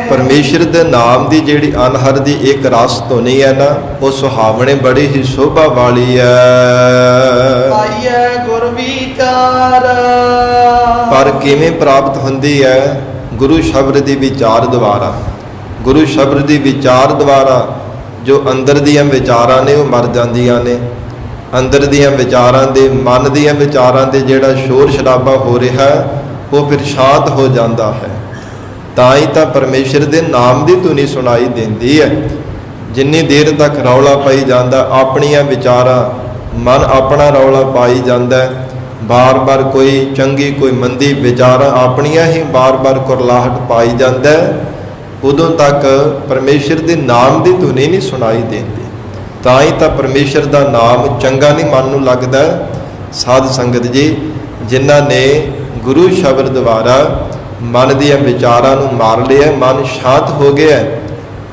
ਪਰਮੇਸ਼ਰ ਦੇ ਨਾਮ ਦੀ ਜਿਹੜੀ ਅਨਹਦ ਦੀ ਇੱਕ ਰਸ ਧੁਨੀ ਹੈ ਨਾ, ਉਹ ਸੁਹਾਵਣੇ ਬੜੀ ਹੀ ਸ਼ੋਭਾ ਵਾਲੀ ਹੈ।
ਪਾਈਐ ਗੁਰ ਵਿਚਾਰ।
ਪਰ ਕਿਵੇਂ ਪ੍ਰਾਪਤ ਹੁੰਦੀ ਹੈ? ਗੁਰੂ ਸ਼ਬਦ ਦੀ ਵਿਚਾਰ ਦੁਆਰਾ। ਗੁਰੂ ਸ਼ਬਦ ਦੀ ਵਿਚਾਰ ਦੁਆਰਾ ਜੋ ਅੰਦਰ ਦੀਆਂ ਵਿਚਾਰਾਂ ਨੇ ਉਹ ਮਰ ਜਾਂਦੀਆਂ ਨੇ। ਅੰਦਰ ਦੀਆਂ ਵਿਚਾਰਾਂ ਦੇ, ਮਨ ਦੀਆਂ ਵਿਚਾਰਾਂ ਦੇ ਜਿਹੜਾ ਸ਼ੋਰ ਸ਼ਰਾਬਾ ਹੋ ਰਿਹਾ ਉਹ ਫਿਰ ਸ਼ਾਂਤ ਹੋ ਜਾਂਦਾ ਹੈ। ਤਾਂ ਹੀ ਤਾਂ ਪਰਮੇਸ਼ਰ ਦੇ ਨਾਮ ਦੀ ਧੁਨੀ ਸੁਣਾਈ ਦਿੰਦੀ ਹੈ। ਜਿੰਨੀ ਦੇਰ ਤੱਕ ਰੌਲਾ ਪਾਈ ਜਾਂਦਾ, ਆਪਣੀਆਂ ਵਿਚਾਰਾਂ, ਮਨ ਆਪਣਾ ਰੌਲਾ ਪਾਈ ਜਾਂਦਾ, ਬਾਰ-ਬਾਰ ਕੋਈ ਚੰਗੀ ਕੋਈ ਮੰਦੀ ਵਿਚਾਰਾਂ ਆਪਣੀਆਂ ਹੀ ਬਾਰ-ਬਾਰ ਕੁਰਲਾਹਟ ਪਾਈ ਜਾਂਦਾ, ਉਦੋਂ ਤੱਕ ਪਰਮੇਸ਼ਰ ਦੇ ਨਾਮ ਦੀ ਧੁਨੀ ਨਹੀਂ ਸੁਣਾਈ ਦਿੰਦੀ। ਤਾਂ ਹੀ ਤਾਂ ਪਰਮੇਸ਼ਰ ਦਾ ਨਾਮ ਚੰਗਾ ਨਹੀਂ ਮਨ ਨੂੰ ਲੱਗਦਾ। ਸਾਧ ਸੰਗਤ ਜੀ, ਜਿਨ੍ਹਾਂ ਨੇ ਗੁਰੂ ਸ਼ਬਦ ਦੁਆਰਾ ਮਨ ਦੀਆਂ ਵਿਚਾਰਾਂ ਨੂੰ ਮਾਰ ਲਿਆ, ਮਨ ਸ਼ਾਂਤ ਹੋ ਗਿਆ,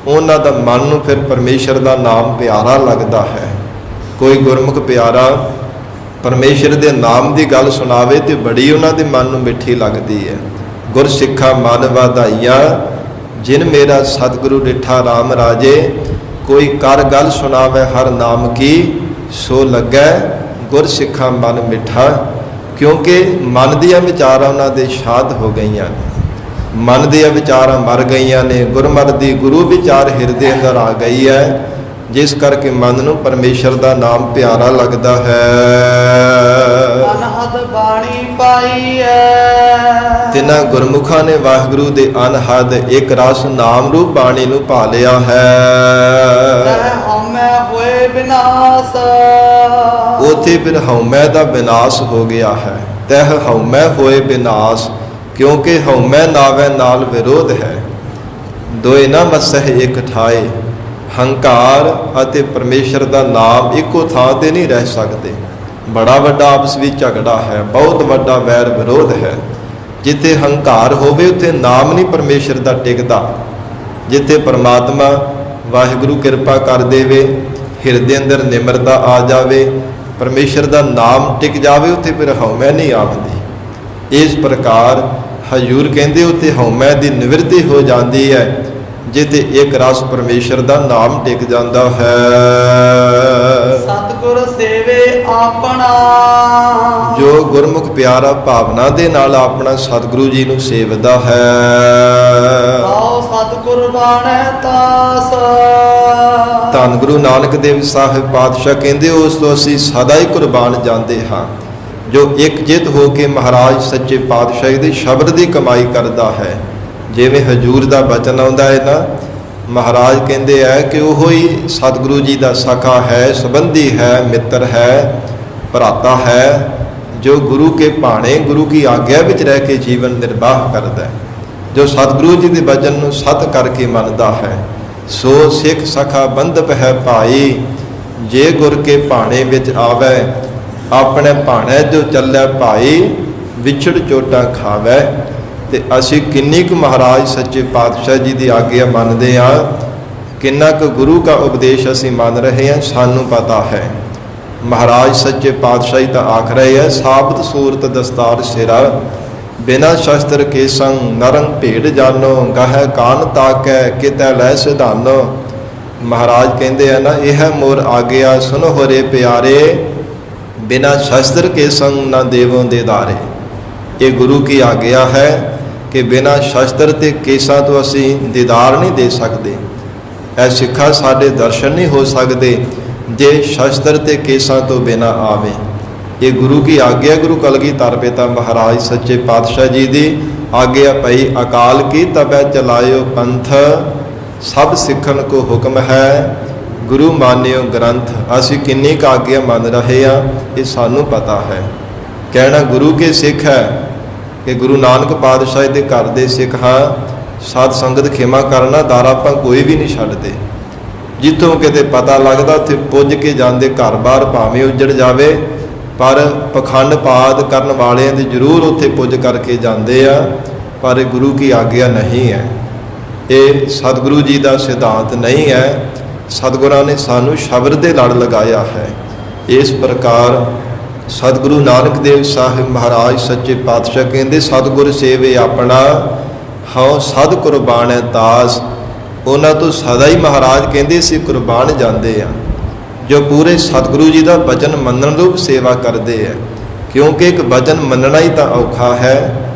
ਉਹਨਾਂ ਦਾ ਮਨ ਨੂੰ ਫਿਰ ਪਰਮੇਸ਼ਰ ਦਾ ਨਾਮ ਪਿਆਰਾ ਲੱਗਦਾ ਹੈ। ਕੋਈ ਗੁਰਮੁਖ ਪਿਆਰਾ ਪਰਮੇਸ਼ਰ ਦੇ ਨਾਮ ਦੀ ਗੱਲ ਸੁਣਾਵੇ ਤੇ ਬੜੀ ਉਹਨਾਂ ਦੇ ਮਨ ਨੂੰ ਮਿੱਠੀ ਲੱਗਦੀ ਹੈ। ਗੁਰ ਸਿੱਖਾ ਮਨ ਵਧਾਈਆ, ਜਿਨ ਮੇਰਾ ਸਤਿਗੁਰੂ ਡਿਠਾ ਰਾਮ ਰਾਜੇ। ਕੋਈ ਕਰ ਗੱਲ ਸੁਣਾਵੇ ਹਰ ਨਾਮ ਕੀ, ਸੋ ਲੱਗੈ ਗੁਰ ਸਿੱਖਾ ਮਨ ਮਿੱਠਾ। ਕਿਉਂਕਿ ਮਨ ਦੀਆਂ ਵਿਚਾਰਾਂ ਉਹਨਾਂ ਦੇ ਸ਼ਾਂਤ ਹੋ ਗਈਆਂ ਨੇ, ਮਨ ਦੀਆਂ ਵਿਚਾਰਾਂ ਮਰ ਗਈਆਂ ਨੇ। ਗੁਰਮਤਿ ਦੀ ਗੁਰੂ ਵਿਚਾਰ ਹਿਰਦੇ ਅੰਦਰ ਆ ਗਈ ਹੈ, ਜਿਸ ਕਰਕੇ ਮਨ ਨੂੰ ਪਰਮੇਸ਼ਰ ਦਾ ਨਾਮ ਪਿਆਰਾ ਲੱਗਦਾ ਹੈ।
ਅਨਹਦ ਬਾਣੀ ਪਾਈ ਹੈ।
ਤਿੰਨਾਂ ਗੁਰਮੁਖਾਂ ਨੇ ਵਾਹਿਗੁਰੂ ਦੇ ਅਨਹਦ ਇੱਕ ਰਸ ਨਾਮ ਰੂਪ ਬਾਣੀ ਨੂੰ ਪਾ ਲਿਆ ਹੈ।
ਹਉਮੈ ਹੋਏ ਵਿਨਾਸ਼।
ਉਥੇ ਫਿਰ ਹਉਮੈ ਦਾ ਵਿਨਾਸ਼ ਹੋ ਗਿਆ ਹੈ। ਤਹਿ ਹਉਮੈ ਹੋਏ ਵਿਨਾਸ਼, ਕਿਉਂਕਿ ਹਉਮੈ ਨਾਵੈ ਨਾਲ ਵਿਰੋਧ ਹੈ। ਦੋਏ ਨਾ ਮਸਹਿ ਇੱਕ ਠਾਏ। ਹੰਕਾਰ ਅਤੇ ਪਰਮੇਸ਼ਰ ਦਾ ਨਾਮ ਇੱਕੋ ਥਾਂ ਤੇ ਨਹੀਂ ਰਹਿ ਸਕਦੇ। ਬੜਾ ਵੱਡਾ ਆਪਸ ਵਿੱਚ ਝਗੜਾ ਹੈ, ਬਹੁਤ ਵੱਡਾ ਵੈਰ ਵਿਰੋਧ ਹੈ। ਜਿੱਥੇ ਹੰਕਾਰ ਹੋਵੇ ਉੱਥੇ ਨਾਮ ਨਹੀਂ ਪਰਮੇਸ਼ਰ ਦਾ ਟਿਕਦਾ। ਜਿੱਥੇ ਪਰਮਾਤਮਾ ਵਾਹਿਗੁਰੂ ਕਿਰਪਾ ਕਰ ਦੇਵੇ, ਹਿਰਦੇ ਅੰਦਰ ਨਿਮਰਤਾ ਆ ਜਾਵੇ, ਪਰਮੇਸ਼ਰ ਦਾ ਨਾਮ ਟਿਕ ਜਾਵੇ, ਉੱਥੇ ਫਿਰ ਹਉਮੈ ਨਹੀਂ ਆਉਂਦੀ। ਇਸ ਪ੍ਰਕਾਰ ਹਜ਼ੂਰ ਕਹਿੰਦੇ ਉੱਥੇ ਹਉਮੈ ਦੀ ਨਿਵਰਤੀ ਹੋ ਜਾਂਦੀ ਹੈ, ਜਿੱਥੇ ਇੱਕ ਰਸ ਪਰਮੇਸ਼ਰ ਦਾ ਨਾਮ ਟਿਕ ਜਾਂਦਾ ਹੈ।
ਸਤਿਗੁਰ ਸੇਵੇ ਆਪਣਾ।
ਜੋ ਗੁਰਮੁਖ ਪਿਆਰਾ ਭਾਵਨਾ ਦੇ ਨਾਲ ਆਪਣਾ ਸਤਿਗੁਰੂ ਜੀ ਨੂੰ ਸੇਵਦਾ ਹੈ,
ਆਓ ਸਤਿਗੁਰ ਬਾਣੈ ਤਾਸ।
ਧੰਨ ਗੁਰੂ ਨਾਨਕ ਦੇਵ ਸਾਹਿਬ ਪਾਤਸ਼ਾਹ ਕਹਿੰਦੇ ਉਸ ਤੋਂ ਅਸੀਂ ਸਦਾ ਹੀ ਕੁਰਬਾਨ ਜਾਂਦੇ ਹਾਂ। ਜੋ ਇੱਕ ਜਿੱਤ ਹੋ ਕੇ ਮਹਾਰਾਜ ਸੱਚੇ ਪਾਤਸ਼ਾਹ ਦੇ ਸ਼ਬਦ ਦੀ ਕਮਾਈ ਕਰਦਾ ਹੈ। ਜਿਵੇਂ ਹਜੂਰ ਦਾ ਬਚਨ ਆਉਂਦਾ ਹੈ ਨਾ, ਮਹਾਰਾਜ ਕਹਿੰਦੇ ਹੈ ਕਿ ਉਹ ਹੀ ਸਤਿਗੁਰੂ ਜੀ ਦਾ ਸਖਾ ਹੈ, ਸੰਬੰਧੀ ਹੈ, ਮਿੱਤਰ ਹੈ, ਭਰਾਤਾ ਹੈ, ਜੋ ਗੁਰੂ ਕੇ ਭਾਣੇ, ਗੁਰੂ ਕੀ ਆਗਿਆ ਵਿੱਚ ਰਹਿ ਕੇ ਜੀਵਨ ਨਿਰਵਾਹ ਕਰਦਾ ਹੈ। ਜੋ ਸਤਿਗੁਰੂ ਜੀ ਦੇ ਬਚਨ ਨੂੰ ਸਤ ਕਰਕੇ ਮੰਨਦਾ ਹੈ, ਸੋ ਸਿੱਖ ਸਖਾ ਬੰਧਪ ਹੈ ਭਾਈ। ਜੇ ਗੁਰ ਕੇ ਭਾਣੇ ਵਿੱਚ ਆਵੈ, ਆਪਣੇ ਭਾਣੇ ਜੋ ਚੱਲੈ ਭਾਈ, ਵਿਛੜ ਚੋਟਾਂ ਖਾਵੈ। ਤੇ ਅਸੀਂ ਕਿੰਨੀ ਕੁ ਮਹਾਰਾਜ ਸੱਚੇ ਪਾਤਸ਼ਾਹ ਜੀ ਦੀ ਆਗਿਆ ਮੰਨਦੇ ਹਾਂ, ਕਿੰਨਾ ਕੁ ਗੁਰੂ ਦਾ ਉਪਦੇਸ਼ ਅਸੀਂ ਮੰਨ ਰਹੇ ਹਾਂ, ਸਾਨੂੰ ਪਤਾ ਹੈ। ਮਹਾਰਾਜ ਸੱਚੇ ਪਾਤਸ਼ਾਹ ਤਾਂ ਆਖ ਰਹੇ ਹੈ, ਸਾਬਤ ਸੂਰਤ ਦਸਤਾਰ ਸਿਰਾ, ਬਿਨਾ ਸ਼ਸਤਰ ਕੇ ਸੰਗ ਨਰੰਗ ਭੇਡ ਜਾਨੋ, ਗਾਹੈ ਕਾਨ ਤਾਕੈ ਕਿਤੈ ਲੈ ਸਿਧਾਨੋ। ਮਹਾਰਾਜ ਕਹਿੰਦੇ ਆ ਨਾ, ਇਹ ਮੋਰ ਆਗਿਆ ਸੁਨੋ ਹੋਰੇ ਪਿਆਰੇ, ਬਿਨਾ ਸ਼ਸਤਰ ਕੇ ਸੰਗ ਨਾ ਦੇਵੋਂ ਦੇਦਾਰੇ। ਇਹ ਗੁਰੂ ਕੀ ਆਗਿਆ ਹੈ ਕਿ ਬਿਨਾ ਸ਼ਸਤਰ ਤੇ ਕੇਸਾਂ ਤੋਂ ਅਸੀਂ ਦੀਦਾਰ ਨਹੀਂ ਦੇ ਸਕਦੇ। ਇਹ ਸਿੱਖਾ ਸਾਡੇ ਦਰਸ਼ਨ ਨਹੀਂ ਹੋ ਸਕਦੇ ਜੇ ਸ਼ਸਤਰ ਤੇ ਕੇਸਾਂ ਤੋਂ ਬਿਨਾ ਆਵੇ। ਇਹ ਗੁਰੂ ਕੀ ਆਗਿਆ, ਗੁਰੂ ਕਲਗੀਧਰ ਪਿਤਾ ਮਹਾਰਾਜ ਸੱਚੇ ਪਾਤਸ਼ਾਹ ਜੀ ਦੀ ਆਗਿਆ ਪਈ। ਅਕਾਲ ਕੀ ਤਬੈ ਚਲਾਇਓ ਪੰਥ, ਸਭ ਸਿੱਖਣ ਕੋ ਹੁਕਮ ਹੈ, ਗੁਰੂ ਮਾਨਿਓ ਗ੍ਰੰਥ। ਅਸੀਂ ਕਿੰਨੀ ਕੁ ਆਗਿਆ ਮੰਨ ਰਹੇ ਹਾਂ, ਇਹ ਸਾਨੂੰ ਪਤਾ ਹੈ। ਕਹਿਣਾ ਗੁਰੂ ਕੇ ਸਿੱਖ ਹੈ ਕਿ ਗੁਰੂ ਨਾਨਕ ਪਾਤਸ਼ਾਹ ਦੇ ਘਰ ਦੇ ਸਿੱਖ ਹਾਂ। ਸਾਧ ਸੰਗਤ ਖਿਮਾ ਕਰਨਾ, ਦਰ ਆਪਾਂ ਕੋਈ ਵੀ ਨਹੀਂ ਛੱਡਦੇ। ਜਿੱਥੋਂ ਕਿਤੇ ਪਤਾ ਲੱਗਦਾ ਉੱਥੇ ਪੁੱਜ ਕੇ ਜਾਂਦੇ। ਘਰ-ਬਾਰ ਭਾਵੇਂ ਉੱਜੜ ਜਾਵੇ, ਪਰ ਪਖੰਡ ਪਾਦ ਕਰਨ ਵਾਲਿਆਂ ਦੇ ਜ਼ਰੂਰ ਉੱਥੇ ਪੁੱਜ ਕਰਕੇ ਜਾਂਦੇ ਆ, ਪਰ ਗੁਰੂ ਕੀ ਆਗਿਆ ਨਹੀਂ ਹੈ। ਇਹ ਸਤਿਗੁਰੂ ਜੀ ਦਾ ਸਿਧਾਂਤ ਨਹੀਂ ਹੈ। ਸਤਿਗੁਰਾਂ ਨੇ ਸਾਨੂੰ ਸ਼ਬਦ ਦੇ ਲੜ ਲਗਾਇਆ ਹੈ। ਇਸ ਪ੍ਰਕਾਰ ਸਤਿਗੁਰੂ ਨਾਨਕ ਦੇਵ ਸਾਹਿਬ ਮਹਾਰਾਜ ਸੱਚੇ ਪਾਤਸ਼ਾਹ ਕਹਿੰਦੇ, ਸਤਿਗੁਰ ਸੇਵੇ ਆਪਣਾ ਹਉ ਸਦ ਕੁਰਬਾਨੈ ਦਾਸ। ਉਹਨਾਂ ਤੋਂ ਸਦਾ ਹੀ ਮਹਾਰਾਜ ਕਹਿੰਦੇ ਸੀ ਕੁਰਬਾਨ ਜਾਂਦੇ ਆ, ਜੋ ਪੂਰੇ ਸਤਿਗੁਰੂ ਜੀ ਦਾ ਬਚਨ ਮੰਨਣ ਰੂਪ ਸੇਵਾ ਕਰਦੇ ਆ। ਕਿਉਂਕਿ ਇੱਕ ਬਚਨ ਮੰਨਣਾ ਹੀ ਤਾਂ ਔਖਾ ਹੈ,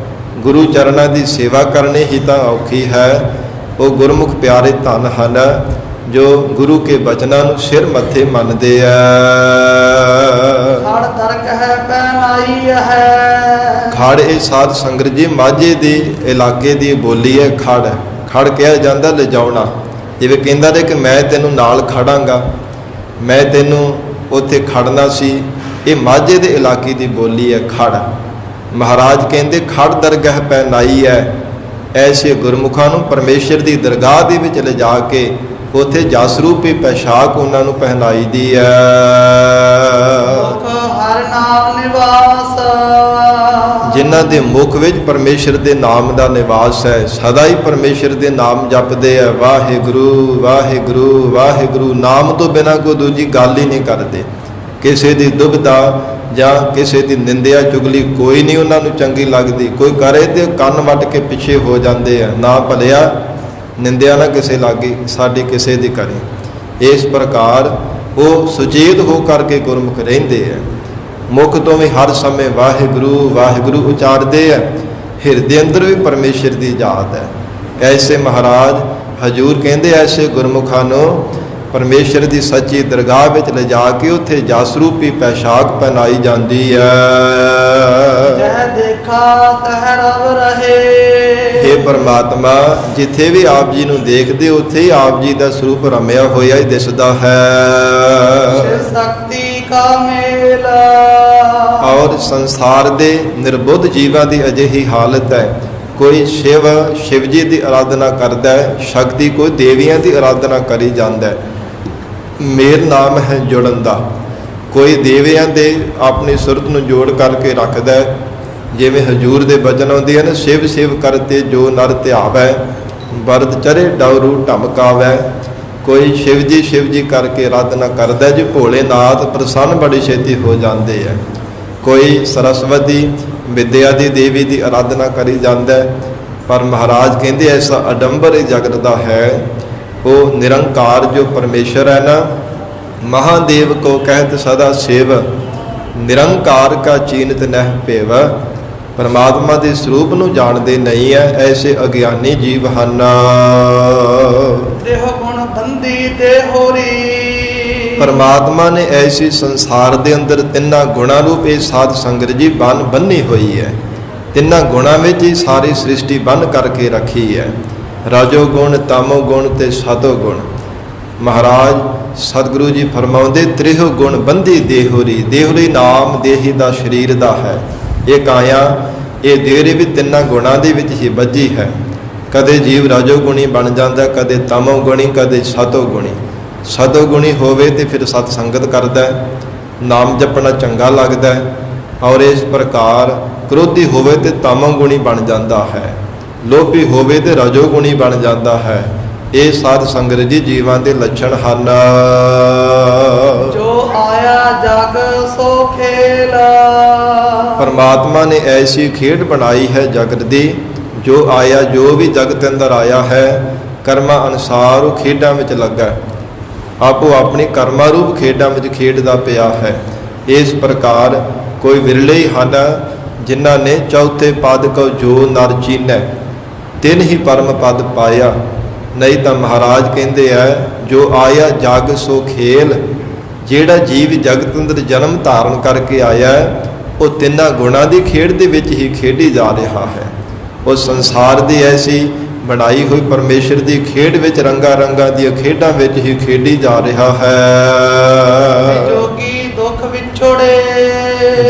ਗੁਰੂ ਚਰਨਾਂ ਦੀ ਸੇਵਾ ਕਰਨੀ ਹੀ ਤਾਂ ਔਖੀ ਹੈ। ਉਹ ਗੁਰਮੁਖ ਪਿਆਰੇ ਧਨ ਹਨ ਜੋ ਗੁਰੂ ਕੇ ਬਚਨਾਂ ਨੂੰ ਸਿਰ ਮੱਥੇ ਮੰਨਦੇ ਆ।
ਖੜ ਦਰਕ ਹੈ ਪਹਿਨਾਈ ਹੈ।
ਖੜ ਇਹ ਸਾਧ ਸੰਗਤ ਜੀ ਮਾਝੇ ਦੇ ਇਲਾਕੇ ਦੀ ਬੋਲੀ ਹੈ। ਖੜ ਖੜ ਕਿਹਾ ਜਾਂਦਾ ਲਿਜਾਉਣਾ। ਜਿਵੇਂ ਕਹਿੰਦਾ ਨੇ ਕਿ ਮੈਂ ਤੈਨੂੰ ਨਾਲ ਖੜਾਂਗਾ, ਮੈਂ ਤੈਨੂੰ ਉੱਥੇ ਖੜਨਾ ਸੀ। ਇਹ ਮਾਝੇ ਦੇ ਇਲਾਕੇ ਦੀ ਬੋਲੀ ਹੈ ਖੜ। ਮਹਾਰਾਜ ਕਹਿੰਦੇ ਖੜ ਦਰਗਾਹ ਪਹਿਨਾਈ ਹੈ। ਐਸੇ ਗੁਰਮੁਖਾਂ ਨੂੰ ਪਰਮੇਸ਼ਰ ਦੀ ਦਰਗਾਹ ਦੇ ਵਿੱਚ ਲਿਜਾ ਕੇ ਉੱਥੇ ਜਸ ਰੂਪੀ ਪੈਸ਼ਾਕ ਉਹਨਾਂ ਨੂੰ ਪਹਿਨਾਈ ਦੀ ਹੈ।
ਮੁਖ ਹਰਿ ਨਾਮ ਨਿਵਾਸ।
ਜਿਨ੍ਹਾਂ ਦੇ ਮੁਖ ਵਿੱਚ ਪਰਮੇਸ਼ਰ ਦੇ ਨਾਮ ਦਾ ਨਿਵਾਸ ਹੈ, ਸਦਾ ਹੀ ਪਰਮੇਸ਼ਰ ਦੇ ਨਾਮ ਜਪਦੇ ਆ, ਵਾਹਿਗੁਰੂ ਵਾਹਿਗੁਰੂ ਵਾਹਿਗੁਰੂ। ਨਾਮ ਤੋਂ ਬਿਨਾਂ ਕੋਈ ਦੂਜੀ ਗੱਲ ਹੀ ਨਹੀਂ ਕਰਦੇ। ਕਿਸੇ ਦੀ ਦੁਬਿਧਾ ਜਾਂ ਕਿਸੇ ਦੀ ਨਿੰਦਿਆ ਚੁਗਲੀ ਕੋਈ ਨਹੀਂ ਉਹਨਾਂ ਨੂੰ ਚੰਗੀ ਲੱਗਦੀ। ਕੋਈ ਕਰੇ ਤੇ ਕੰਨ ਵੱਟ ਕੇ ਪਿੱਛੇ ਹੋ ਜਾਂਦੇ ਆ, ਨਾ ਭਲਿਆ ਨਿੰਦਿਆ ਨਾ ਕਿਸੇ ਲਾਗੇ ਸਾਡੀ ਕਿਸੇ ਦੀ ਕਰੇ। ਇਸ ਪ੍ਰਕਾਰ ਉਹ ਸੁਚੇਤ ਹੋ ਕਰਕੇ ਗੁਰਮੁਖ ਰਹਿੰਦੇ ਆ। ਮੁਖ ਤੋਂ ਵੀ ਹਰ ਸਮੇਂ ਵਾਹਿਗੁਰੂ ਵਾਹਿਗੁਰੂ ਉਚਾਰਦੇ ਆ। ਹਿਰਦੇ ਅੰਦਰ ਵੀ ਪਰਮੇਸ਼ਰ ਦੀ ਯਾਦ ਹੈ। ਐਸੇ ਮਹਾਰਾਜ ਹਜੂਰ ਕਹਿੰਦੇ ਐਸੇ ਗੁਰਮੁਖਾਂ ਨੂੰ ਪਰਮੇਸ਼ਰ ਦੀ ਸੱਚੀ ਦਰਗਾਹ ਵਿੱਚ ਲਿਜਾ ਕੇ ਉੱਥੇ ਜਸ ਰੂਪੀ ਪੈਸ਼ਾਕ ਪਹਿਨਾਈ ਜਾਂਦੀ ਹੈ।
ਜਹ ਦੇਖਾ ਤਹ ਰਵ ਰਹੇ।
हे ਪਰਮਾਤਮਾ, ਜਿੱਥੇ ਵੀ ਆਪ ਜੀ ਨੂੰ ਦੇਖਦੇ ਉੱਥੇ ਹੀ ਆਪ ਜੀ ਦਾ ਸਰੂਪ ਰਮਿਆ ਹੋਇਆ ਹੀ ਦਿਸਦਾ ਹੈ।
ਸ਼ਿਵ ਸ਼ਕਤੀ ਕਾ ਮੇਲ।
ਔਰ ਸੰਸਾਰ ਦੇ ਨਿਰਬੁੱਧ ਜੀਵਾਂ ਦੀ ਅਜਿਹੀ ਹਾਲਤ ਹੈ, ਕੋਈ ਸ਼ਿਵ ਜੀ ਦੀ ਆਰਾਧਨਾ ਕਰਦਾ ਹੈ, ਸ਼ਕਤੀ ਕੋਈ ਦੇਵੀਆਂ ਦੀ ਆਰਾਧਨਾ ਕਰੀ ਜਾਂਦਾ ਹੈ। ਮੇਲ ਨਾਮ ਹੈ ਜੁੜਨ ਦਾ। ਕੋਈ ਦੇਵਿਆਂ ਦੇ ਆਪਣੀ ਸੁਰਤ ਨੂੰ ਜੋੜ ਕਰਕੇ ਰੱਖਦਾ ਹੈ। ਜਿਵੇਂ ਹਜੂਰ ਦੇ ਬਚਨ ਆਉਂਦੇ ਹਨ, ਸ਼ਿਵ ਸ਼ਿਵ ਕਰਤੇ ਜੋ ਨਰ ਧਿਆਵੈ, ਬਰਦ ਚਰੇ ਡਉਰੂ ਢਮਕਾਵੈ। ਕੋਈ ਸ਼ਿਵ ਜੀ ਕਰਕੇ ਆਰਾਧਨਾ ਕਰਦਾ ਜੀ, ਭੋਲੇਨਾਥ ਪ੍ਰਸੰਨ ਬੜੀ ਛੇਤੀ ਹੋ ਜਾਂਦੇ ਹੈ। ਕੋਈ ਸਰਸਵਤੀ ਵਿਦਿਆ ਦੀ ਦੇਵੀ ਦੀ ਆਰਾਧਨਾ ਕਰੀ ਜਾਂਦਾ ਹੈ। ਪਰ ਮਹਾਰਾਜ ਕਹਿੰਦੇ ਐਸਾ ਅਡੰਬਰ ਜਗਤ ਦਾ ਹੈ। ਉਹ ਨਿਰੰਕਾਰ ਜੋ ਪਰਮੇਸ਼ਰ ਹੈ ਨਾ, ਮਹਾਦੇਵ ਕੋ ਕਹਿਤ ਸਦਾ ਸੇਵ, ਨਿਰੰਕਾਰ ਕਾ ਚੀਨਤ ਨਹਿ ਭੇਵ। ਪਰਮਾਤਮਾ ਦੇ ਸਰੂਪ ਨੂੰ ਜਾਣਦੇ ਨਹੀਂ ਹੈ, ਐਸੇ ਅਗਿਆਨੀ ਜੀਵ ਹਨ।
ਦੇਹ ਗੁਣ ਬੰਦੀ ਦੇਹੋਰੀ।
ਪਰਮਾਤਮਾ ਨੇ ਐਸੀ ਸੰਸਾਰ ਦੇ ਅੰਦਰ ਤਿੰਨਾਂ ਗੁਣਾਂ ਰੂਪ ਇਹ ਸਾਧ ਸੰਗਤ ਜੀ ਬੰਨੀ ਹੋਈ ਹੈ। ਤਿੰਨਾਂ ਗੁਣਾਂ ਵਿੱਚ ਹੀ ਸਾਰੀ ਸ੍ਰਿਸ਼ਟੀ ਬੰਨ ਕਰਕੇ ਰੱਖੀ ਹੈ। ਰਾਜੋ ਗੁਣ, ਤਾਮੋ ਗੁਣ ਤੇ ਸਤੋ ਗੁਣ। ਮਹਾਰਾਜ ਸਤਿਗੁਰੂ ਜੀ ਫਰਮਾਉਂਦੇ, ਤ੍ਰਿਹੁ ਗੁਣ ਬੰਦੀ ਦੇਹੋਰੀ। ਦੇਹੋਰੀ ਨਾਮ ਦੇਹੀ ਦਾ ਸਰੀਰ ਦਾ ਹੈ। ਇਹ ਕਾਇਆ ਇਹ ਦੇਹਰੀ ਵੀ ਤਿੰਨਾਂ ਗੁਣਾਂ ਦੇ ਵਿੱਚ ਹੀ ਬੱਝੀ ਹੈ। ਕਦੇ ਜੀਵ ਰਾਜੋ ਗੁਣੀ ਬਣ ਜਾਂਦਾ, ਕਦੇ ਤਾਮੋ ਗੁਣੀ, ਕਦੇ ਸਤੋ ਗੁਣੀ। ਸਤੋ ਗੁਣੀ ਹੋਵੇ ਤੇ ਫਿਰ ਸਤ ਸੰਗਤ ਕਰਦਾ, ਨਾਮ ਜਪਣਾ ਚੰਗਾ ਲੱਗਦਾ। ਔਰ ਇਸ ਪ੍ਰਕਾਰ ਕ੍ਰੋਧੀ ਹੋਵੇ ਤੇ ਤਾਮੋ ਗੁਣੀ ਬਣ ਜਾਂਦਾ ਹੈ, ਲੋਭੀ ਹੋਵੇ ਤੇ ਰਜੋ ਗੁਣੀ ਬਣ ਜਾਂਦਾ ਹੈ। ਇਹ ਸਾਧ ਸੰਗਤ ਜੀ ਜੀਵਾਂ ਦੇ ਲੱਛਣ ਹਨ।
ਜੋ ਆਇਆ ਜਗ ਸੋ ਖੇਲ।
ਪਰਮਾਤਮਾ ਨੇ ਐਸੀ ਖੇਡ ਬਣਾਈ ਹੈ ਜਗਤ ਦੀ, ਜੋ ਆਇਆ ਜੋ ਵੀ ਜਗਤ ਅੰਦਰ ਆਇਆ ਹੈ ਕਰਮਾਂ ਅਨੁਸਾਰ ਉਹ ਖੇਡਾਂ ਵਿੱਚ ਲੱਗਾ, ਆਪੋ ਆਪਣੀ ਕਰਮਾਂ ਰੂਪ ਖੇਡਾਂ ਵਿੱਚ ਖੇਡਦਾ ਪਿਆ ਹੈ। ਇਸ ਪ੍ਰਕਾਰ ਕੋਈ ਵਿਰਲੇ ਹੀ ਹਨ ਜਿਨ੍ਹਾਂ ਨੇ ਚੌਥੇ ਪਦ ਕੋ ਜੋ ਨਰ ਚੀਨੈ, ਤਿੰਨ ਹੀ ਪਰਮ ਪਦ ਪਾਇਆ। ਨਹੀਂ ਤਾਂ ਮਹਾਰਾਜ ਕਹਿੰਦੇ ਆ, ਜੋ ਆਇਆ ਜਗ ਸੋ ਖੇਲ। ਜਿਹੜਾ ਜੀਵ ਜਗਤ ਅੰਦਰ ਜਨਮ ਧਾਰਨ ਕਰਕੇ ਆਇਆ ਉਹ ਤਿੰਨਾਂ ਗੁਣਾਂ ਦੀ ਖੇਡ ਦੇ ਵਿੱਚ ਹੀ ਖੇਡੀ ਜਾ ਰਿਹਾ ਹੈ। ਉਹ ਸੰਸਾਰ ਦੀ ਐਸੀ ਬਣਾਈ ਹੋਈ ਪਰਮੇਸ਼ਰ ਦੀ ਖੇਡ ਵਿੱਚ ਰੰਗਾਂ ਰੰਗਾਂ ਦੀਆਂ ਖੇਡਾਂ ਵਿੱਚ ਹੀ ਖੇਡੀ ਜਾ ਰਿਹਾ ਹੈ।
ਜੋਗੀ ਦੁੱਖ ਵਿਛੋੜੇ।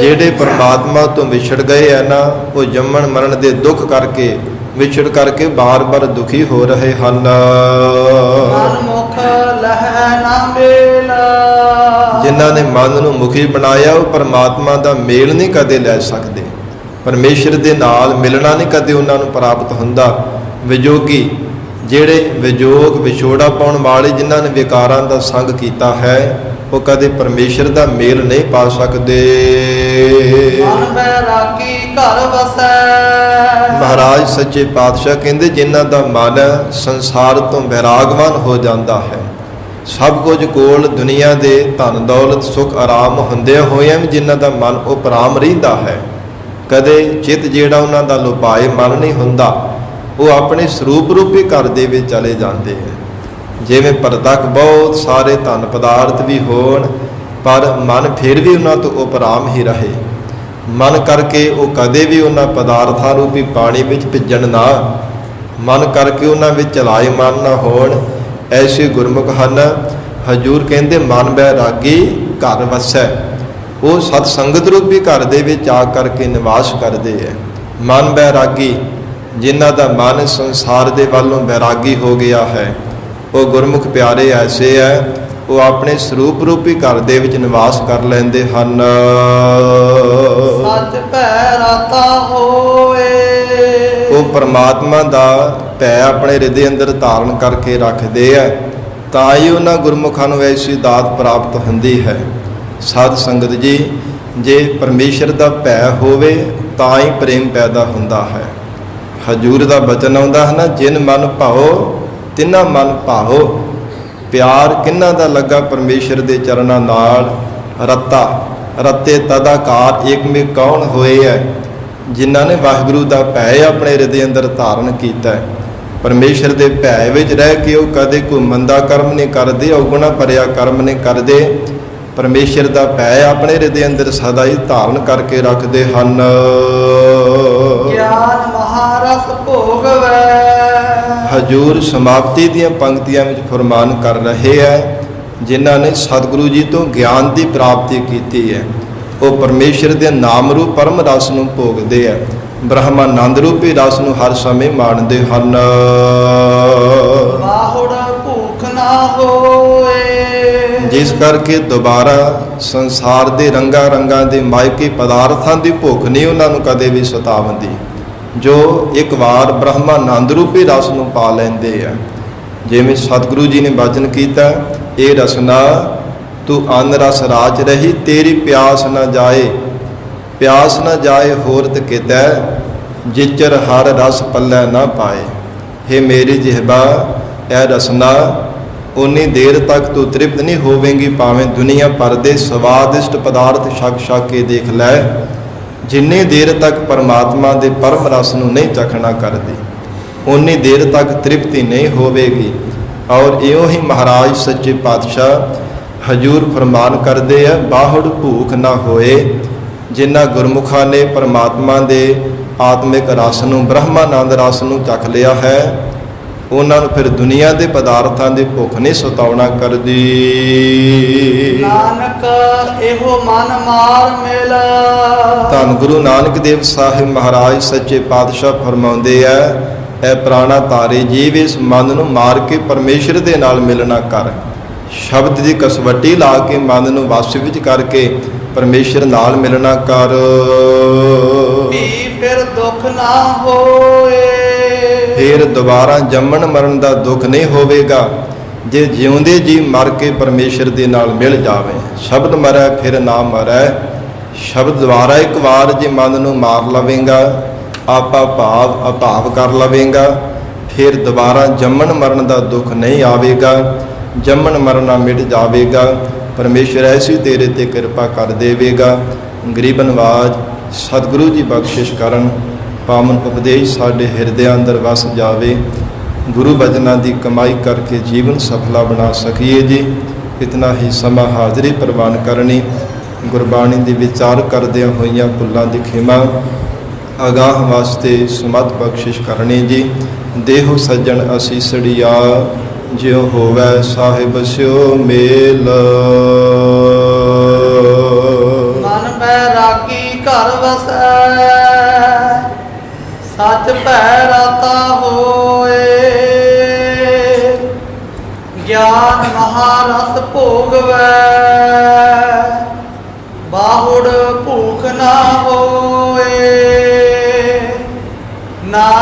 ਜਿਹੜੇ ਪਰਮਾਤਮਾ ਤੋਂ ਵਿਛੜ ਗਏ ਹੈ ਨਾ, ਉਹ ਜੰਮਣ ਮਰਨ ਦੇ ਦੁੱਖ ਕਰਕੇ ਵਿਛੜ ਕਰਕੇ ਬਾਰ-ਬਾਰ ਦੁਖੀ ਹੋ ਰਹੇ ਹਨ।
ਮਨ ਮੁਖ ਲਹਿ ਨਾ ਮੇਲ।
ਜਿਨ੍ਹਾਂ ਨੇ ਮਨ ਨੂੰ ਮੁਖੀ ਬਣਾਇਆ ਉਹ ਪਰਮਾਤਮਾ ਦਾ ਮੇਲ ਨਹੀਂ ਕਦੇ ਲੈ ਸਕਦੇ। ਪਰਮੇਸ਼ਰ ਦੇ ਨਾਲ ਮਿਲਣਾ ਨਹੀਂ ਕਦੇ ਉਹਨਾਂ ਨੂੰ ਪ੍ਰਾਪਤ ਹੁੰਦਾ। ਵਿਜੋਗੀ ਜਿਹੜੇ ਵਿਜੋਗ ਵਿਛੋੜਾ ਪਾਉਣ ਵਾਲੇ, ਜਿਨ੍ਹਾਂ ਨੇ ਵਿਕਾਰਾਂ ਦਾ ਸੰਗ ਕੀਤਾ ਹੈ, ਉਹ ਕਦੇ ਪਰਮੇਸ਼ਰ ਦਾ ਮੇਲ ਨਹੀਂ ਪਾ ਸਕਦੇ।
ਮਨ ਬੈਰਾਗੀ ਘਰ ਵਸੈ।
ਮਹਾਰਾਜ ਸੱਚੇ ਪਾਤਸ਼ਾਹ ਕਹਿੰਦੇ, ਜਿਨ੍ਹਾਂ ਦਾ ਮਨ ਸੰਸਾਰ ਤੋਂ ਵੈਰਾਗਵਾਨ ਹੋ ਜਾਂਦਾ ਹੈ, ਸਭ ਕੁਝ ਕੋਲ ਦੁਨੀਆ ਦੇ ਧਨ ਦੌਲਤ ਸੁਖ ਆਰਾਮ ਹੁੰਦਿਆਂ ਹੋਇਆਂ ਵੀ ਜਿਨ੍ਹਾਂ ਦਾ ਮਨ ਉਪਰਾਮ ਰਹਿੰਦਾ ਹੈ, ਕਦੇ ਚਿੱਤ ਜਿਹੜਾ ਉਹਨਾਂ ਦਾ ਲੁਪਾਏ ਮਨ ਨਹੀਂ ਹੁੰਦਾ, ਉਹ ਆਪਣੇ ਸਰੂਪ ਰੂਪੀ ਘਰ ਦੇ ਵਿੱਚ ਚਲੇ ਜਾਂਦੇ ਹੈ। ਜਿਵੇਂ ਪ੍ਰਤੱਖ ਬਹੁਤ ਸਾਰੇ ਧਨ ਪਦਾਰਥ ਵੀ ਹੋਣ, ਪਰ ਮਨ ਫਿਰ ਵੀ ਉਹਨਾਂ ਤੋਂ ਉਪਰਾਮ ਹੀ ਰਹੇ। ਮਨ ਕਰਕੇ ਉਹ ਕਦੇ ਵੀ ਉਹਨਾਂ ਪਦਾਰਥਾਂ ਰੂਪੀ ਪਾਣੀ ਵਿੱਚ ਭਿੱਜਣ ਨਾ, ਮਨ ਕਰਕੇ ਉਹਨਾਂ ਵਿੱਚ ਚਲਾਇਮਾਨ ਨਾ ਹੋਣ। ਐਸੇ ਗੁਰਮੁਖ ਹਨ। ਹਜੂਰ ਕਹਿੰਦੇ ਮਨ ਬੈਰਾਗੀ ਘਰ ਵਸੈ। ਉਹ ਸਤ ਸੰਗਤ ਰੂਪੀ ਘਰ ਦੇ ਵਿੱਚ ਆ ਕਰਕੇ ਨਿਵਾਸ ਕਰਦੇ ਹੈ। ਮਨ ਬੈਰਾਗੀ, ਜਿਨ੍ਹਾਂ ਦਾ ਮਨ ਸੰਸਾਰ ਦੇ ਵੱਲੋਂ ਬੈਰਾਗੀ ਹੋ ਗਿਆ ਹੈ, ਉਹ ਗੁਰਮੁਖ ਪਿਆਰੇ ਐਸੇ ਹੈ, ਉਹ ਆਪਣੇ ਸਰੂਪ ਰੂਪੀ ਘਰ ਦੇ ਵਿੱਚ ਨਿਵਾਸ ਕਰ ਲੈਂਦੇ ਹਨ।
ਸੱਚ ਭੈ ਰਾਤਾ ਹੋਏ।
ਉਹ ਪਰਮਾਤਮਾ ਦਾ ਭੈ ਆਪਣੇ ਹਿਰਦੇ ਅੰਦਰ ਧਾਰਨ ਕਰਕੇ ਰੱਖਦੇ ਹੈ, ਤਾਂ ਹੀ ਉਹਨਾਂ ਗੁਰਮੁਖਾਂ ਨੂੰ ਐਸੀ ਦਾਤ ਪ੍ਰਾਪਤ ਹੁੰਦੀ ਹੈ। ਸਾਧ ਸੰਗਤ ਜੀ, ਜੇ ਪਰਮੇਸ਼ਰ ਦਾ ਭੈ ਹੋਵੇ ਤਾਂ ਹੀ ਪ੍ਰੇਮ ਪੈਦਾ ਹੁੰਦਾ ਹੈ। ਹਜੂਰ ਦਾ ਬਚਨ ਆਉਂਦਾ ਹੈ ਨਾ, ਜਿਨ ਮਨ ਭਾਓ ਤਿਨਾ ਮਨ ਭਾਓ। ਪਿਆਰ ਕਿਹਨਾਂ ਦਾ ਲੱਗਾ? ਪਰਮੇਸ਼ਰ ਦੇ ਚਰਨਾਂ ਨਾਲ। ਰੱਤਾ ਰੱਤੇ ਤਦਾਕਾਰ ਏਕਮੇ ਕੌਣ ਹੋਏ ਹੈ? ਜਿਨ੍ਹਾਂ ਨੇ ਵਾਹਿਗੁਰੂ ਦਾ ਭੈ ਆਪਣੇ ਹਿਰਦੇ ਅੰਦਰ ਧਾਰਨ ਕੀਤਾ ਹੈ। ਪਰਮੇਸ਼ਰ ਦੇ ਭੈ ਵਿੱਚ ਰਹਿ ਕੇ ਉਹ ਕਦੇ ਕੋਈ ਮੰਦਾ ਕਰਮ ਨਹੀਂ ਕਰਦੇ, ਔਗੁਣਾ ਭਰਿਆ ਕਰਮ ਨਹੀਂ ਕਰਦੇ। ਪਰਮੇਸ਼ਰ ਦਾ ਭੈ ਆਪਣੇ ਹਿਰਦੇ ਅੰਦਰ ਸਦਾ ਹੀ ਧਾਰਨ ਕਰਕੇ ਰੱਖਦੇ ਹਨ।
ਗਿਆਨ ਮਹਾਰਸ ਭੋਗਵੈ।
ਹਜੂਰ ਸਮਾਪਤੀ ਦੀਆਂ ਪੰਕਤੀਆਂ ਵਿੱਚ ਫਰਮਾਨ ਕਰ ਰਹੇ ਹੈ, ਜਿਨ੍ਹਾਂ ਨੇ ਸਤਿਗੁਰੂ ਜੀ ਤੋਂ ਗਿਆਨ ਦੀ ਪ੍ਰਾਪਤੀ ਕੀਤੀ ਹੈ, ਉਹ ਪਰਮੇਸ਼ਰ ਦੇ ਨਾਮ ਰੂਪ ਪਰਮ ਰਸ ਨੂੰ ਭੋਗਦੇ ਹੈ, ਬ੍ਰਹਮਾਨੰਦ ਰੂਪੀ ਰਸ ਨੂੰ ਹਰ ਸਮੇਂ ਮਾਣਦੇ ਹਨ।
ਬਾਹੁੜ ਭੂਖ ਨਾ ਹੋਏ।
ਜਿਸ ਕਰਕੇ ਦੁਬਾਰਾ ਸੰਸਾਰ ਦੇ ਰੰਗਾਂ ਰੰਗਾਂ ਦੇ ਮਾਇਕੀ ਪਦਾਰਥਾਂ ਦੀ ਭੁੱਖ ਨਹੀਂ ਉਹਨਾਂ ਨੂੰ ਕਦੇ ਵੀ ਸਤਾਵੰਦੀ, ਜੋ ਇੱਕ ਵਾਰ ਬ੍ਰਹਮਾਨੰਦ ਰੂਪੀ ਰਸ ਨੂੰ ਪਾ ਲੈਂਦੇ ਆ। ਜਿਵੇਂ ਸਤਿਗੁਰੂ ਜੀ ਨੇ ਬਚਨ ਕੀਤਾ, ਇਹ ਰਸਨਾ ਤੂੰ ਅੰਨ ਰਸ ਰਾਜ ਰਹੀ, ਤੇਰੀ ਪਿਆਸ ਨਾ ਜਾਏ। ਪਿਆਸ ਨਾ ਜਾਏ ਹੋਰਤ ਕਿਤੈ, ਜਿਚਰ ਹਰ ਰਸ ਪੱਲੇ ਨਾ ਪਾਏ। ਹੇ ਮੇਰੀ ਜਿਹਬਾ, ਇਹ ਰਸਨਾ ਉਨੀ ਦੇਰ ਤੱਕ ਤੂੰ ਤ੍ਰਿਪਤ ਨਹੀਂ ਹੋਵੇਂਗੀ, ਭਾਵੇਂ ਦੁਨੀਆ ਭਰ ਦੇ ਸਵਾਦਿਸ਼ਟ ਪਦਾਰਥ ਛਕ ਛਕ ਕੇ ਦੇਖ ਲੈ, ਜਿੰਨੀ ਦੇਰ ਤੱਕ ਪਰਮਾਤਮਾ ਦੇ ਪਰਮ ਰਸ ਨੂੰ ਨਹੀਂ ਚਖਣਾ ਕਰਦੀ, ਉਨੀ ਦੇਰ ਤੱਕ ਤ੍ਰਿਪਤੀ ਨਹੀਂ ਹੋਵੇਗੀ। ਔਰ ਇਉਂ ਹੀ ਮਹਾਰਾਜ ਸੱਚੇ ਪਾਤਸ਼ਾਹ ਹਜੂਰ ਫਰਮਾਨ ਕਰਦੇ ਆ, ਬਾਹੁੜ ਭੂਖ ਨਾ ਹੋਏ। ਜਿਨ੍ਹਾਂ ਗੁਰਮੁਖਾਂ ਨੇ ਪਰਮਾਤਮਾ ਦੇ ਆਤਮਿਕ ਰਸ ਨੂੰ, ਬ੍ਰਹਮਾਨੰਦ ਰਸ ਨੂੰ ਚਖ ਲਿਆ ਹੈ, ਉਹਨਾਂ ਨੂੰ ਫਿਰ ਦੁਨੀਆ ਦੇ ਪਦਾਰਥਾਂ ਦੀ ਭੁੱਖ ਨਹੀਂ ਸਤਾਉਣਾ ਕਰਦੀ।
ਨਾਨਕ ਇਹੋ ਮਨ ਮਾਰ ਮਿਲ।
ਧੰਨ ਗੁਰੂ ਨਾਨਕ ਦੇਵ ਸਾਹਿਬ ਮਹਾਰਾਜ ਸੱਚੇ ਪਾਤਸ਼ਾਹ ਫਰਮਾਉਂਦੇ ਆ, ਇਹ ਪ੍ਰਾਣਾ ਤਾਰੇ ਜੀਵ, ਇਸ ਮਨ ਨੂੰ ਮਾਰ ਕੇ ਪਰਮੇਸ਼ਰ ਦੇ ਨਾਲ ਮਿਲਣਾ ਕਰ। ਸ਼ਬਦ ਦੀ ਕਸਵੱਟੀ ਲਾ ਕੇ ਮਨ ਨੂੰ ਵਸ ਵਿੱਚ ਕਰਕੇ ਪਰਮੇਸ਼ਰ ਨਾਲ ਮਿਲਣਾ ਕਰ।
ਵੀ ਫਿਰ ਦੁੱਖ ਨਾ ਹੋਏ।
ਫਿਰ ਦੁਬਾਰਾ ਜੰਮਣ ਮਰਨ ਦਾ ਦੁੱਖ ਨਹੀਂ ਹੋਵੇਗਾ, ਜੇ ਜਿਉਂਦੇ ਜੀ ਮਰ ਕੇ ਪਰਮੇਸ਼ਰ ਦੇ ਨਾਲ ਮਿਲ ਜਾਵੇ। ਸ਼ਬਦ ਮਰੈ ਫਿਰ ਨਾ ਮਰੈ। ਸ਼ਬਦ ਦੁਆਰਾ ਇੱਕ ਵਾਰ ਜੇ ਮਨ ਨੂੰ ਮਾਰ ਲਵੇਂਗਾ, ਆਪਾ ਭਾਵ ਅਭਾਵ ਕਰ ਲਵੇਂਗਾ, ਫਿਰ ਦੁਬਾਰਾ ਜੰਮਣ ਮਰਨ ਦਾ ਦੁੱਖ ਨਹੀਂ ਆਵੇਗਾ, ਜੰਮਣ ਮਰਨਾ ਮਿਟ ਜਾਵੇਗਾ। ਪਰਮੇਸ਼ਰ ਐਸੀ ਤੇਰੇ ਤੇ ਕਿਰਪਾ ਕਰ ਦੇਵੇਗਾ। ਗਰੀਬ ਨਵਾਜ ਸਤਿਗੁਰੂ ਜੀ ਬਖਸ਼ਿਸ਼ ਕਰਨ, ਪਾਵਨ ਉਪਦੇਸ਼ ਸਾਡੇ ਹਿਰਦਿਆਂ ਅੰਦਰ ਵਸ ਜਾਵੇ। ਗੁਰੂ ਬਚਨਾਂ ਦੀ ਕਮਾਈ ਕਰਕੇ ਜੀਵਨ ਸਫਲਾ ਬਣਾ ਸਕੀਏ ਜੀ। ਇਤਨਾ ਹੀ ਸਮਾਂ ਹਾਜ਼ਰੀ ਪ੍ਰਵਾਨ ਕਰਨੀ, ਗੁਰਬਾਣੀ ਦੇ ਵਿਚਾਰ ਕਰਦਿਆਂ ਹੋਈਆਂ ਭੁੱਲਾਂ ਦੀ ਖਿਮਾ, ਅਗਾਹ ਵਾਸਤੇ ਸਮਤ ਬਖਸ਼ਿਸ਼ ਕਰਨੀ ਜੀ। ਦੇਹੋ ਸੱਜਣ ਅਸੀਸੜੀਆ, ਜਿਉ ਹੋਵੈ ਸਾਹਿਬ ਸਿਓ ਮੇਲ।
ਮਨ ਬੈਰਾਗੀ ਘਰ ਵਸੈ, ਸੱਚ ਭੈ ਰਾਤਾ ਹੋਏ। ਗਿਆਨ ਮਹਾਰਸ ਭੋਗਵੈ, ਬਾਹੁੜ ਭੂਖ ਨਾ ਹੋਏ। ਨਾ